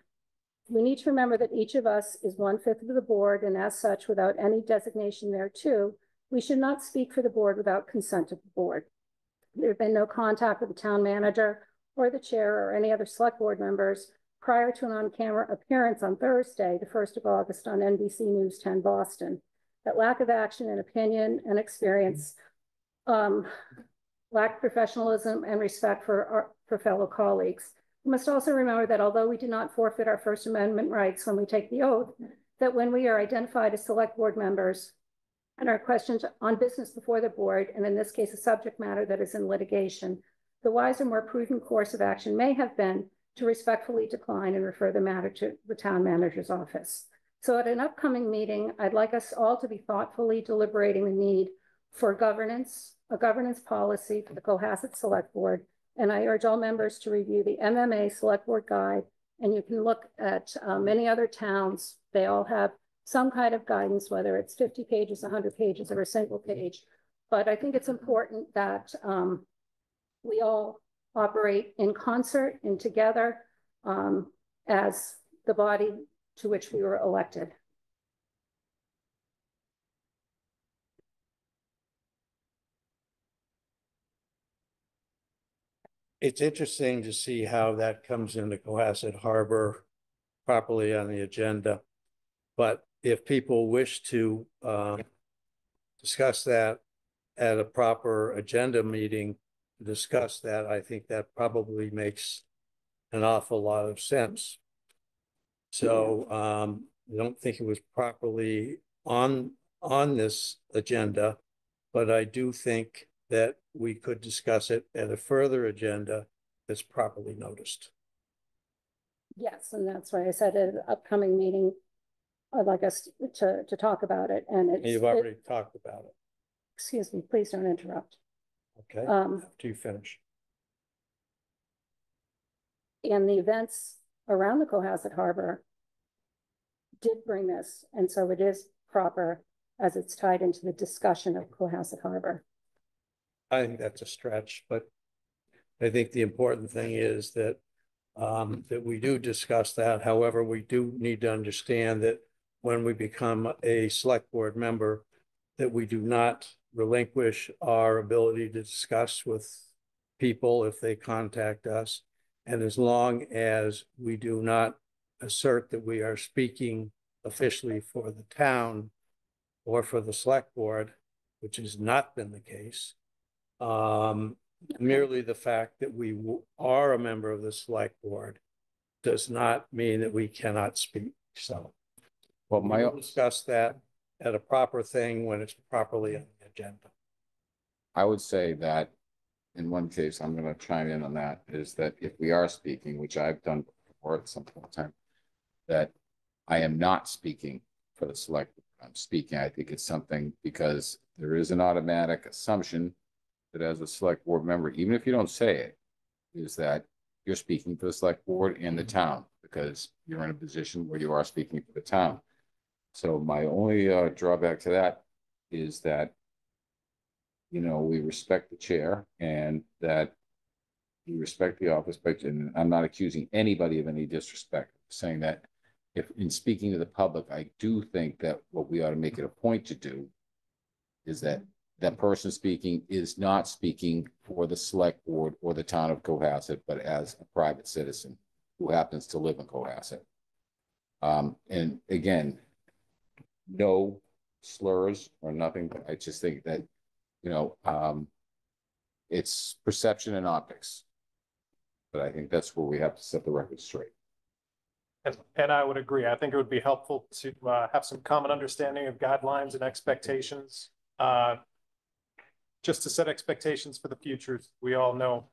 We need to remember that each of us is 1/5 of the board, and as such, without any designation thereto, we should not speak for the board without consent of the board. There have been no contact with the town manager or the chair or any other select board members prior to an on-camera appearance on Thursday, the 1st of August on NBC News 10 Boston. That lack of action and opinion and experience lack professionalism and respect for fellow colleagues. We must also remember that although we do not forfeit our First Amendment rights when we take the oath, that when we are identified as select board members and are questioned on business before the board, and in this case, a subject matter that is in litigation, the wiser, more prudent course of action may have been to respectfully decline and refer the matter to the town manager's office. So at an upcoming meeting, I'd like us all to be thoughtfully deliberating the need for governance, a governance policy for the Cohasset Select Board. And I urge all members to review the MMA Select Board Guide. And you can look at many other towns. They all have some kind of guidance, whether it's 50 pages, 100 pages, or a single page. But I think it's important that we all operate in concert and together as the body to which we were elected. It's interesting to see how that comes into Cohasset Harbor properly on the agenda. But if people wish to discuss that at a proper agenda meeting, discuss that, I think that probably makes an awful lot of sense. So I don't think it was properly on this agenda, but I do think that we could discuss it at a further agenda that's properly noticed. Yes, and that's why I said at an upcoming meeting, I'd like us to talk about it. And you've already talked about it. Excuse me, please don't interrupt. Okay, after you finish. And the events around the Cohasset Harbor did bring this, and so it is proper as it's tied into the discussion of Cohasset Harbor. I think that's a stretch, but I think the important thing is that that we do discuss that. However, we do need to understand that when we become a select board member, that we do not relinquish our ability to discuss with people if they contact us. And as long as we do not assert that we are speaking officially for the town or for the select board, which has not been the case, merely the fact that we are a member of the select board does not mean that we cannot speak. So well, we'll discuss that at a proper thing when it's properly on the agenda. I would say that in one case, I'm going to chime in on that, is that if we are speaking, which I've done before at some point in time, that I am not speaking for the select board. I'm speaking, I think it's something, because there is an automatic assumption that as a select board member, even if you don't say it, is that you're speaking for the select board and the town, because you're in a position where you are speaking for the town. So my only drawback to that is that, you know, we respect the chair and that we respect the office, but and I'm not accusing anybody of any disrespect, I'm saying that if in speaking to the public, I do think that what we ought to make it a point to do is that that person speaking is not speaking for the select board or the town of Cohasset, but as a private citizen who happens to live in Cohasset. And again, no slurs or nothing, but I just think that, you know, it's perception and optics. But I think that's where we have to set the record straight. And I would agree. I think it would be helpful to have some common understanding of guidelines and expectations. Just to set expectations for the future, we all know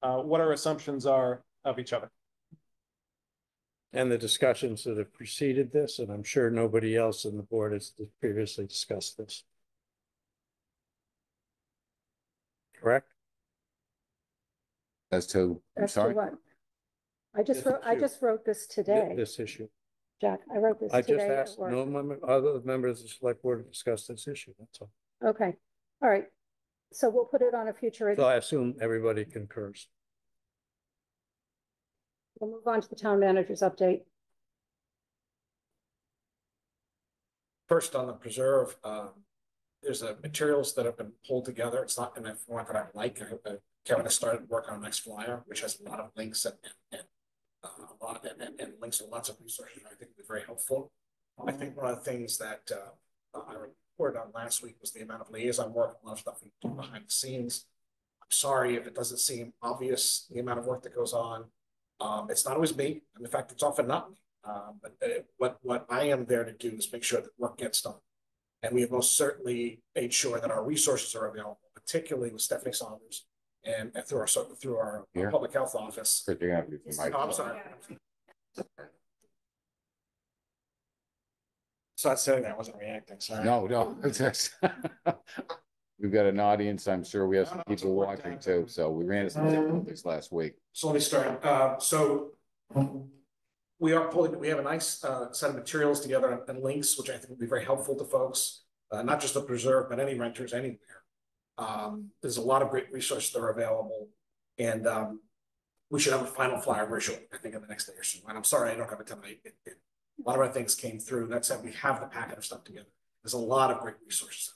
what our assumptions are of each other. And the discussions that have preceded this, and I'm sure nobody else in the board has previously discussed this. Correct? As to, I'm sorry? What? I just wrote this today. This issue. Jack, I wrote this I today. just asked no other members of the select board to discuss this issue, that's all. Okay, all right. So we'll put it on a future. So I assume everybody concurs. We'll move on to the town manager's update. First on the preserve, there's materials that have been pulled together. It's not in a format that I like. Kevin has started working on the next flyer, which has a lot of links and links to lots of resources. I think will be very helpful. I think one of the things that I reported on last week was the amount of liaison work, a lot of stuff we do behind the scenes. I'm sorry if it doesn't seem obvious, the amount of work that goes on. It's not always me, and in fact, it's often not me. But what I am there to do is make sure that work gets done. And we have most certainly made sure that our resources are available, particularly with Stephanie Saunders and through our public health office. But you're gonna have to use the mic. Oh, I'm sorry. So I said I wasn't reacting, sorry. No, it's just we've got an audience. I'm sure we have some people watching too. So we ran into some difficulties last week. So let me start. We have a nice set of materials together and links, which I think will be very helpful to folks, not just the preserve, but any renters anywhere. There's a lot of great resources that are available, and we should have a final flyer version, I think, in the next day or so. And I'm sorry I don't have it tonight. A lot of our things came through. That said, we have the packet of stuff together. There's a lot of great resources.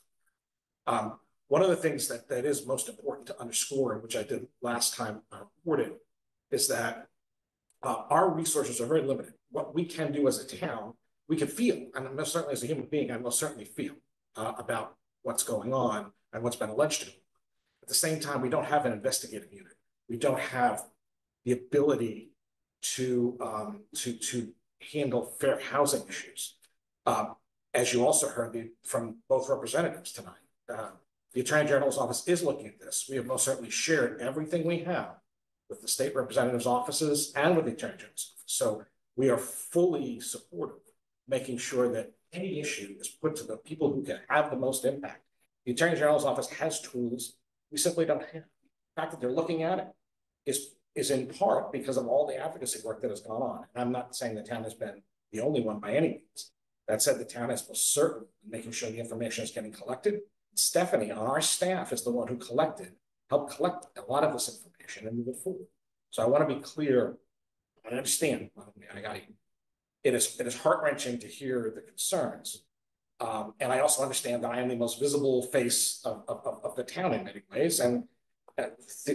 One of the things that is most important to underscore, which I did last time I reported, is that our resources are very limited. What we can do as a town, we can feel, and most certainly as a human being, I most certainly feel about what's going on and what's been alleged to me. At the same time, we don't have an investigative unit. We don't have the ability to handle fair housing issues. As you also heard from both representatives tonight, the Attorney General's office is looking at this. We have most certainly shared everything we have with the state representatives' offices and with the Attorney General's office. So we are fully supportive, making sure that any issue is put to the people who can have the most impact. The Attorney General's office has tools we simply don't have. The fact that they're looking at it is in part because of all the advocacy work that has gone on. And I'm not saying the town has been the only one by any means. That said, the town is most certain making sure the information is getting collected. Stephanie on our staff is the one who helped collect a lot of this information and move it forward. So I want to be clear. I understand. It is heart-wrenching to hear the concerns. And I also understand that I am the most visible face of the town in many ways. And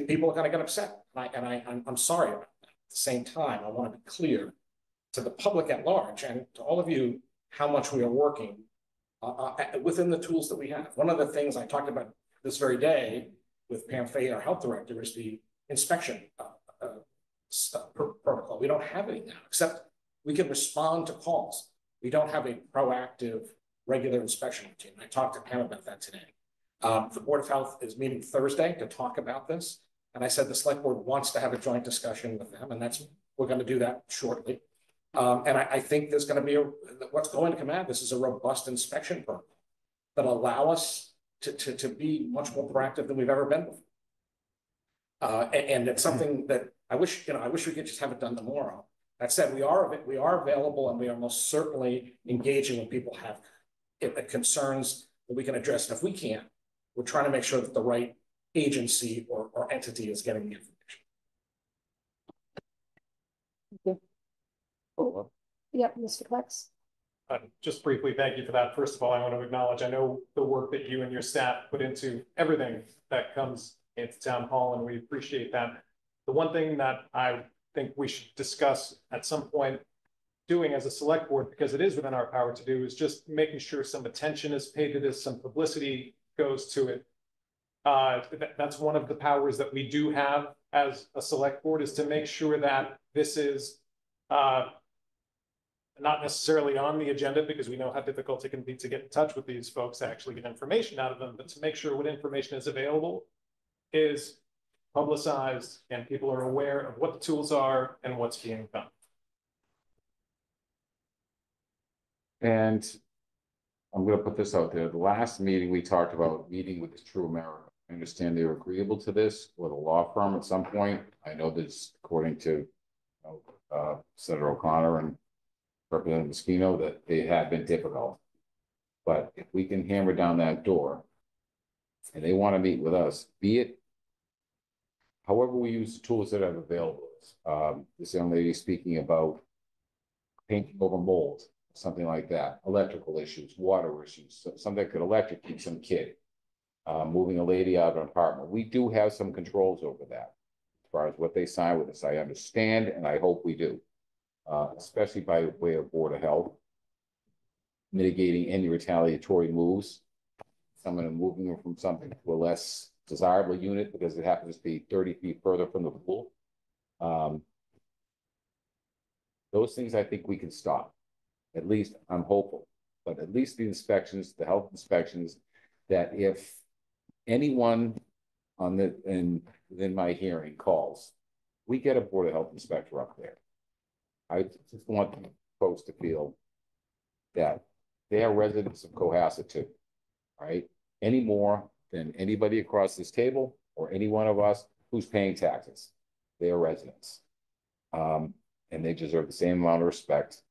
people are going to get upset. I'm sorry about that. At the same time, I want to be clear to the public at large and to all of you how much we are working within the tools that we have. One of the things I talked about this very day with Pam Fahey, our health director, is the inspection protocol. We don't have any now, except we can respond to calls. We don't have a proactive, regular inspection routine. I talked to Pam about that today. The Board of Health is meeting Thursday to talk about this. And I said the select board wants to have a joint discussion with them, and we're going to do that shortly. And I think there's going to be what's going to come out. This is a robust inspection program that allow us to be much more proactive than we've ever been before. And it's something that I wish we could just have it done tomorrow. That said, we are available, and we are most certainly engaging when people have concerns that we can address. And if we can't, we're trying to make sure that the right agency or entity is getting the information. Yep, Mr. Plex. Just briefly, thank you for that. First of all, I want to acknowledge, I know the work that you and your staff put into everything that comes into town hall, and we appreciate that. The one thing that I think we should discuss at some point doing as a select board, because it is within our power to do, is just making sure some attention is paid to this, some publicity goes to it. That's one of the powers that we do have as a select board, is to make sure that this is not necessarily on the agenda, because we know how difficult it can be to get in touch with these folks to actually get information out of them, but to make sure what information is available is publicized and people are aware of what the tools are and what's being done. And I'm going to put this out there. The last meeting we talked about meeting with the True America. I understand they were agreeable to this with a law firm at some point. I know this, according to Senator O'Connor and Representative Moschino, that they have been difficult. But if we can hammer down that door and they want to meet with us, be it however we use the tools that are available. This young lady speaking about painting over mold, something like that, electrical issues, water issues, something that could electrocute some kid, moving a lady out of an apartment. We do have some controls over that as far as what they sign with us. I understand, and I hope we do, especially by way of Board of Health, mitigating any retaliatory moves, someone moving them from something to a less desirable unit because it happens to be 30 feet further from the pool. Those things I think we can stop. At least I'm hopeful, but at least the inspections, the health inspections, that if anyone on the, and within my hearing calls, we get a Board of Health inspector up there. I just want folks to feel that they are residents of Cohasset too, right? Any more than anybody across this table or any one of us who's paying taxes. They are residents. And they deserve the same amount of respect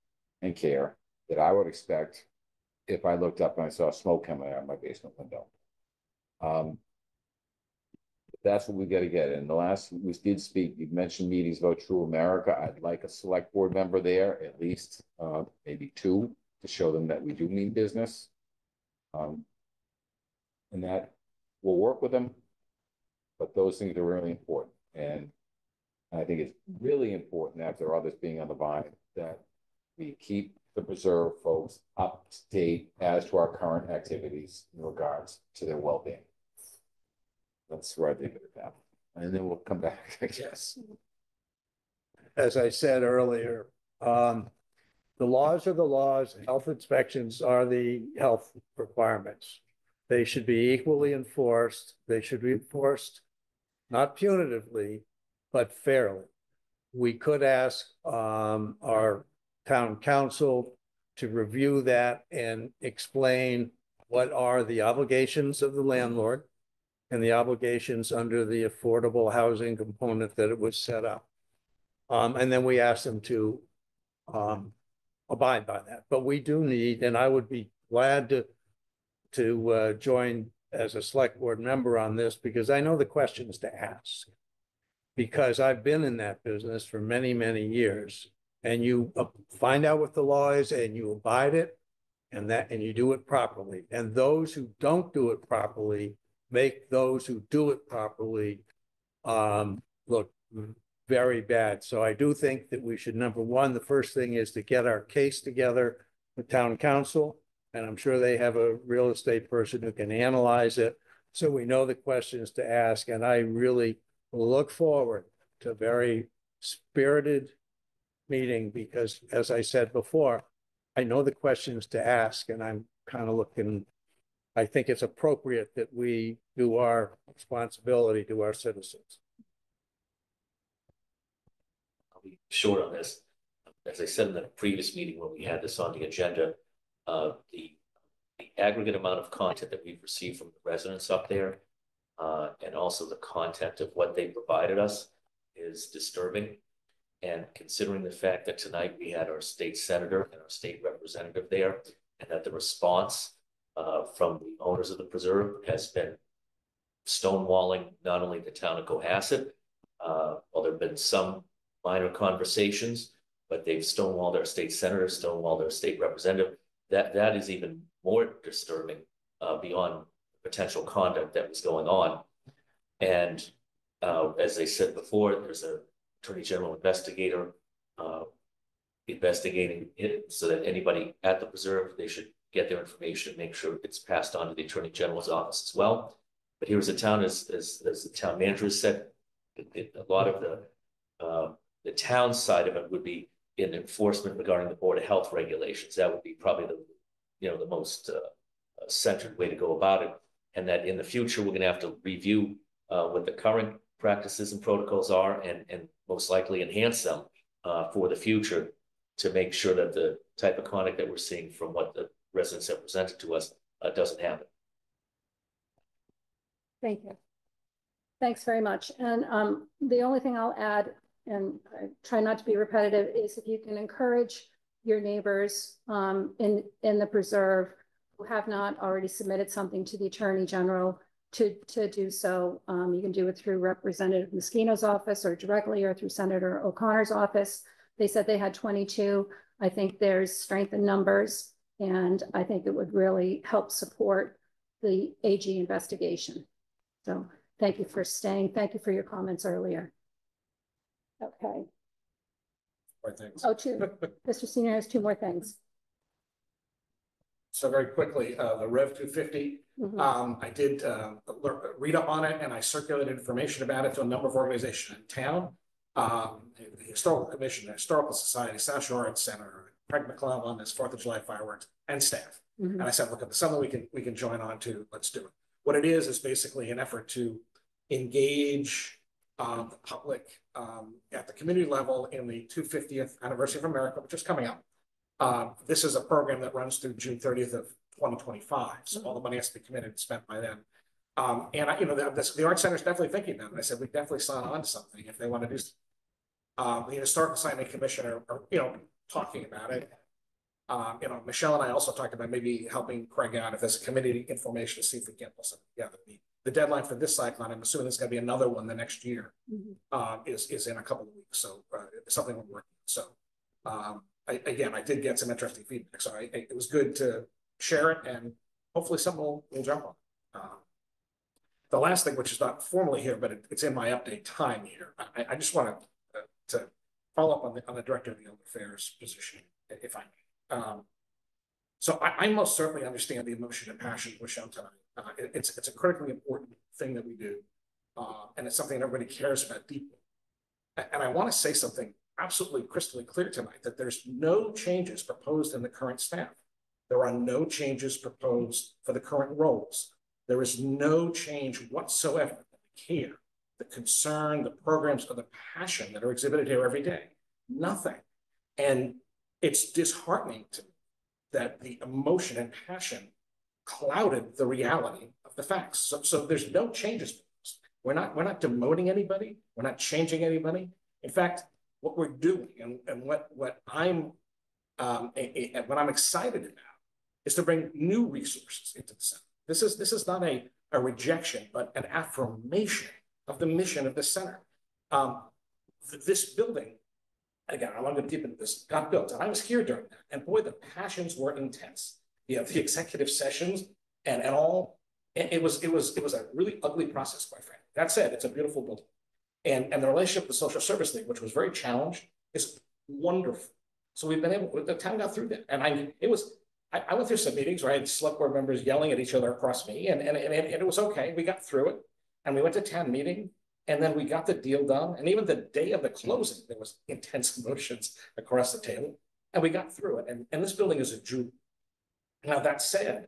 and care that I would expect if I looked up and I saw smoke coming out of my basement window. That's what we got to get. And the last we did speak, you mentioned meetings about True America. I'd like a select board member there, at least maybe 2, to show them that we do mean business. And that we'll work with them, but those things are really important. And I think it's really important, after others being on the vine, that we keep the preserve folks up to date as to our current activities in regards to their well-being. That's where I think it is. And then we'll come back, I guess. As I said earlier, the laws are the laws. Health inspections are the health requirements. They should be equally enforced. They should be enforced not punitively, but fairly. We could ask our town council to review that and explain what are the obligations of the landlord and the obligations under the affordable housing component that it was set up. And then we ask them to abide by that. But we do need, and I would be glad to join as a select board member on this, because I know the questions to ask. Because I've been in that business for many, many years, and you find out what the law is and you abide it, and you do it properly. And those who don't do it properly make those who do it properly look very bad. So I do think that we should, number one, the first thing is to get our case together with town council, and I'm sure they have a real estate person who can analyze it, so we know the questions to ask. And I really look forward to a very spirited meeting, because as I said before, I know the questions to ask, and I'm kind of looking, I think it's appropriate that we do our responsibility to our citizens. I'll be short on this. As I said in the previous meeting when we had this on the agenda, the aggregate amount of content that we've received from the residents up there, and also the content of what they provided us, is disturbing. And considering the fact that tonight we had our state senator and our state representative there, and that the response from the owners of the preserve has been stonewalling not only the town of Cohasset, well, there have been some minor conversations, but they've stonewalled their state senator, stonewalled their state representative. That is even more disturbing beyond potential conduct that was going on. And as I said before, there's an attorney general investigator investigating it, so that anybody at the preserve, they should get their information, make sure it's passed on to the attorney general's office as well. But here as a town, as the town manager has said, a lot of the town side of it would be in enforcement regarding the Board of Health regulations. That would be probably the most centered way to go about it. And that in the future, we're going to have to review what the current practices and protocols are, and most likely enhance them for the future, to make sure that the type of conduct that we're seeing from what the residents have presented to us doesn't happen. Thank you. Thanks very much. And the only thing I'll add, and I try not to be repetitive, is if you can encourage your neighbors in the preserve who have not already submitted something to the Attorney General to do so. You can do it through Representative Moschino's office, or directly, or through Senator O'Connor's office. They said they had 22. I think there's strength in numbers, and I think it would really help support the AG investigation. So thank you for staying. Thank you for your comments earlier. Okay. More things. Oh, 2. Mr. Senior has 2 more things. So very quickly, the Rev 250, I did read up on it, and I circulated information about it to a number of organizations in town. The Historical Commission, the Historical Society, South Shore Arts Center, Craig McClellan, this 4th of July fireworks, and staff. And I said, look, if it's something we can join on to, let's do it. What it is basically an effort to engage the public at the community level in the 250th anniversary of America, which is coming up. This is a program that runs through June 30th of 2025. So all the money has to be committed and spent by then. And the Art Center is definitely thinking about it. I said, we definitely sign on to something if they want to do something. The Historical Society Commissioner are talking about it. Michelle and I also talked about maybe helping Craig out if there's a committee information to see if we can pull something together. The deadline for this cyclone, I'm assuming there's going to be another one the next year, is in a couple of weeks. So it's something we're working on. So I did get some interesting feedback. So it was good to share it, and hopefully something will jump on. The last thing, which is not formally here, but it's in my update time here. I just wanted to follow up on the Director of the Elder Affairs position, if I may. So I most certainly understand the emotion and passion that was shown tonight. It's a critically important thing that we do, and it's something that everybody cares about deeply. And I want to say something absolutely crystal clear tonight, that there's no changes proposed in the current staff. There are no changes proposed for the current roles. There is no change whatsoever in the care, the concern, the programs, or the passion that are exhibited here every day. Nothing. And it's disheartening to me that the emotion and passion clouded the reality of the facts. So there's no changes. We're not demoting anybody. We're not changing anybody. In fact, what we're doing and what I'm excited about is to bring new resources into the center. This is not a rejection, but an affirmation of the mission of the center. This building, again, I want to go deep into this, got built, and I was here during that, and boy, the passions were intense. The executive sessions and all. It was a really ugly process, quite frankly. That said, it's a beautiful building, and the relationship with the Social Service League, which was very challenged, is wonderful. So we've been able. The town got through that, and I went through some meetings where I had select board members yelling at each other across me, and it was okay. We got through it, and we went to town meeting, and then we got the deal done. And even the day of the closing, there was intense emotions across the table, and we got through it. And this building is a jewel. Now, that said,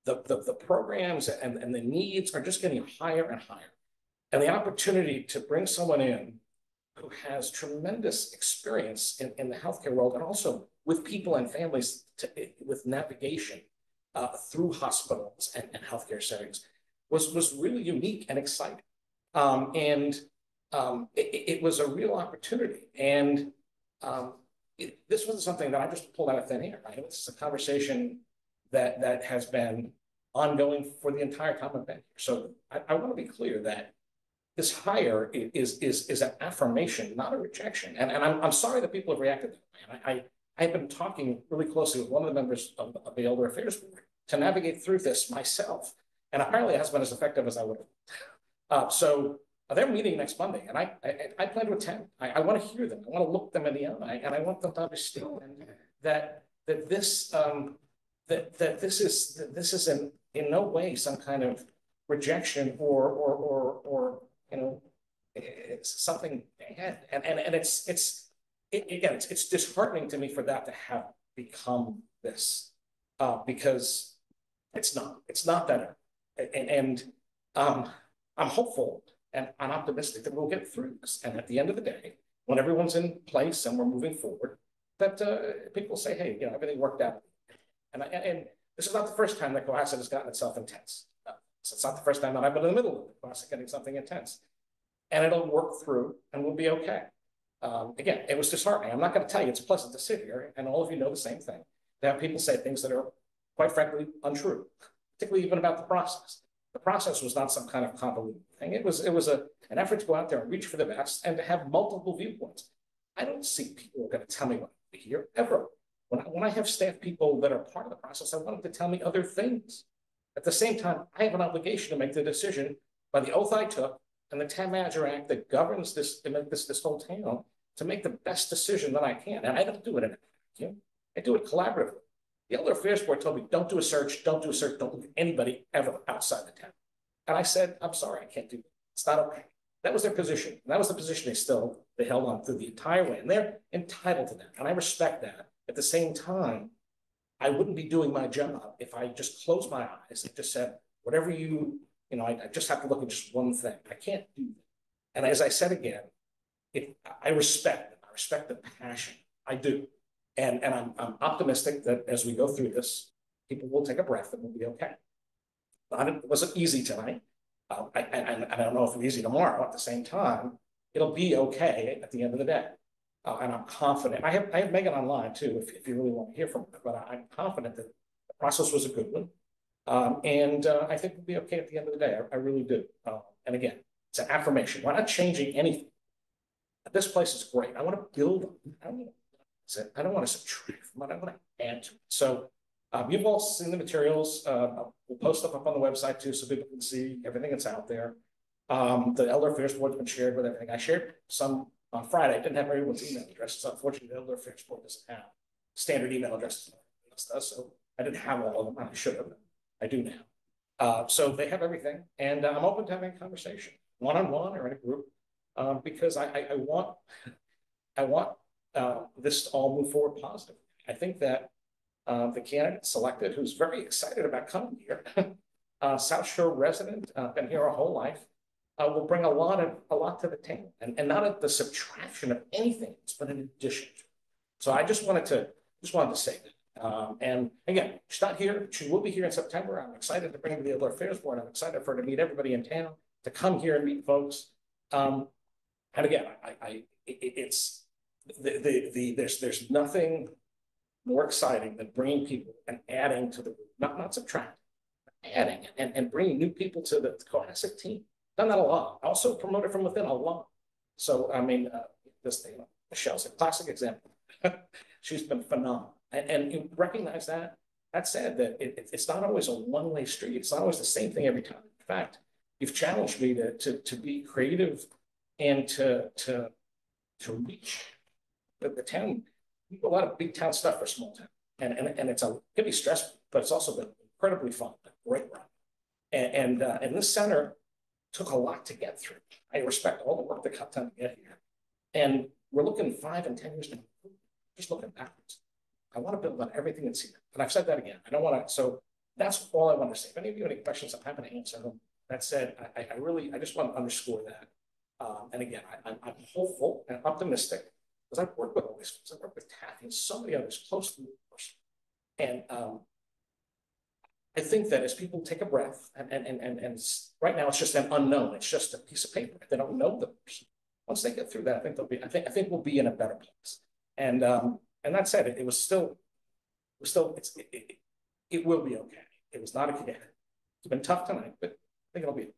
the programs and the needs are just getting higher and higher. And the opportunity to bring someone in who has tremendous experience in the healthcare world, and also with people and families with navigation through hospitals and healthcare settings was really unique and exciting. It was a real opportunity. And this wasn't something that I just pulled out of thin air. Right? It's a conversation that has been ongoing for the entire time I've been here. So I want to be clear that this hire is an affirmation, not a rejection. And I'm sorry that people have reacted that way. I've been talking really closely with one of the members of the Elder Affairs Board to navigate through this myself. And apparently it hasn't been as effective as I would have. So they're meeting next Monday, and I plan to attend. I want to hear them. I want to look them in the eye, and I want them to understand that this is in no way some kind of rejection or it's something bad. And it's disheartening to me for that to have become this, because it's not that. And I'm hopeful and I'm optimistic that we'll get through this. And at the end of the day, when everyone's in place and we're moving forward, that people say, hey, everything worked out. And this is not the first time that Cohasset has gotten itself intense. So it's not the first time that I've been in the middle of Cohasset getting something intense. And it'll work through and we'll be okay. Again, it was disheartening. I'm not going to tell you it's pleasant to sit here, and all of you know the same thing. To have people say things that are, quite frankly, untrue, particularly even about the process. The process was not some kind of convoluted thing. It was an effort to go out there and reach for the best and to have multiple viewpoints. I don't see people who are going to tell me what to hear ever. When I have staff people that are part of the process, I want them to tell me other things. At the same time, I have an obligation to make the decision by the oath I took and the Town Manager Act that governs this whole town to make the best decision that I can. And I don't do it in a vacuum. I do it collaboratively. The Elder Affairs Board told me, don't do a search, don't look at anybody ever outside the town. And I said, I'm sorry, I can't do that. It's not okay. That was their position. And that was the position they held on through the entire way. And they're entitled to that. And I respect that. At the same time, I wouldn't be doing my job if I just closed my eyes and just said, whatever you You know, I just have to look at just one thing. I can't do that. And as I said again, I respect it. I respect the passion. I do. And I'm optimistic that as we go through this, people will take a breath and we'll be okay. It wasn't easy tonight. I don't know if it'll be easy tomorrow. At the same time, it'll be okay at the end of the day. And I'm confident. I have Megan online too, if you really want to hear from her, but I'm confident that the process was a good one. And I think we'll be okay at the end of the day. I really do. And again, it's an affirmation. We're not changing anything. This place is great. I want to build on it. I don't want to subtract from it. I want to add to it. So you've all seen the materials. We'll post stuff up on the website too, so people can see everything that's out there. The Elder Affairs Board's been shared with everything. I shared some on Friday. I didn't have everyone's email addresses. Unfortunately, the Elder Affairs Board doesn't have standard email addresses. So I didn't have all of them. I should have. I do now. So they have everything, and I'm open to having a conversation, one-on-one or in a group, because I want this to all move forward positively. I think that the candidate selected, who's very excited about coming here, South Shore resident, been here our whole life, will bring a lot to the table, and not at the subtraction of anything, but an addition. So I just wanted to say that. And again, she's not here. She will be here in September. I'm excited to bring her to the Elder Affairs Board. I'm excited for her to meet everybody in town, to come here and meet folks. And again, there's nothing more exciting than bringing people and adding to the group, not subtracting, adding and bringing new people to the classic team. Done that a lot. Also promoted from within a lot. So I mean, this thing, Michelle's a classic example. She's been phenomenal. And you recognize that. That said, that it's not always a one-way street. It's not always the same thing every time. In fact, you've challenged me to be creative and to reach the town. We do a lot of big town stuff for small town, and it can be stressful, but it's also been incredibly fun, a great run. And this center took a lot to get through. I respect all the work that got done to get here, and we're looking 5 and 10 years now. Just looking backwards. I want to build on everything that's here. And I've said that again. I don't want to, so that's all I want to say. If any of you have any questions, I'm happy to answer them. That said, I just want to underscore that. And again, I'm hopeful and optimistic because I've worked with all these folks. I've worked with Kathy and so many others close to the person. And I think that as people take a breath and right now it's just an unknown. It's just a piece of paper. They don't know the person. Once they get through that, I think we'll be in a better place. And that said, it will be okay. It was not a kid. It's been tough tonight, but I think it'll be okay.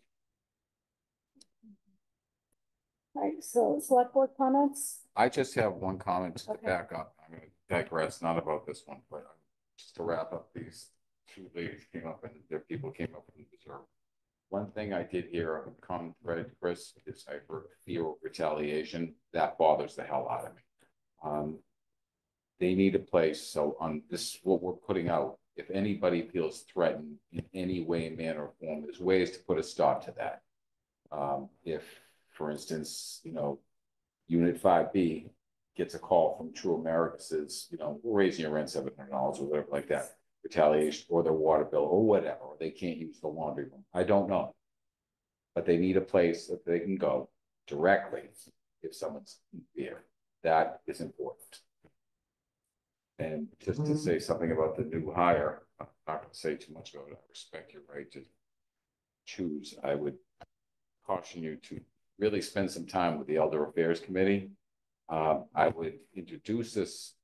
All right, so select board comments? I just have one comment to Okay. back up. I'm going to digress, not about this one, but just to wrap up, these 2 ladies came up and their people came up and deserved. One thing I did hear of a common thread, Chris, is I heard fear of retaliation. That bothers the hell out of me. They need a place. So on this, what we're putting out, if anybody feels threatened in any way, manner, or form, there's ways to put a stop to that. If, for instance, Unit 5B gets a call from True America says, we're raising your rent $700 or whatever like that, retaliation, or their water bill or whatever, or they can't use the laundry room. I don't know. But they need a place that they can go directly if someone's in fear. That is important. And just to say something about the new hire, I'm not going to say too much about it. I respect your right to choose. I would caution you to really spend some time with the Elder Affairs Committee. I would introduce this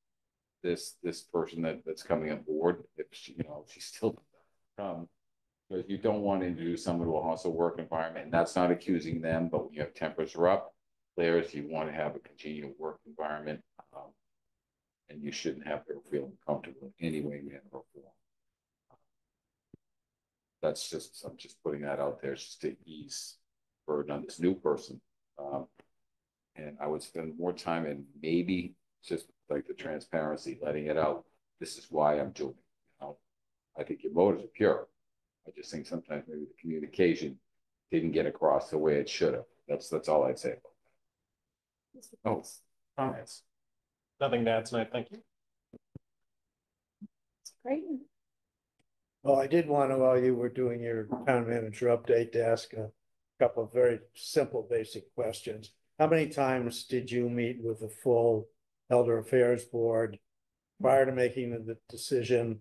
person that's coming on board if she's still come. Because you don't want to introduce someone to a hostile work environment, and that's not accusing them, but when you have tempers are up, players, you want to have a congenial work environment. And you shouldn't have her feel uncomfortable in any way, manner, or form. That's just, I'm just putting that out there just to ease burden on this new person. And I would spend more time in maybe just like the transparency, letting it out. This is why I'm doing it. I think your motives are pure. I just think sometimes maybe the communication didn't get across the way it should have. That's all I'd say about that. Oh, comments. Nothing to add tonight, thank you. Great. Well, I did want to, while you were doing your town manager update, to ask a couple of very simple, basic questions. How many times did you meet with the full Elder Affairs Board prior to making the decision?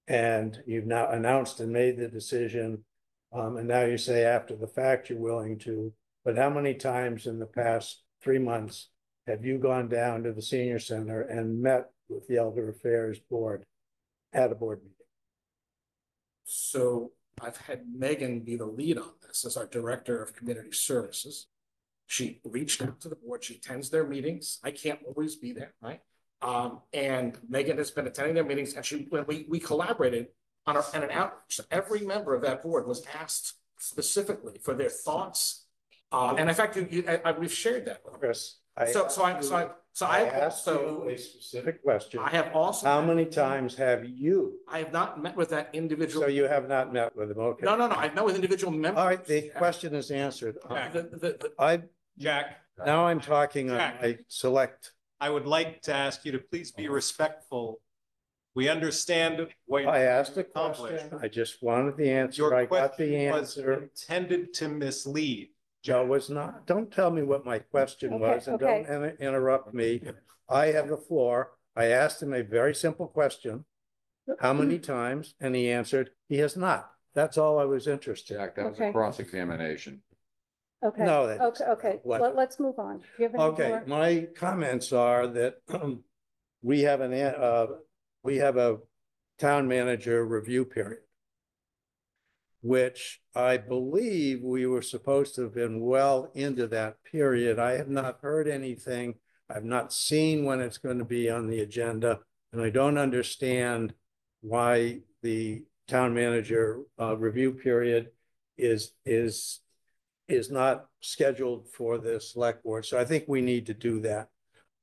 And you've now announced and made the decision, and now you say after the fact you're willing to, but how many times in the past 3 months have you gone down to the senior center and met with the Elder Affairs Board at a board meeting? So I've had Megan be the lead on this as our Director of Community Services. She reached out to the board. She attends their meetings. I can't always be there, right? And Megan has been attending their meetings, and when we collaborated on an outreach. So every member of that board was asked specifically for their thoughts. And in fact, we've shared that with Chris. I asked you a specific question. I have also. How many times have you? I have not met with that individual. So you have not met with them, okay? No, I've met with individual members. All right, the question is answered. Jack. Now I'm talking on my select. I would like to ask you to please be respectful. We understand what I asked a question. I just wanted the answer. Your I got the question was answer. intended to mislead. No, it was not. Don't tell me what my question was and don't interrupt me. I have the floor. I asked him a very simple question. How many times? And he answered, he has not. That's all I was interested in. Jack, that was a cross-examination. Okay. No, that Okay. Let's move on. Do you have any Okay, more? my comments are that we have a town manager review period, which I believe we were supposed to have been well into that period. I have not heard anything. I've not seen when it's going to be on the agenda, and I don't understand why the town manager review period is not scheduled for the select board. So I think we need to do that.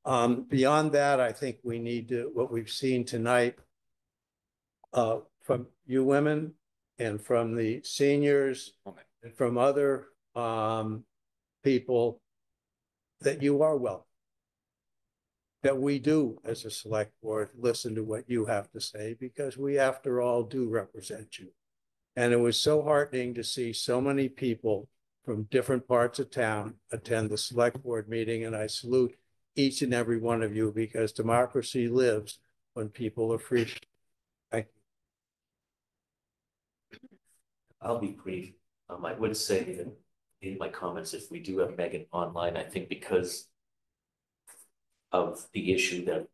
Beyond that, I think we need to, what we've seen tonight from you women and from the seniors and from other people, that you are welcome. That we do, as a select board, listen to what you have to say, because we, after all, do represent you. And it was so heartening to see so many people from different parts of town attend the select board meeting, and I salute each and every one of you, because democracy lives when people are free. Thank you. I'll be brief. I would say that in my comments, if we do have Megan online, I think because of the issue that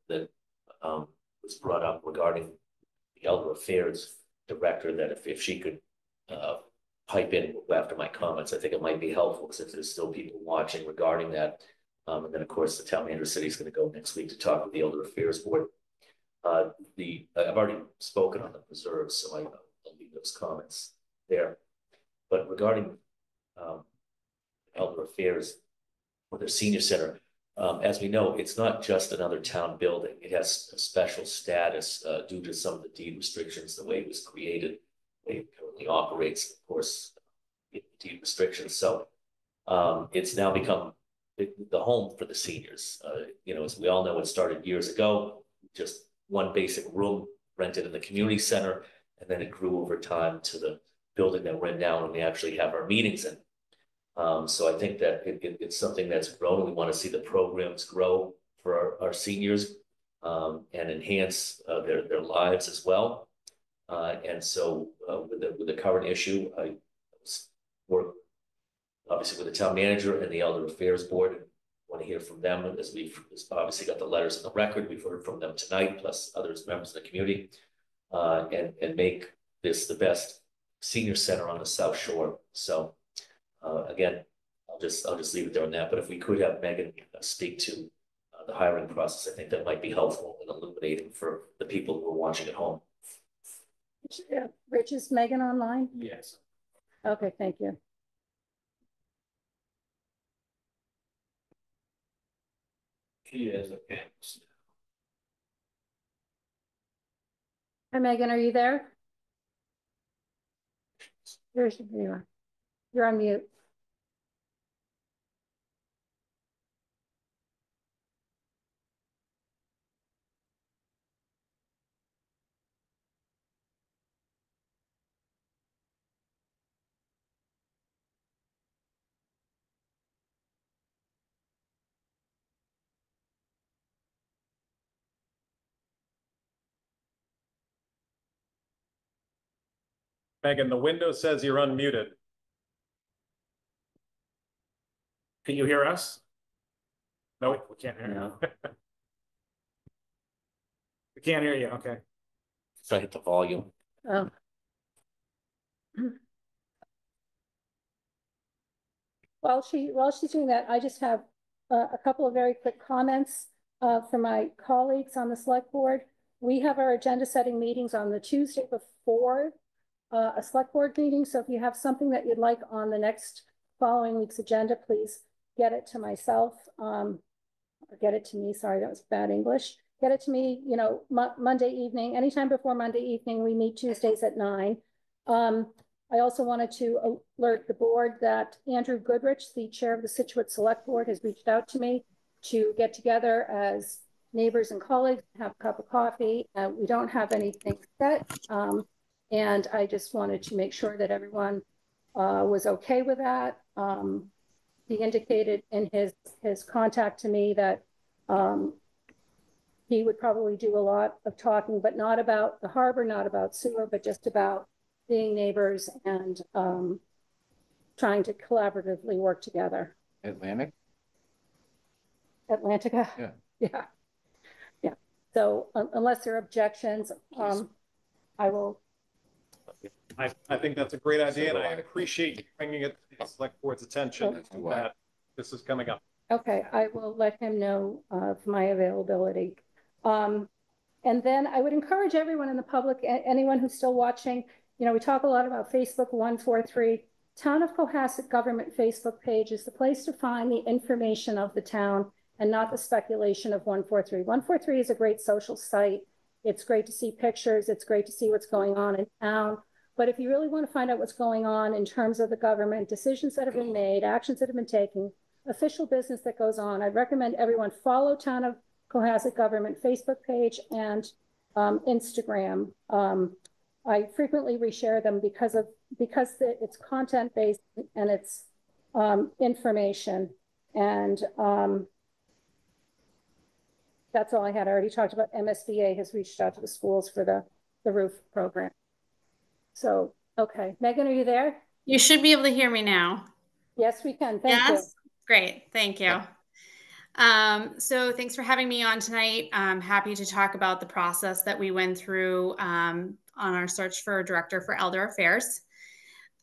was brought up regarding the Elder Affairs Director, that if she could pipe in after my comments, I think it might be helpful, because if there's still people watching regarding that. And then, of course, the town manager said he's going to go next week to talk with the Elder Affairs Board. I've already spoken on the preserves, so I'll leave those comments there. But regarding Elder Affairs or the senior center, as we know, it's not just another town building. It has a special status due to some of the deed restrictions, the way it was created, the way it currently operates, of course, deed restrictions. So it's now become the home for the seniors. As we all know, it started years ago, just one basic room rented in the community center, and then it grew over time to the building that we're in now, and we actually have our meetings in. So I think that it's something that's grown, and we want to see the programs grow for our seniors and enhance their lives as well. And so with the current issue, I work obviously with the town manager and the Elder Affairs Board. I want to hear from them, as we've obviously got the letters in the record. We've heard from them tonight, plus others, members of the community, and make this the best senior center on the South Shore. So again, I'll just leave it there on that. But if we could have Megan speak to the hiring process, I think that might be helpful and illuminating for the people who are watching at home. Yeah. Rich, is Megan online? Yes. Okay, thank you. She is, okay. Hi, Megan, are you there? There you are. You're on mute. Megan, the window says you're unmuted. Can you hear us? No, we can't hear you. We can't hear you, okay. So I hit the volume. Oh. While she's doing that, I just have a couple of very quick comments from my colleagues on the select board. We have our agenda setting meetings on the Tuesday before a select board meeting. So if you have something that you'd like on the next following week's agenda, please get it to myself. Or get it to me. Sorry, that was bad English. Get it to me, you know, Monday evening, anytime before Monday evening. We meet Tuesdays at 9. I also wanted to alert the board that Andrew Goodrich, the chair of the Situate Select Board, has reached out to me to get together as neighbors and colleagues, have a cup of coffee. We don't have anything set. And I just wanted to make sure that everyone was okay with that. He indicated in his contact to me that he would probably do a lot of talking, but not about the harbor, not about sewer, but just about being neighbors and trying to collaboratively work together. Atlantica? Yeah. So unless there are objections, I will. I think that's a great idea, and I appreciate you bringing it to the select board's attention that this is coming up. Okay, I will let him know of my availability. And then I would encourage everyone in the public, anyone who's still watching, you know, we talk a lot about Facebook 143. Town of Cohasset government Facebook page is the place to find the information of the town and not the speculation of 143. 143 is a great social site. It's great to see pictures. It's great to see what's going on in town. But if you really want to find out what's going on in terms of the government, decisions that have been made, actions that have been taken, official business that goes on, I'd recommend everyone follow Town of Cohasset government Facebook page and Instagram. I frequently reshare them because it's content based and it's information. And that's all I had. I already talked about MSBA has reached out to the schools for the roof program. So, okay. Megan, are you there? You should be able to hear me now. Yes, we can. Thank you. Great. Thank you. So thanks for having me on tonight. I'm happy to talk about the process that we went through on our search for a director for Elder Affairs.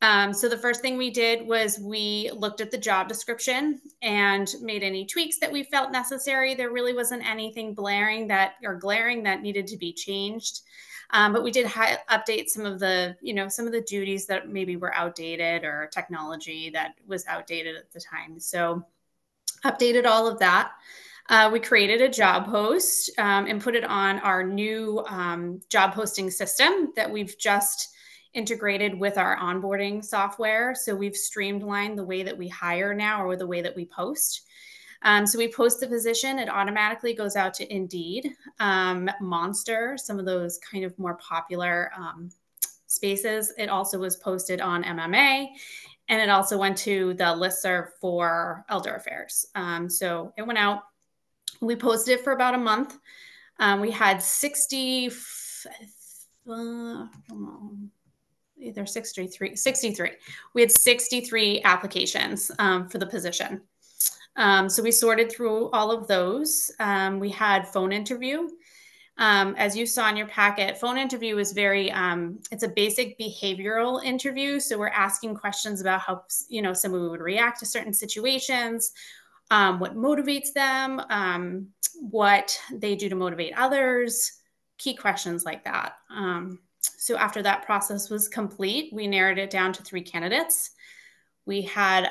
So the first thing we did was we looked at the job description and made any tweaks that we felt necessary. There really wasn't anything glaring that needed to be changed. But we did update some of the duties that maybe were outdated or technology that was outdated at the time. So updated all of that. We created a job post and put it on our new job posting system that we've just integrated with our onboarding software. So we've streamlined the way that we hire now, or the way that we post. So we post the position, it automatically goes out to Indeed, Monster, some of those kind of more popular spaces. It also was posted on MMA, and it also went to the listserv for Elder Affairs. So it went out. We posted it for about a month. We had 63. We had 63 applications for the position. So we sorted through all of those. We had phone interview. As you saw in your packet, phone interview is very, it's a basic behavioral interview. So we're asking questions about how, someone would react to certain situations, what motivates them, what they do to motivate others, key questions like that. So after that process was complete, we narrowed it down to 3 candidates. We had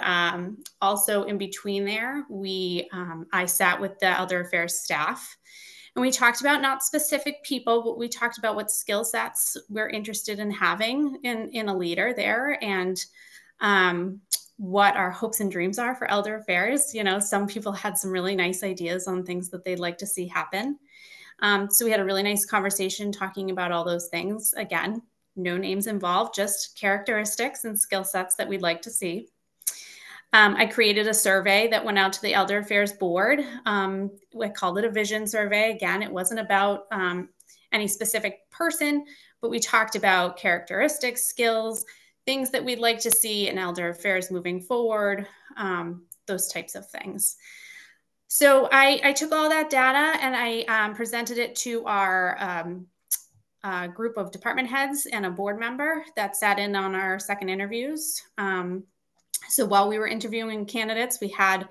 also in between there, I sat with the Elder Affairs staff, and we talked about not specific people, but we talked about what skill sets we're interested in having in a leader there, and what our hopes and dreams are for Elder Affairs. Some people had some really nice ideas on things that they'd like to see happen. So we had a really nice conversation talking about all those things. Again, no names involved, just characteristics and skill sets that we'd like to see. I created a survey that went out to the Elder Affairs board. We called it a vision survey. Again, it wasn't about any specific person, but we talked about characteristics, skills, things that we'd like to see in elder affairs moving forward, those types of things. So I took all that data and I presented it to our group of department heads and a board member that sat in on our second interviews. So while we were interviewing candidates, we had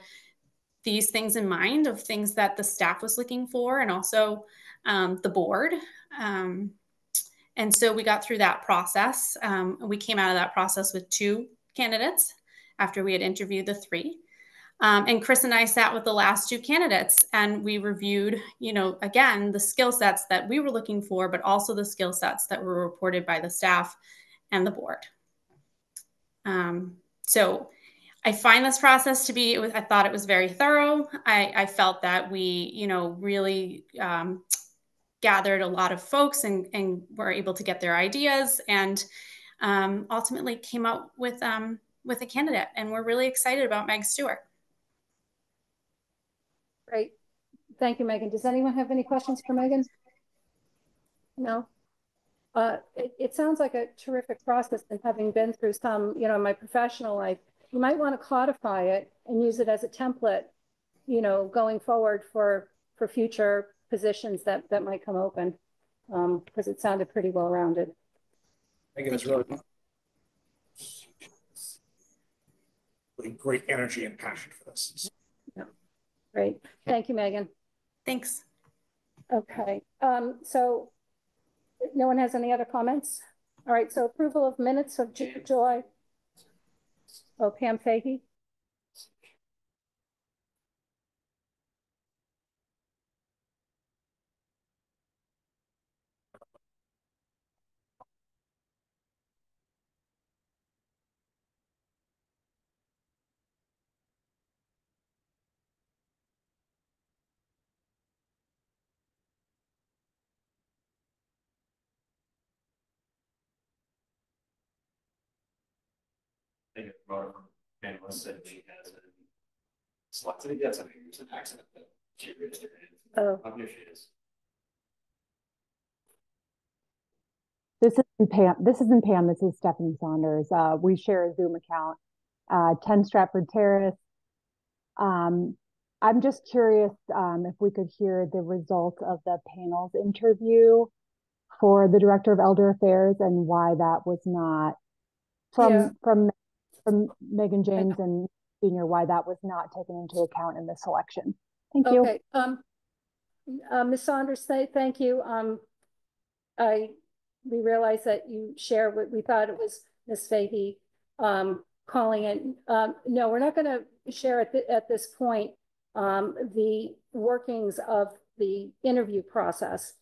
these things in mind of things that the staff was looking for and also the board. And so we got through that process. We came out of that process with 2 candidates after we had interviewed the 3. And Chris and I sat with the last 2 candidates and we reviewed, again, the skill sets that we were looking for, but also the skill sets that were reported by the staff and the board. So I find this process to be, I thought it was very thorough. I felt that we, really gathered a lot of folks and were able to get their ideas and ultimately came up with a candidate. And we're really excited about Meg Stewart. Great. Thank you, Megan. Does anyone have any questions for Megan? No? It sounds like a terrific process, and having been through some, in my professional life, you might want to codify it and use it as a template, going forward for future positions that might come open, because it sounded pretty well-rounded. Megan is really great energy and passion for this. Yeah. Great. Thank you, Megan. Thanks. Okay. So no one has any other comments? All right. So approval of minutes of July. Oh, Pam Fahey. I think Pamela said she has selected. Yes, I think it was an accident that she raised her hand. Oh, here she is. This isn't Pam. This is Stephanie Saunders. We share a Zoom account. 10 Stratford Terrace. I'm just curious if we could hear the results of the panel's interview for the Director of Elder Affairs and why that was not from Megan James and Senior, why that was not taken into account in the selection. Thank you. Okay. Ms. Saunders, thank you. We realized that you share what we thought it was Ms. Fahey calling it. No, we're not going to share at this point the workings of the interview process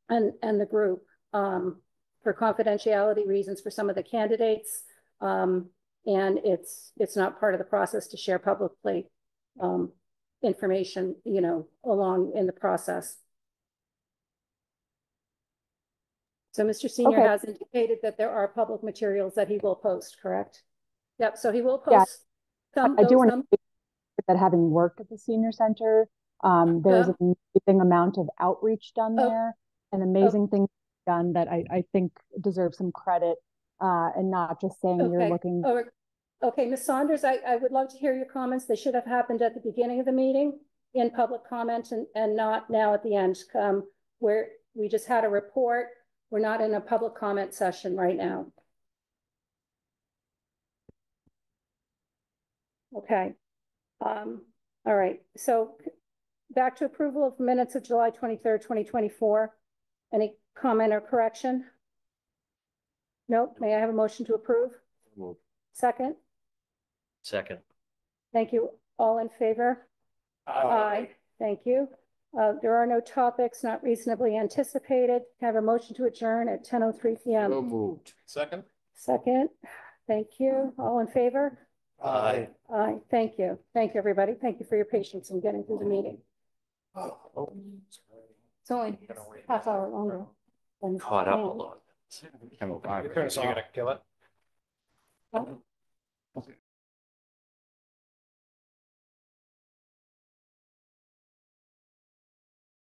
and the group for confidentiality reasons for some of the candidates. And it's not part of the process to share publicly information, along in the process. So Mr. Senior has indicated that there are public materials that he will post, correct? Yep, so he will post some. I do want to say that having worked at the Senior Center, there's an amazing amount of outreach done there, and amazing things done that I think deserve some credit, and not just saying you're looking. Okay, Ms. Saunders, I would love to hear your comments. They should have happened at the beginning of the meeting in public comment and not now at the end, where we just had a report. We're not in a public comment session right now. Okay. All right. So back to approval of minutes of July 23rd, 2024. Any comment or correction? Nope. May I have a motion to approve? Second? Second. Thank you. All in favor? Aye. Thank you. There are no topics not reasonably anticipated. Can I have a motion to adjourn at 10:03 p.m.? So moved. Second. Second. Thank you. All in favor? Aye. Aye. Thank you. Thank you, everybody. Thank you for your patience in getting through the meeting. It's only half hour longer. Caught up a lot. You're gonna kill it.